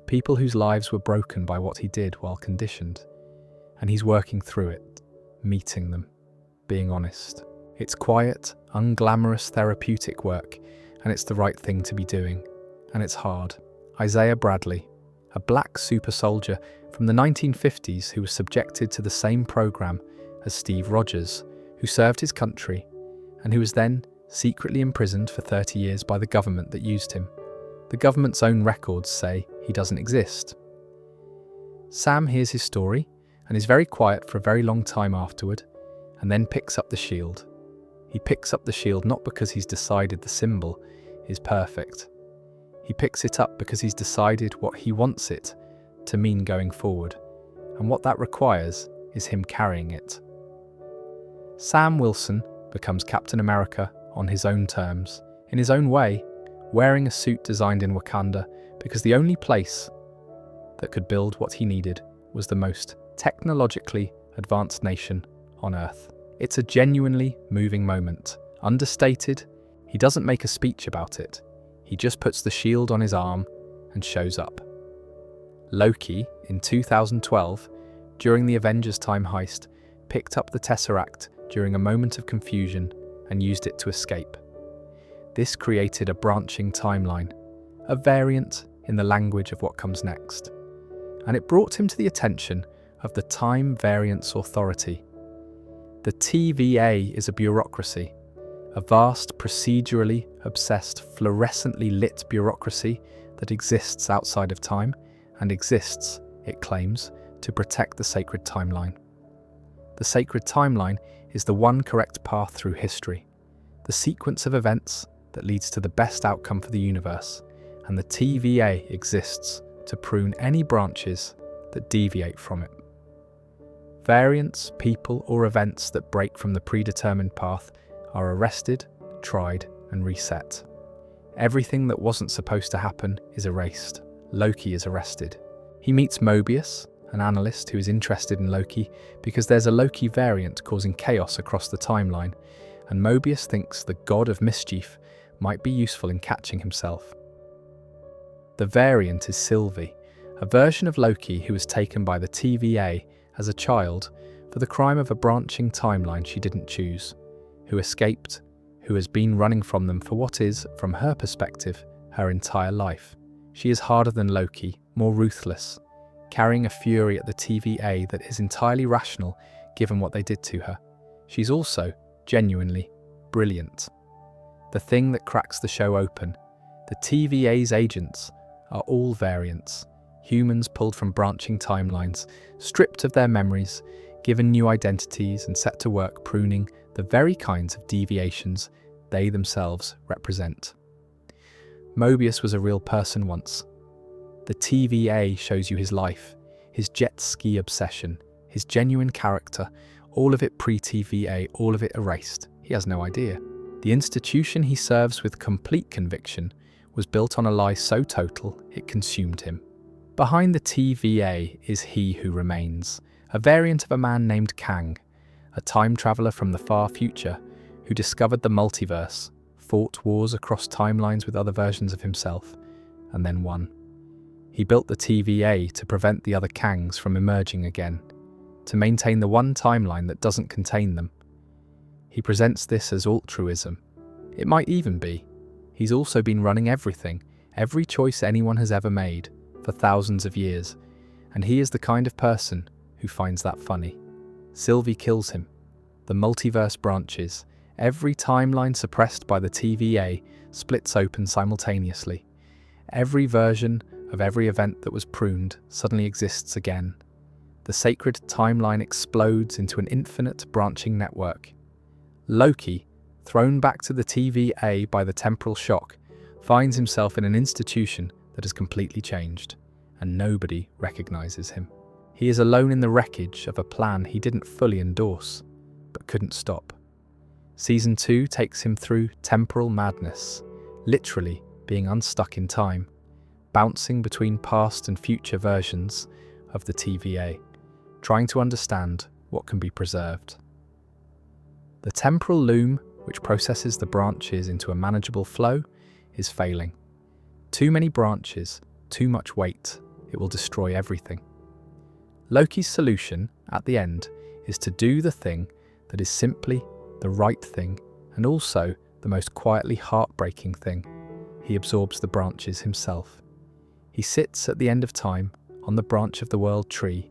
Speaker 1: people whose lives were broken by what he did while conditioned, and he's working through it, meeting them, being honest. It's quiet, unglamorous therapeutic work, and it's the right thing to be doing, and it's hard. Isaiah Bradley, a black super soldier from the 1950s who was subjected to the same program as Steve Rogers, who served his country, and who was then secretly imprisoned for 30 years by the government that used him. The government's own records say he doesn't exist. Sam hears his story and is very quiet for a very long time afterward, and then picks up the shield. He picks up the shield not because he's decided the symbol is perfect. He picks it up because he's decided what he wants it to mean going forward, and what that requires is him carrying it. Sam Wilson becomes Captain America on his own terms, in his own way, wearing a suit designed in Wakanda because the only place that could build what he needed was the most technologically advanced nation on Earth. It's a genuinely moving moment. Understated, he doesn't make a speech about it. He just puts the shield on his arm and shows up. Loki, in 2012, during the Avengers time heist, picked up the Tesseract during a moment of confusion and used it to escape. This created a branching timeline, a variant in the language of what comes next, and it brought him to the attention of the Time Variance Authority. The TVA is a bureaucracy, a vast, procedurally obsessed, fluorescently lit bureaucracy that exists outside of time and exists, it claims, to protect the sacred timeline. The sacred timeline is the one correct path through history, the sequence of events that leads to the best outcome for the universe, and the TVA exists to prune any branches that deviate from it. Variants, people, or events that break from the predetermined path are arrested, tried, and reset. Everything that wasn't supposed to happen is erased. Loki is arrested. He meets Mobius, an analyst who is interested in Loki because there's a Loki variant causing chaos across the timeline, and Mobius thinks the god of mischief might be useful in catching himself. The variant is Sylvie, a version of Loki who was taken by the TVA as a child for the crime of a branching timeline she didn't choose, who escaped, who has been running from them for what is, from her perspective, her entire life. She is harder than Loki, more ruthless, carrying a fury at the TVA that is entirely rational given what they did to her. She's also, genuinely, brilliant. The thing that cracks the show open, the TVA's agents are all variants, humans pulled from branching timelines, stripped of their memories, given new identities and set to work pruning the very kinds of deviations they themselves represent. Mobius was a real person once. The TVA shows you his life, his jet ski obsession, his genuine character, all of it pre-TVA, all of it erased. He has no idea. The institution he serves with complete conviction was built on a lie so total it consumed him. Behind the TVA is He Who Remains, a variant of a man named Kang, a time traveller from the far future who discovered the multiverse, fought wars across timelines with other versions of himself, and then won. He built the TVA to prevent the other Kangs from emerging again, to maintain the one timeline that doesn't contain them. He presents this as altruism. It might even be. He's also been running everything, every choice anyone has ever made, for thousands of years, and he is the kind of person who finds that funny. Sylvie kills him. The multiverse branches. Every timeline suppressed by the TVA splits open simultaneously. Every version of every event that was pruned suddenly exists again. The sacred timeline explodes into an infinite branching network. Loki, thrown back to the TVA by the temporal shock, finds himself in an institution that has completely changed, and nobody recognizes him. He is alone in the wreckage of a plan he didn't fully endorse, but couldn't stop. Season 2 takes him through temporal madness, literally being unstuck in time, bouncing between past and future versions of the TVA, trying to understand what can be preserved. The temporal loom, which processes the branches into a manageable flow, is failing. Too many branches, too much weight, it will destroy everything. Loki's solution, at the end, is to do the thing that is simply the right thing and also the most quietly heartbreaking thing. He absorbs the branches himself. He sits at the end of time on the branch of the world tree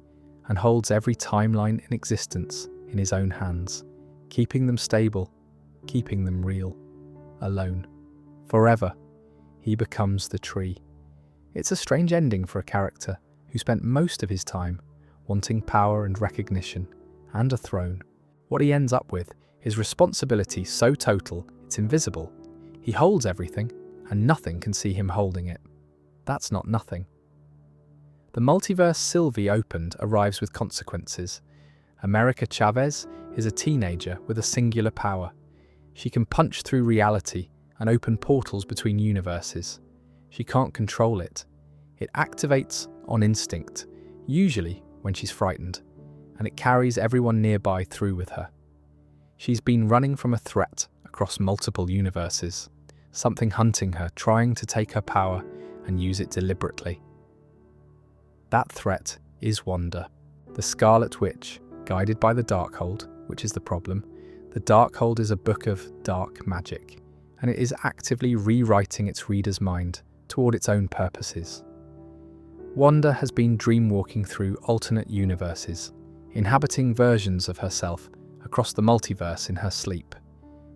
Speaker 1: and holds every timeline in existence in his own hands, keeping them stable, keeping them real, alone. Forever, he becomes the tree. It's a strange ending for a character who spent most of his time wanting power and recognition and a throne. What he ends up with is responsibility so total it's invisible. He holds everything and nothing can see him holding it. That's not nothing. The multiverse Sylvie opened arrives with consequences. America Chavez is a teenager with a singular power. She can punch through reality and open portals between universes. She can't control it. It activates on instinct, usually when she's frightened, and it carries everyone nearby through with her. She's been running from a threat across multiple universes, something hunting her, trying to take her power and use it deliberately. That threat is Wanda, the Scarlet Witch, guided by the Darkhold, which is the problem. The Darkhold is a book of dark magic, and it is actively rewriting its reader's mind toward its own purposes. Wanda has been dreamwalking through alternate universes, inhabiting versions of herself across the multiverse in her sleep.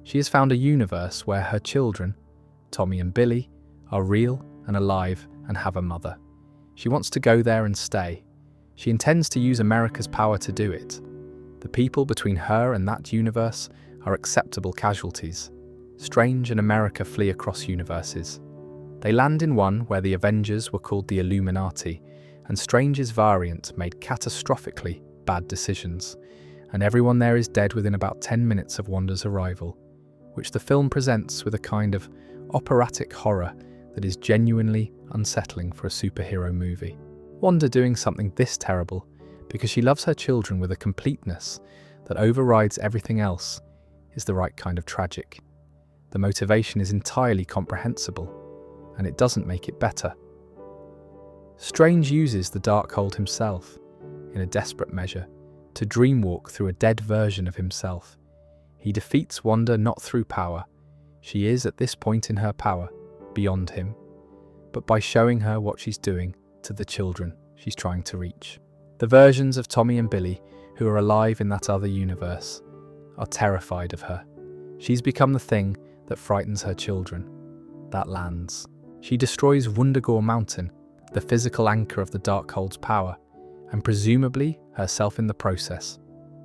Speaker 1: She has found a universe where her children, Tommy and Billy, are real and alive and have a mother. She wants to go there and stay. She intends to use America's power to do it. The people between her and that universe are acceptable casualties. Strange and America flee across universes. They land in one where the Avengers were called the Illuminati, and Strange's variant made catastrophically bad decisions, and everyone there is dead within about 10 minutes of Wanda's arrival, which the film presents with a kind of operatic horror that is genuinely unsettling for a superhero movie. Wanda doing something this terrible because she loves her children with a completeness that overrides everything else is the right kind of tragic. The motivation is entirely comprehensible, and it doesn't make it better. Strange uses the Darkhold himself, in a desperate measure, to dreamwalk through a dead version of himself. He defeats Wanda not through power. She is, at this point in her power, beyond him, but by showing her what she's doing to the children she's trying to reach. The versions of Tommy and Billy, who are alive in that other universe, are terrified of her. She's become the thing that frightens her children. That lands. She destroys Wundagore Mountain, the physical anchor of the Darkhold's power, and presumably herself in the process.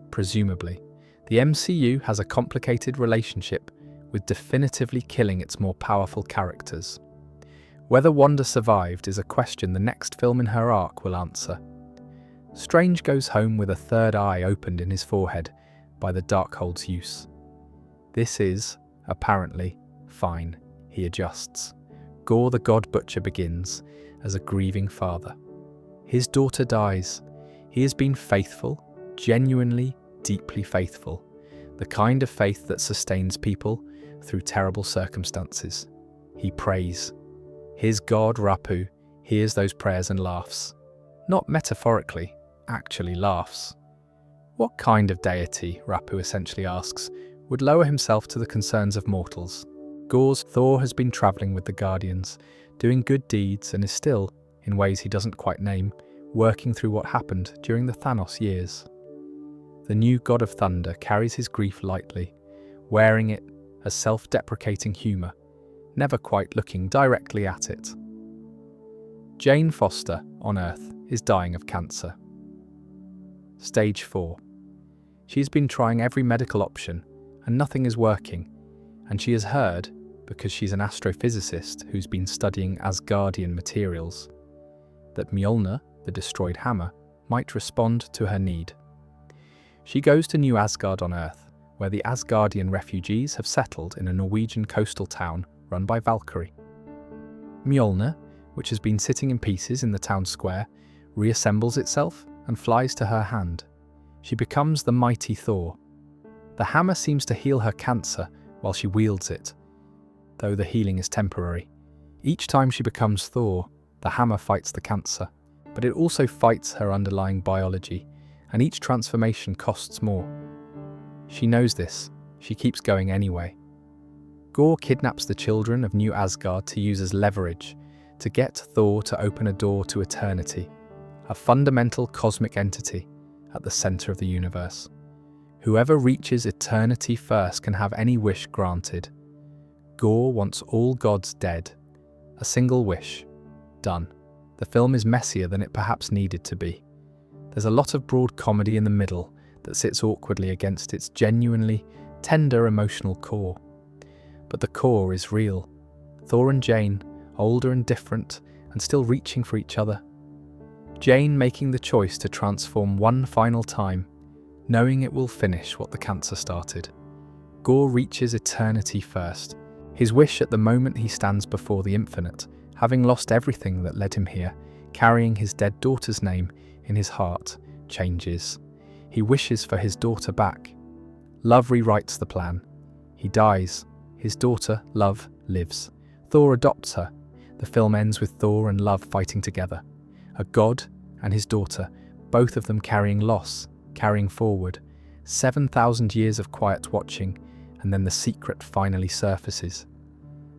Speaker 1: Presumably. The MCU has a complicated relationship with definitively killing its more powerful characters. Whether Wanda survived is a question the next film in her arc will answer. Strange goes home with a third eye opened in his forehead by the Darkhold's use. This is, apparently, fine, he adjusts. Gore the God Butcher begins as a grieving father. His daughter dies. He has been faithful, genuinely, deeply faithful, the kind of faith that sustains people through terrible circumstances. He prays. His god, Rapu, hears those prayers and laughs. Not metaphorically, actually laughs. What kind of deity, Rapu essentially asks, would lower himself to the concerns of mortals? Gore's Thor has been travelling with the Guardians, doing good deeds and is still, in ways he doesn't quite name, working through what happened during the Thanos years. The new god of thunder carries his grief lightly, wearing it as self-deprecating humour, never quite looking directly at it. Jane Foster, on Earth, is dying of cancer. Stage 4. She's been trying every medical option, and nothing is working, and she has heard, because she's an astrophysicist who's been studying Asgardian materials, that Mjolnir, the destroyed hammer, might respond to her need. She goes to New Asgard on Earth, where the Asgardian refugees have settled in a Norwegian coastal town run by Valkyrie. Mjolnir, which has been sitting in pieces in the town square, reassembles itself and flies to her hand. She becomes the mighty Thor. The hammer seems to heal her cancer while she wields it, though the healing is temporary. Each time she becomes Thor, the hammer fights the cancer, but it also fights her underlying biology, and each transformation costs more. She knows this. She keeps going anyway. Gorr kidnaps the children of New Asgard to use as leverage to get Thor to open a door to eternity, a fundamental cosmic entity at the center of the universe. Whoever reaches eternity first can have any wish granted. Gorr wants all gods dead. A single wish. Done. The film is messier than it perhaps needed to be. There's a lot of broad comedy in the middle that sits awkwardly against its genuinely tender emotional core. But the core is real. Thor and Jane, older and different, and still reaching for each other. Jane making the choice to transform one final time, knowing it will finish what the cancer started. Gorr reaches eternity first. His wish at the moment he stands before the infinite, having lost everything that led him here, carrying his dead daughter's name in his heart, changes. He wishes for his daughter back. Love rewrites the plan. He dies. His daughter, Love, lives. Thor adopts her. The film ends with Thor and Love fighting together. A god and his daughter, both of them carrying loss, carrying forward. 7,000 years of quiet watching, and then the secret finally surfaces.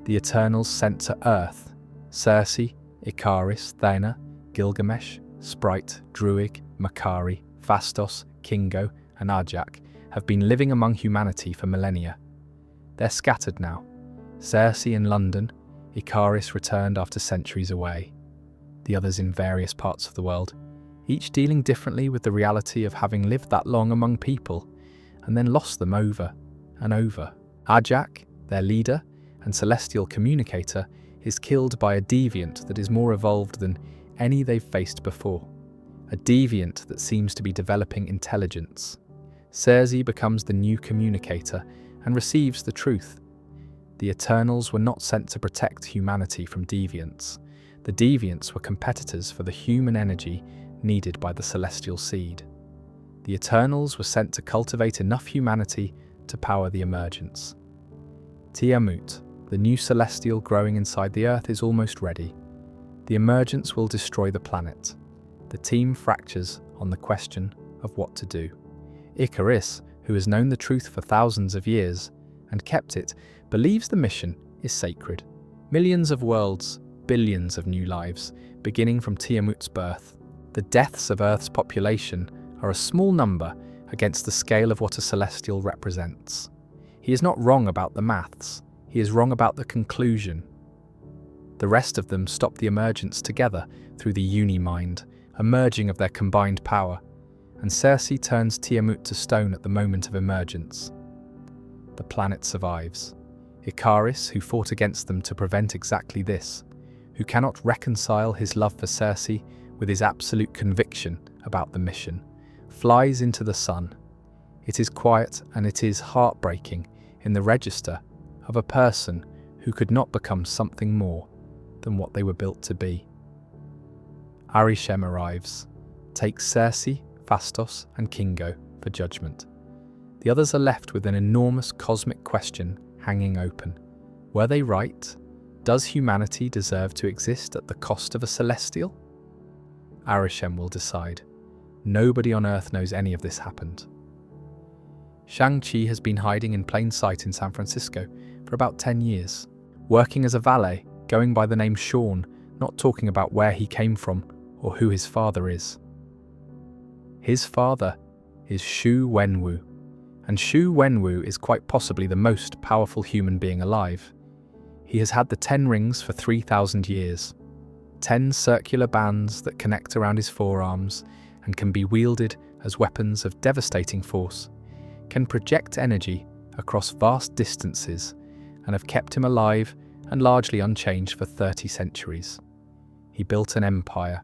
Speaker 1: The Eternals sent to Earth. Circe, Ikaris, Thena, Gilgamesh, Sprite, Druig, Makari, Phastos, Kingo, and Ajak have been living among humanity for millennia. They're scattered now. Circe in London, Ikaris returned after centuries away. The others in various parts of the world, each dealing differently with the reality of having lived that long among people, and then lost them over and over. Ajak, their leader and celestial communicator, is killed by a deviant that is more evolved than any they've faced before. A deviant that seems to be developing intelligence. Circe becomes the new communicator and receives the truth. The Eternals were not sent to protect humanity from deviants. The deviants were competitors for the human energy needed by the celestial seed. The Eternals were sent to cultivate enough humanity to power the emergence. Tiamut, the new celestial growing inside the Earth, is almost ready. The emergence will destroy the planet. The team fractures on the question of what to do. Ikaris, who has known the truth for thousands of years and kept it, believes the mission is sacred. Millions of worlds, billions of new lives, beginning from Tiamut's birth. The deaths of Earth's population are a small number against the scale of what a celestial represents. He is not wrong about the maths, he is wrong about the conclusion. The rest of them stop the emergence together through the uni-mind, a merging of their combined power, and Circe turns Tiamut to stone at the moment of emergence. The planet survives. Ikaris, who fought against them to prevent exactly this, who cannot reconcile his love for Circe with his absolute conviction about the mission, flies into the sun. It is quiet and it is heartbreaking in the register of a person who could not become something more than what they were built to be. Arishem arrives, takes Circe, Phastos, and Kingo for judgment. The others are left with an enormous cosmic question hanging open. Were they right? Does humanity deserve to exist at the cost of a celestial? Arishem will decide. Nobody on Earth knows any of this happened. Shang-Chi has been hiding in plain sight in San Francisco for about 10 years, working as a valet, going by the name Sean, not talking about where he came from or who his father is. His father is Shu Wenwu, and Shu Wenwu is quite possibly the most powerful human being alive. He has had the 10 rings for 3,000 years, 10 circular bands that connect around his forearms and can be wielded as weapons of devastating force, can project energy across vast distances and have kept him alive and largely unchanged for 30 centuries. He built an empire.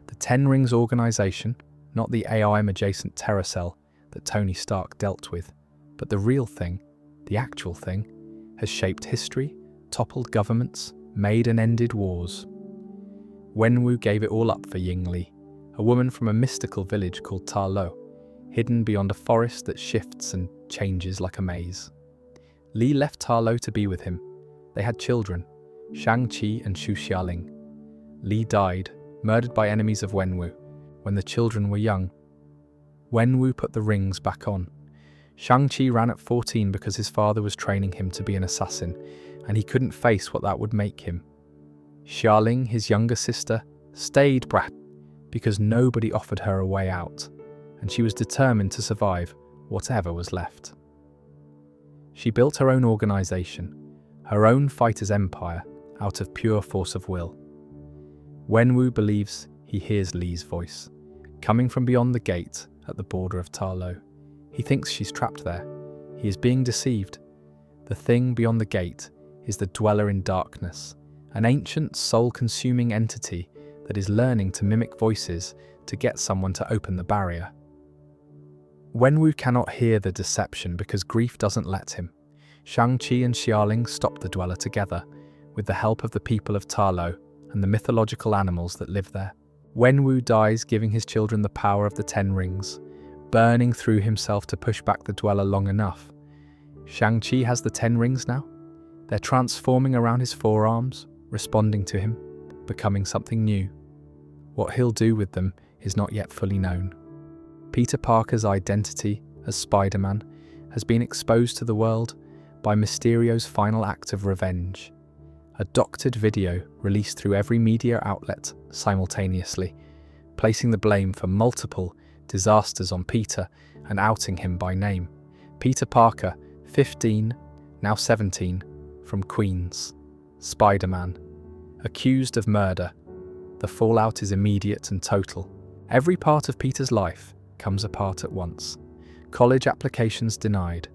Speaker 1: The Ten Rings organization, not the AI-adjacent terror cell that Tony Stark dealt with, but the real thing, the actual thing, has shaped history, toppled governments, made and ended wars. Wenwu gave it all up for Ying Li, a woman from a mystical village called Ta Lo, hidden beyond a forest that shifts and changes like a maze. Li left Ta Lo to be with him. They had children, Shang-Chi and Xu Xialing. Li died, murdered by enemies of Wenwu, when the children were young. Wenwu put the rings back on. Shang-Chi ran at 14 because his father was training him to be an assassin, and he couldn't face what that would make him. Xialing, his younger sister, stayed because nobody offered her a way out, and she was determined to survive whatever was left. She built her own organization, her own fighter's empire, out of pure force of will. Wenwu believes he hears Li's voice, coming from beyond the gate at the border of Ta Lo. He thinks she's trapped there. He is being deceived. The thing beyond the gate is the Dweller in Darkness, an ancient soul-consuming entity that is learning to mimic voices to get someone to open the barrier. Wenwu cannot hear the deception because grief doesn't let him. Shang-Chi and Xialing stop the Dweller together, with the help of the people of Ta Lo and the mythological animals that live there. Wenwu dies, giving his children the power of the Ten Rings, burning through himself to push back the Dweller long enough. Shang-Chi has the Ten Rings now. They're transforming around his forearms, responding to him, becoming something new. What he'll do with them is not yet fully known. Peter Parker's identity as Spider-Man has been exposed to the world by Mysterio's final act of revenge. A doctored video released through every media outlet simultaneously, placing the blame for multiple disasters on Peter and outing him by name. Peter Parker, 15, now 17, from Queens. Spider-Man, accused of murder. The fallout is immediate and total. Every part of Peter's life comes apart at once. College applications denied.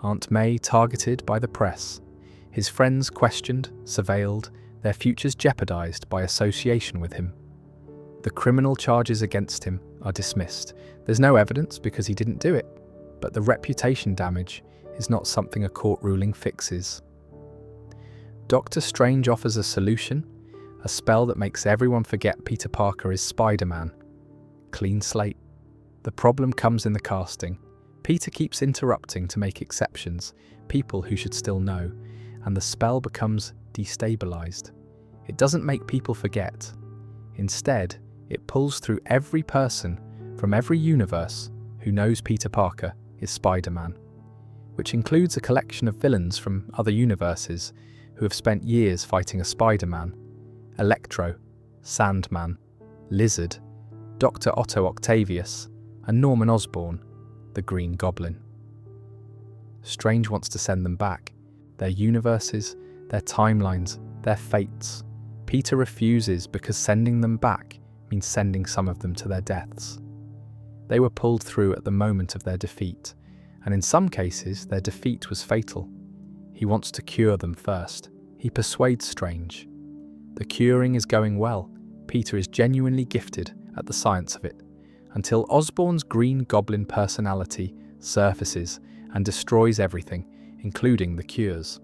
Speaker 1: Aunt May targeted by the press. His friends questioned, surveilled, their futures jeopardized by association with him. The criminal charges against him are dismissed. There's no evidence because he didn't do it, but the reputation damage is not something a court ruling fixes. Doctor Strange offers a solution, a spell that makes everyone forget Peter Parker is Spider-Man. Clean slate. The problem comes in the casting. Peter keeps interrupting to make exceptions, people who should still know, and the spell becomes destabilized. It doesn't make people forget. Instead, it pulls through every person from every universe who knows Peter Parker is Spider-Man, which includes a collection of villains from other universes who have spent years fighting a Spider-Man: Electro, Sandman, Lizard, Dr. Otto Octavius, and Norman Osborn, the Green Goblin. Strange wants to send them back, their universes, their timelines, their fates. Peter refuses because sending them back means sending some of them to their deaths. They were pulled through at the moment of their defeat, and in some cases their defeat was fatal. He wants to cure them first. He persuades Strange. The curing is going well. Peter is genuinely gifted at the science of it, until Osborn's Green Goblin personality surfaces and destroys everything, including the cures.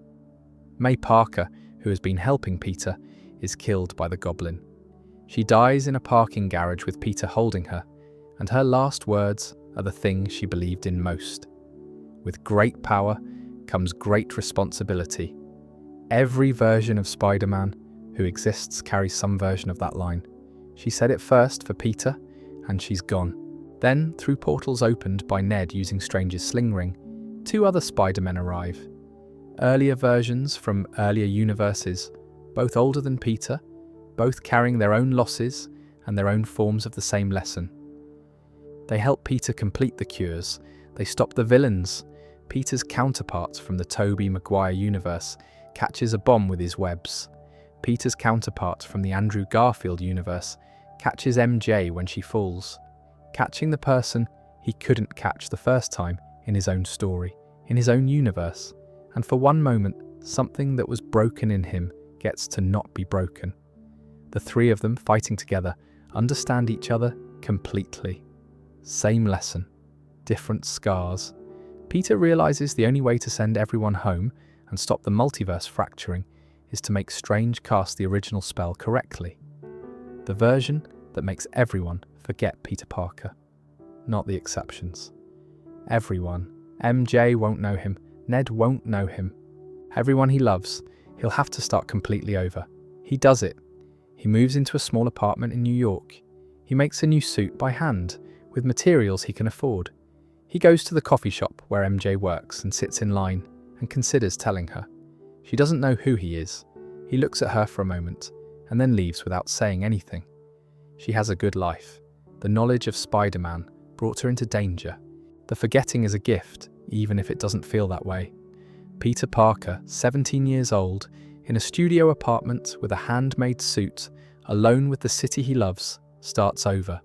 Speaker 1: May Parker, who has been helping Peter, is killed by the Goblin. She dies in a parking garage with Peter holding her, and her last words are the thing she believed in most. With great power comes great responsibility. Every version of Spider-Man who exists carries some version of that line. She said it first for Peter, and she's gone. Then, through portals opened by Ned using Strange's sling ring, 2 other Spider-Men arrive. Earlier versions from earlier universes, both older than Peter, both carrying their own losses and their own forms of the same lesson. They help Peter complete the cures. They stop the villains. Peter's counterpart from the Tobey Maguire universe catches a bomb with his webs. Peter's counterpart from the Andrew Garfield universe catches MJ when she falls, catching the person he couldn't catch the first time in his own story, in his own universe. And for one moment, something that was broken in him gets to not be broken. The 3 of them fighting together understand each other completely. Same lesson, different scars. Peter realizes the only way to send everyone home and stop the multiverse fracturing is to make Strange cast the original spell correctly. The version that makes everyone forget Peter Parker, not the exceptions. Everyone. MJ won't know him, Ned won't know him. Everyone he loves, he'll have to start completely over. He does it. He moves into a small apartment in New York. He makes a new suit by hand, with materials he can afford. He goes to the coffee shop where MJ works and sits in line and considers telling her. She doesn't know who he is. He looks at her for a moment and then leaves without saying anything. She has a good life. The knowledge of Spider-Man brought her into danger. The forgetting is a gift, even if it doesn't feel that way. Peter Parker, 17 years old, in a studio apartment with a handmade suit, alone with the city he loves, starts over.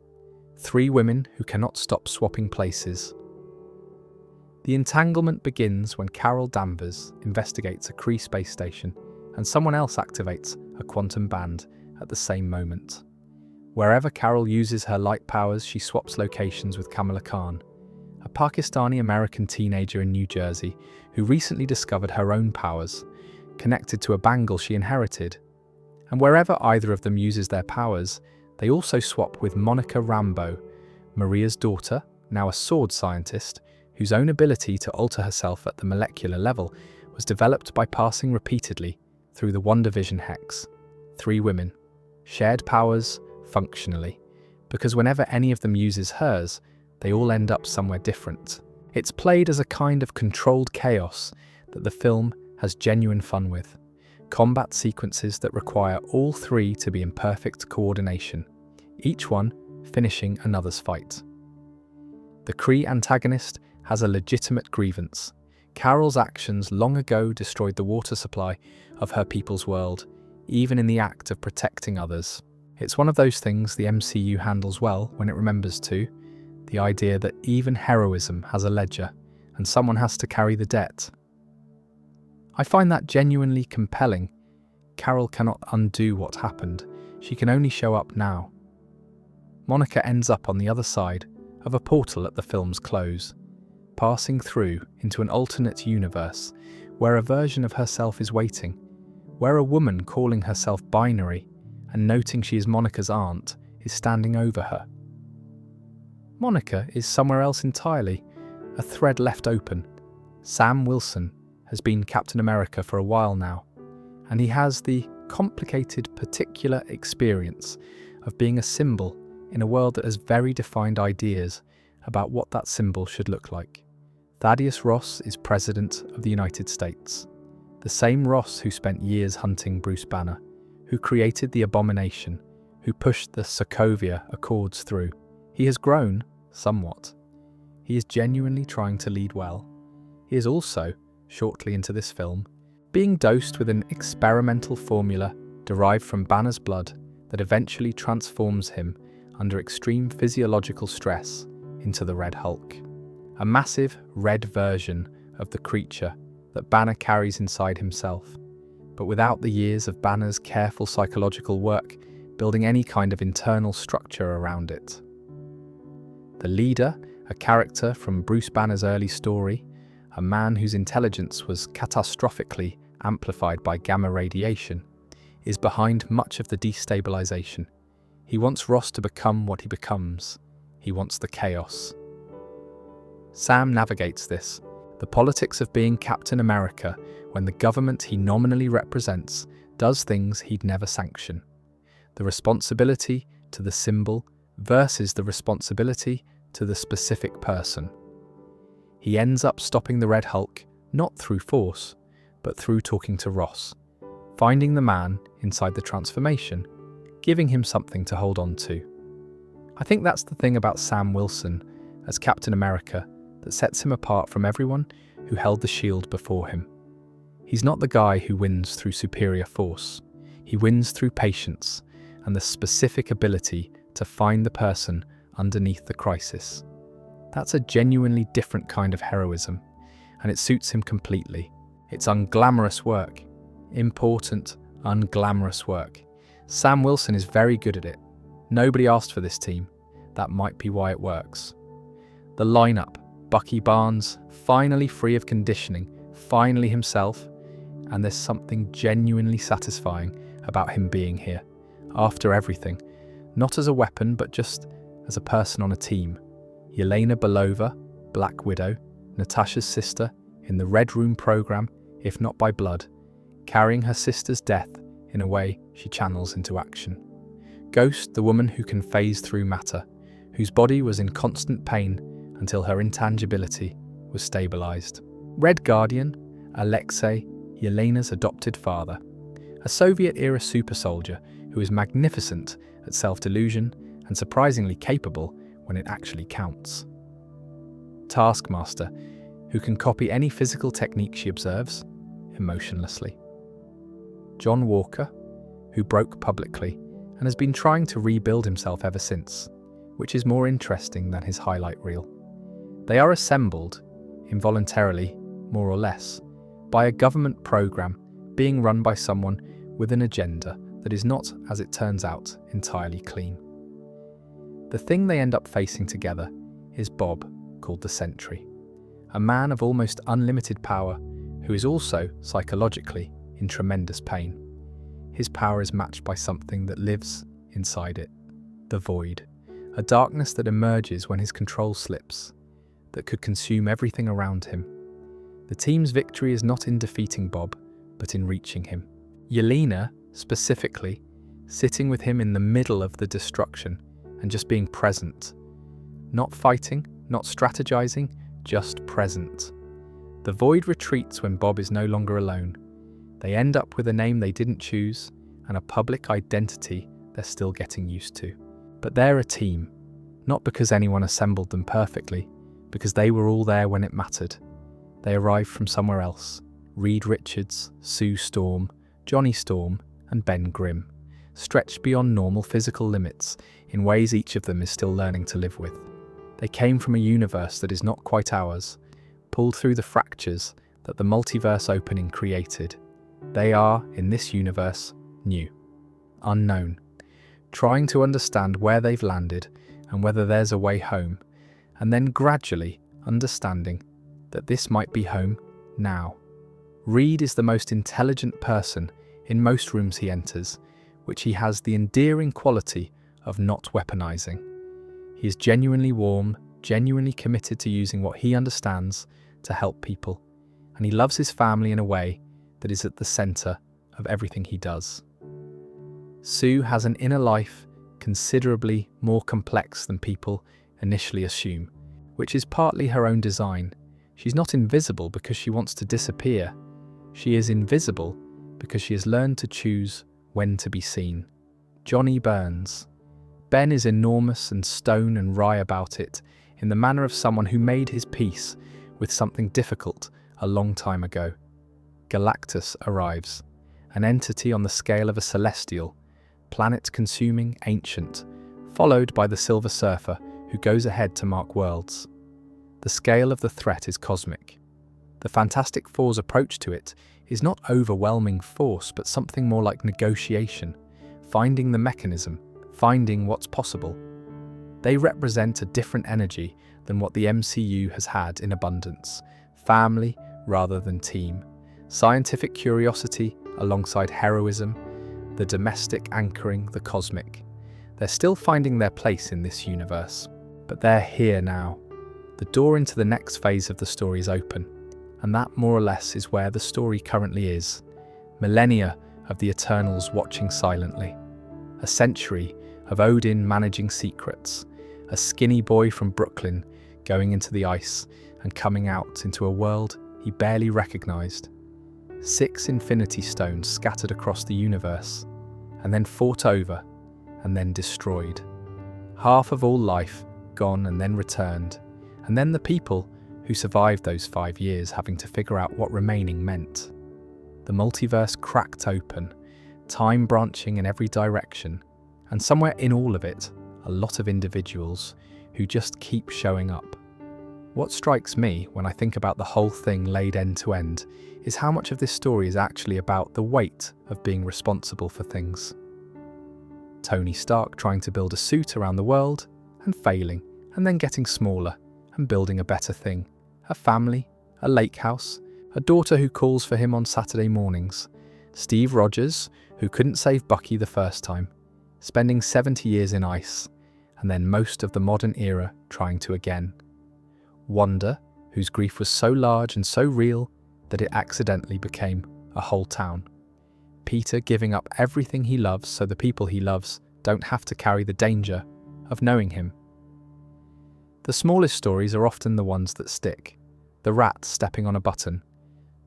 Speaker 1: 3 women who cannot stop swapping places. The entanglement begins when Carol Danvers investigates a Kree space station and someone else activates a quantum band at the same moment. Wherever Carol uses her light powers, she swaps locations with Kamala Khan, a Pakistani-American teenager in New Jersey who recently discovered her own powers, connected to a bangle she inherited. And wherever either of them uses their powers, they also swap with Monica Rambeau, Maria's daughter, now a sword scientist, whose own ability to alter herself at the molecular level was developed by passing repeatedly through the WandaVision hex. 3 women. Shared powers, functionally, because whenever any of them uses hers, they all end up somewhere different. It's played as a kind of controlled chaos that the film has genuine fun with. Combat sequences that require all 3 to be in perfect coordination, each one finishing another's fight. The Kree antagonist has a legitimate grievance. Carol's actions long ago destroyed the water supply of her people's world, even in the act of protecting others. It's one of those things the MCU handles well when it remembers to, the idea that even heroism has a ledger, and someone has to carry the debt. I find that genuinely compelling. Carol cannot undo what happened, she can only show up now. Monica ends up on the other side of a portal at the film's close, passing through into an alternate universe where a version of herself is waiting, where a woman calling herself binary and noting she is Monica's aunt is standing over her. Monica is somewhere else entirely, a thread left open. Sam Wilson has been Captain America for a while now, and he has the complicated particular experience of being a symbol in a world that has very defined ideas about what that symbol should look like. Thaddeus Ross is President of the United States, the same Ross who spent years hunting Bruce Banner, who created the Abomination, who pushed the Sokovia Accords through. He has grown, somewhat. He is genuinely trying to lead well. He is also, shortly into this film, being dosed with an experimental formula derived from Banner's blood that eventually transforms him under extreme physiological stress into the Red Hulk. A massive red version of the creature that Banner carries inside himself, but without the years of Banner's careful psychological work building any kind of internal structure around it. The leader, a character from Bruce Banner's early story, a man whose intelligence was catastrophically amplified by gamma radiation, is behind much of the destabilization. He wants Ross to become what he becomes. He wants the chaos. Sam navigates this, the politics of being Captain America, when the government he nominally represents does things he'd never sanction. The responsibility to the symbol versus the responsibility to the specific person. He ends up stopping the Red Hulk, not through force, but through talking to Ross, finding the man inside the transformation, giving him something to hold on to. I think that's the thing about Sam Wilson as Captain America that sets him apart from everyone who held the shield before him. He's not the guy who wins through superior force. He wins through patience and the specific ability to find the person underneath the crisis. That's a genuinely different kind of heroism, and it suits him completely. It's unglamorous work. Important, unglamorous work. Sam Wilson is very good at it. Nobody asked for this team. That might be why it works. The lineup: Bucky Barnes, finally free of conditioning, finally himself, and there's something genuinely satisfying about him being here, after everything, not as a weapon but just as a person on a team. Yelena Belova, Black Widow, Natasha's sister, in the Red Room program, if not by blood, carrying her sister's death in a way she channels into action. Ghost, the woman who can phase through matter, whose body was in constant pain until her intangibility was stabilized. Red Guardian, Alexei, Yelena's adopted father, a Soviet-era super soldier who is magnificent at self-delusion and surprisingly capable when it actually counts. Taskmaster, who can copy any physical technique she observes, emotionlessly. John Walker, who broke publicly and has been trying to rebuild himself ever since, which is more interesting than his highlight reel. They are assembled, involuntarily, more or less, by a government program being run by someone with an agenda that is not, as it turns out, entirely clean. The thing they end up facing together is Bob, called the Sentry, a man of almost unlimited power who is also, psychologically, in tremendous pain. His power is matched by something that lives inside it, the void, a darkness that emerges when his control slips, that could consume everything around him. The team's victory is not in defeating Bob, but in reaching him. Yelena, specifically, sitting with him in the middle of the destruction and just being present. Not fighting, not strategizing, just present. The void retreats when Bob is no longer alone. They end up with a name they didn't choose and a public identity they're still getting used to. But they're a team, not because anyone assembled them perfectly, because they were all there when it mattered. They arrived from somewhere else. Reed Richards, Sue Storm, Johnny Storm, and Ben Grimm, stretched beyond normal physical limits in ways each of them is still learning to live with. They came from a universe that is not quite ours, pulled through the fractures that the multiverse opening created. They are, in this universe, new, unknown, trying to understand where they've landed and whether there's a way home, and then gradually understanding that this might be home now. Reed is the most intelligent person in most rooms he enters, which he has the endearing quality of not weaponizing. He is genuinely warm, genuinely committed to using what he understands to help people, and he loves his family in a way that is at the center of everything he does. Sue has an inner life considerably more complex than people initially assume, which is partly her own design. She's not invisible because she wants to disappear. She is invisible because she has learned to choose when to be seen. Johnny Burns. Ben is enormous and stone and wry about it, in the manner of someone who made his peace with something difficult a long time ago. Galactus arrives, an entity on the scale of a celestial, planet-consuming ancient, followed by the Silver Surfer, who goes ahead to mark worlds. The scale of the threat is cosmic. The Fantastic Four's approach to it is not overwhelming force, but something more like negotiation, finding the mechanism, finding what's possible. They represent a different energy than what the MCU has had in abundance, family rather than team, scientific curiosity alongside heroism, the domestic anchoring the cosmic. They're still finding their place in this universe, but they're here now. The door into the next phase of the story is open, and that more or less is where the story currently is. Millennia of the Eternals watching silently. A century of Odin managing secrets. A skinny boy from Brooklyn going into the ice and coming out into a world he barely recognized. 6 Infinity Stones scattered across the universe, and then fought over, and then destroyed. Half of all life gone and then returned, and then the people who survived those 5 years having to figure out what remaining meant. The multiverse cracked open, time branching in every direction, and somewhere in all of it, a lot of individuals who just keep showing up. What strikes me when I think about the whole thing laid end to end is how much of this story is actually about the weight of being responsible for things. Tony Stark trying to build a suit around the world and failing, and then getting smaller and building a better thing. A family, a lake house, a daughter who calls for him on Saturday mornings. Steve Rogers, who couldn't save Bucky the first time, spending 70 years in ice, and then most of the modern era trying to again. Wanda, whose grief was so large and so real that it accidentally became a whole town. Peter giving up everything he loves so the people he loves don't have to carry the danger of knowing him. The smallest stories are often the ones that stick. The rat stepping on a button,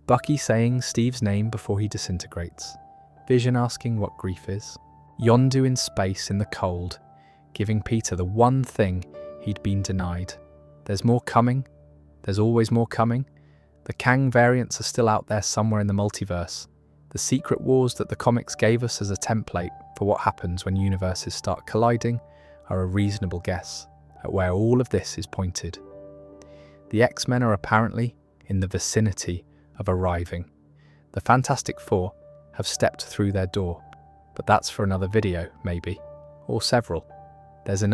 Speaker 1: Bucky saying Steve's name before he disintegrates, Vision asking what grief is, Yondu in space in the cold, giving Peter the one thing he'd been denied. There's more coming. There's always more coming. The Kang variants are still out there somewhere in the multiverse. The secret wars that the comics gave us as a template for what happens when universes start colliding are a reasonable guess at where all of this is pointed. The X-Men are apparently in the vicinity of arriving. The Fantastic Four have stepped through their door, but that's for another video, maybe, or several. There's enough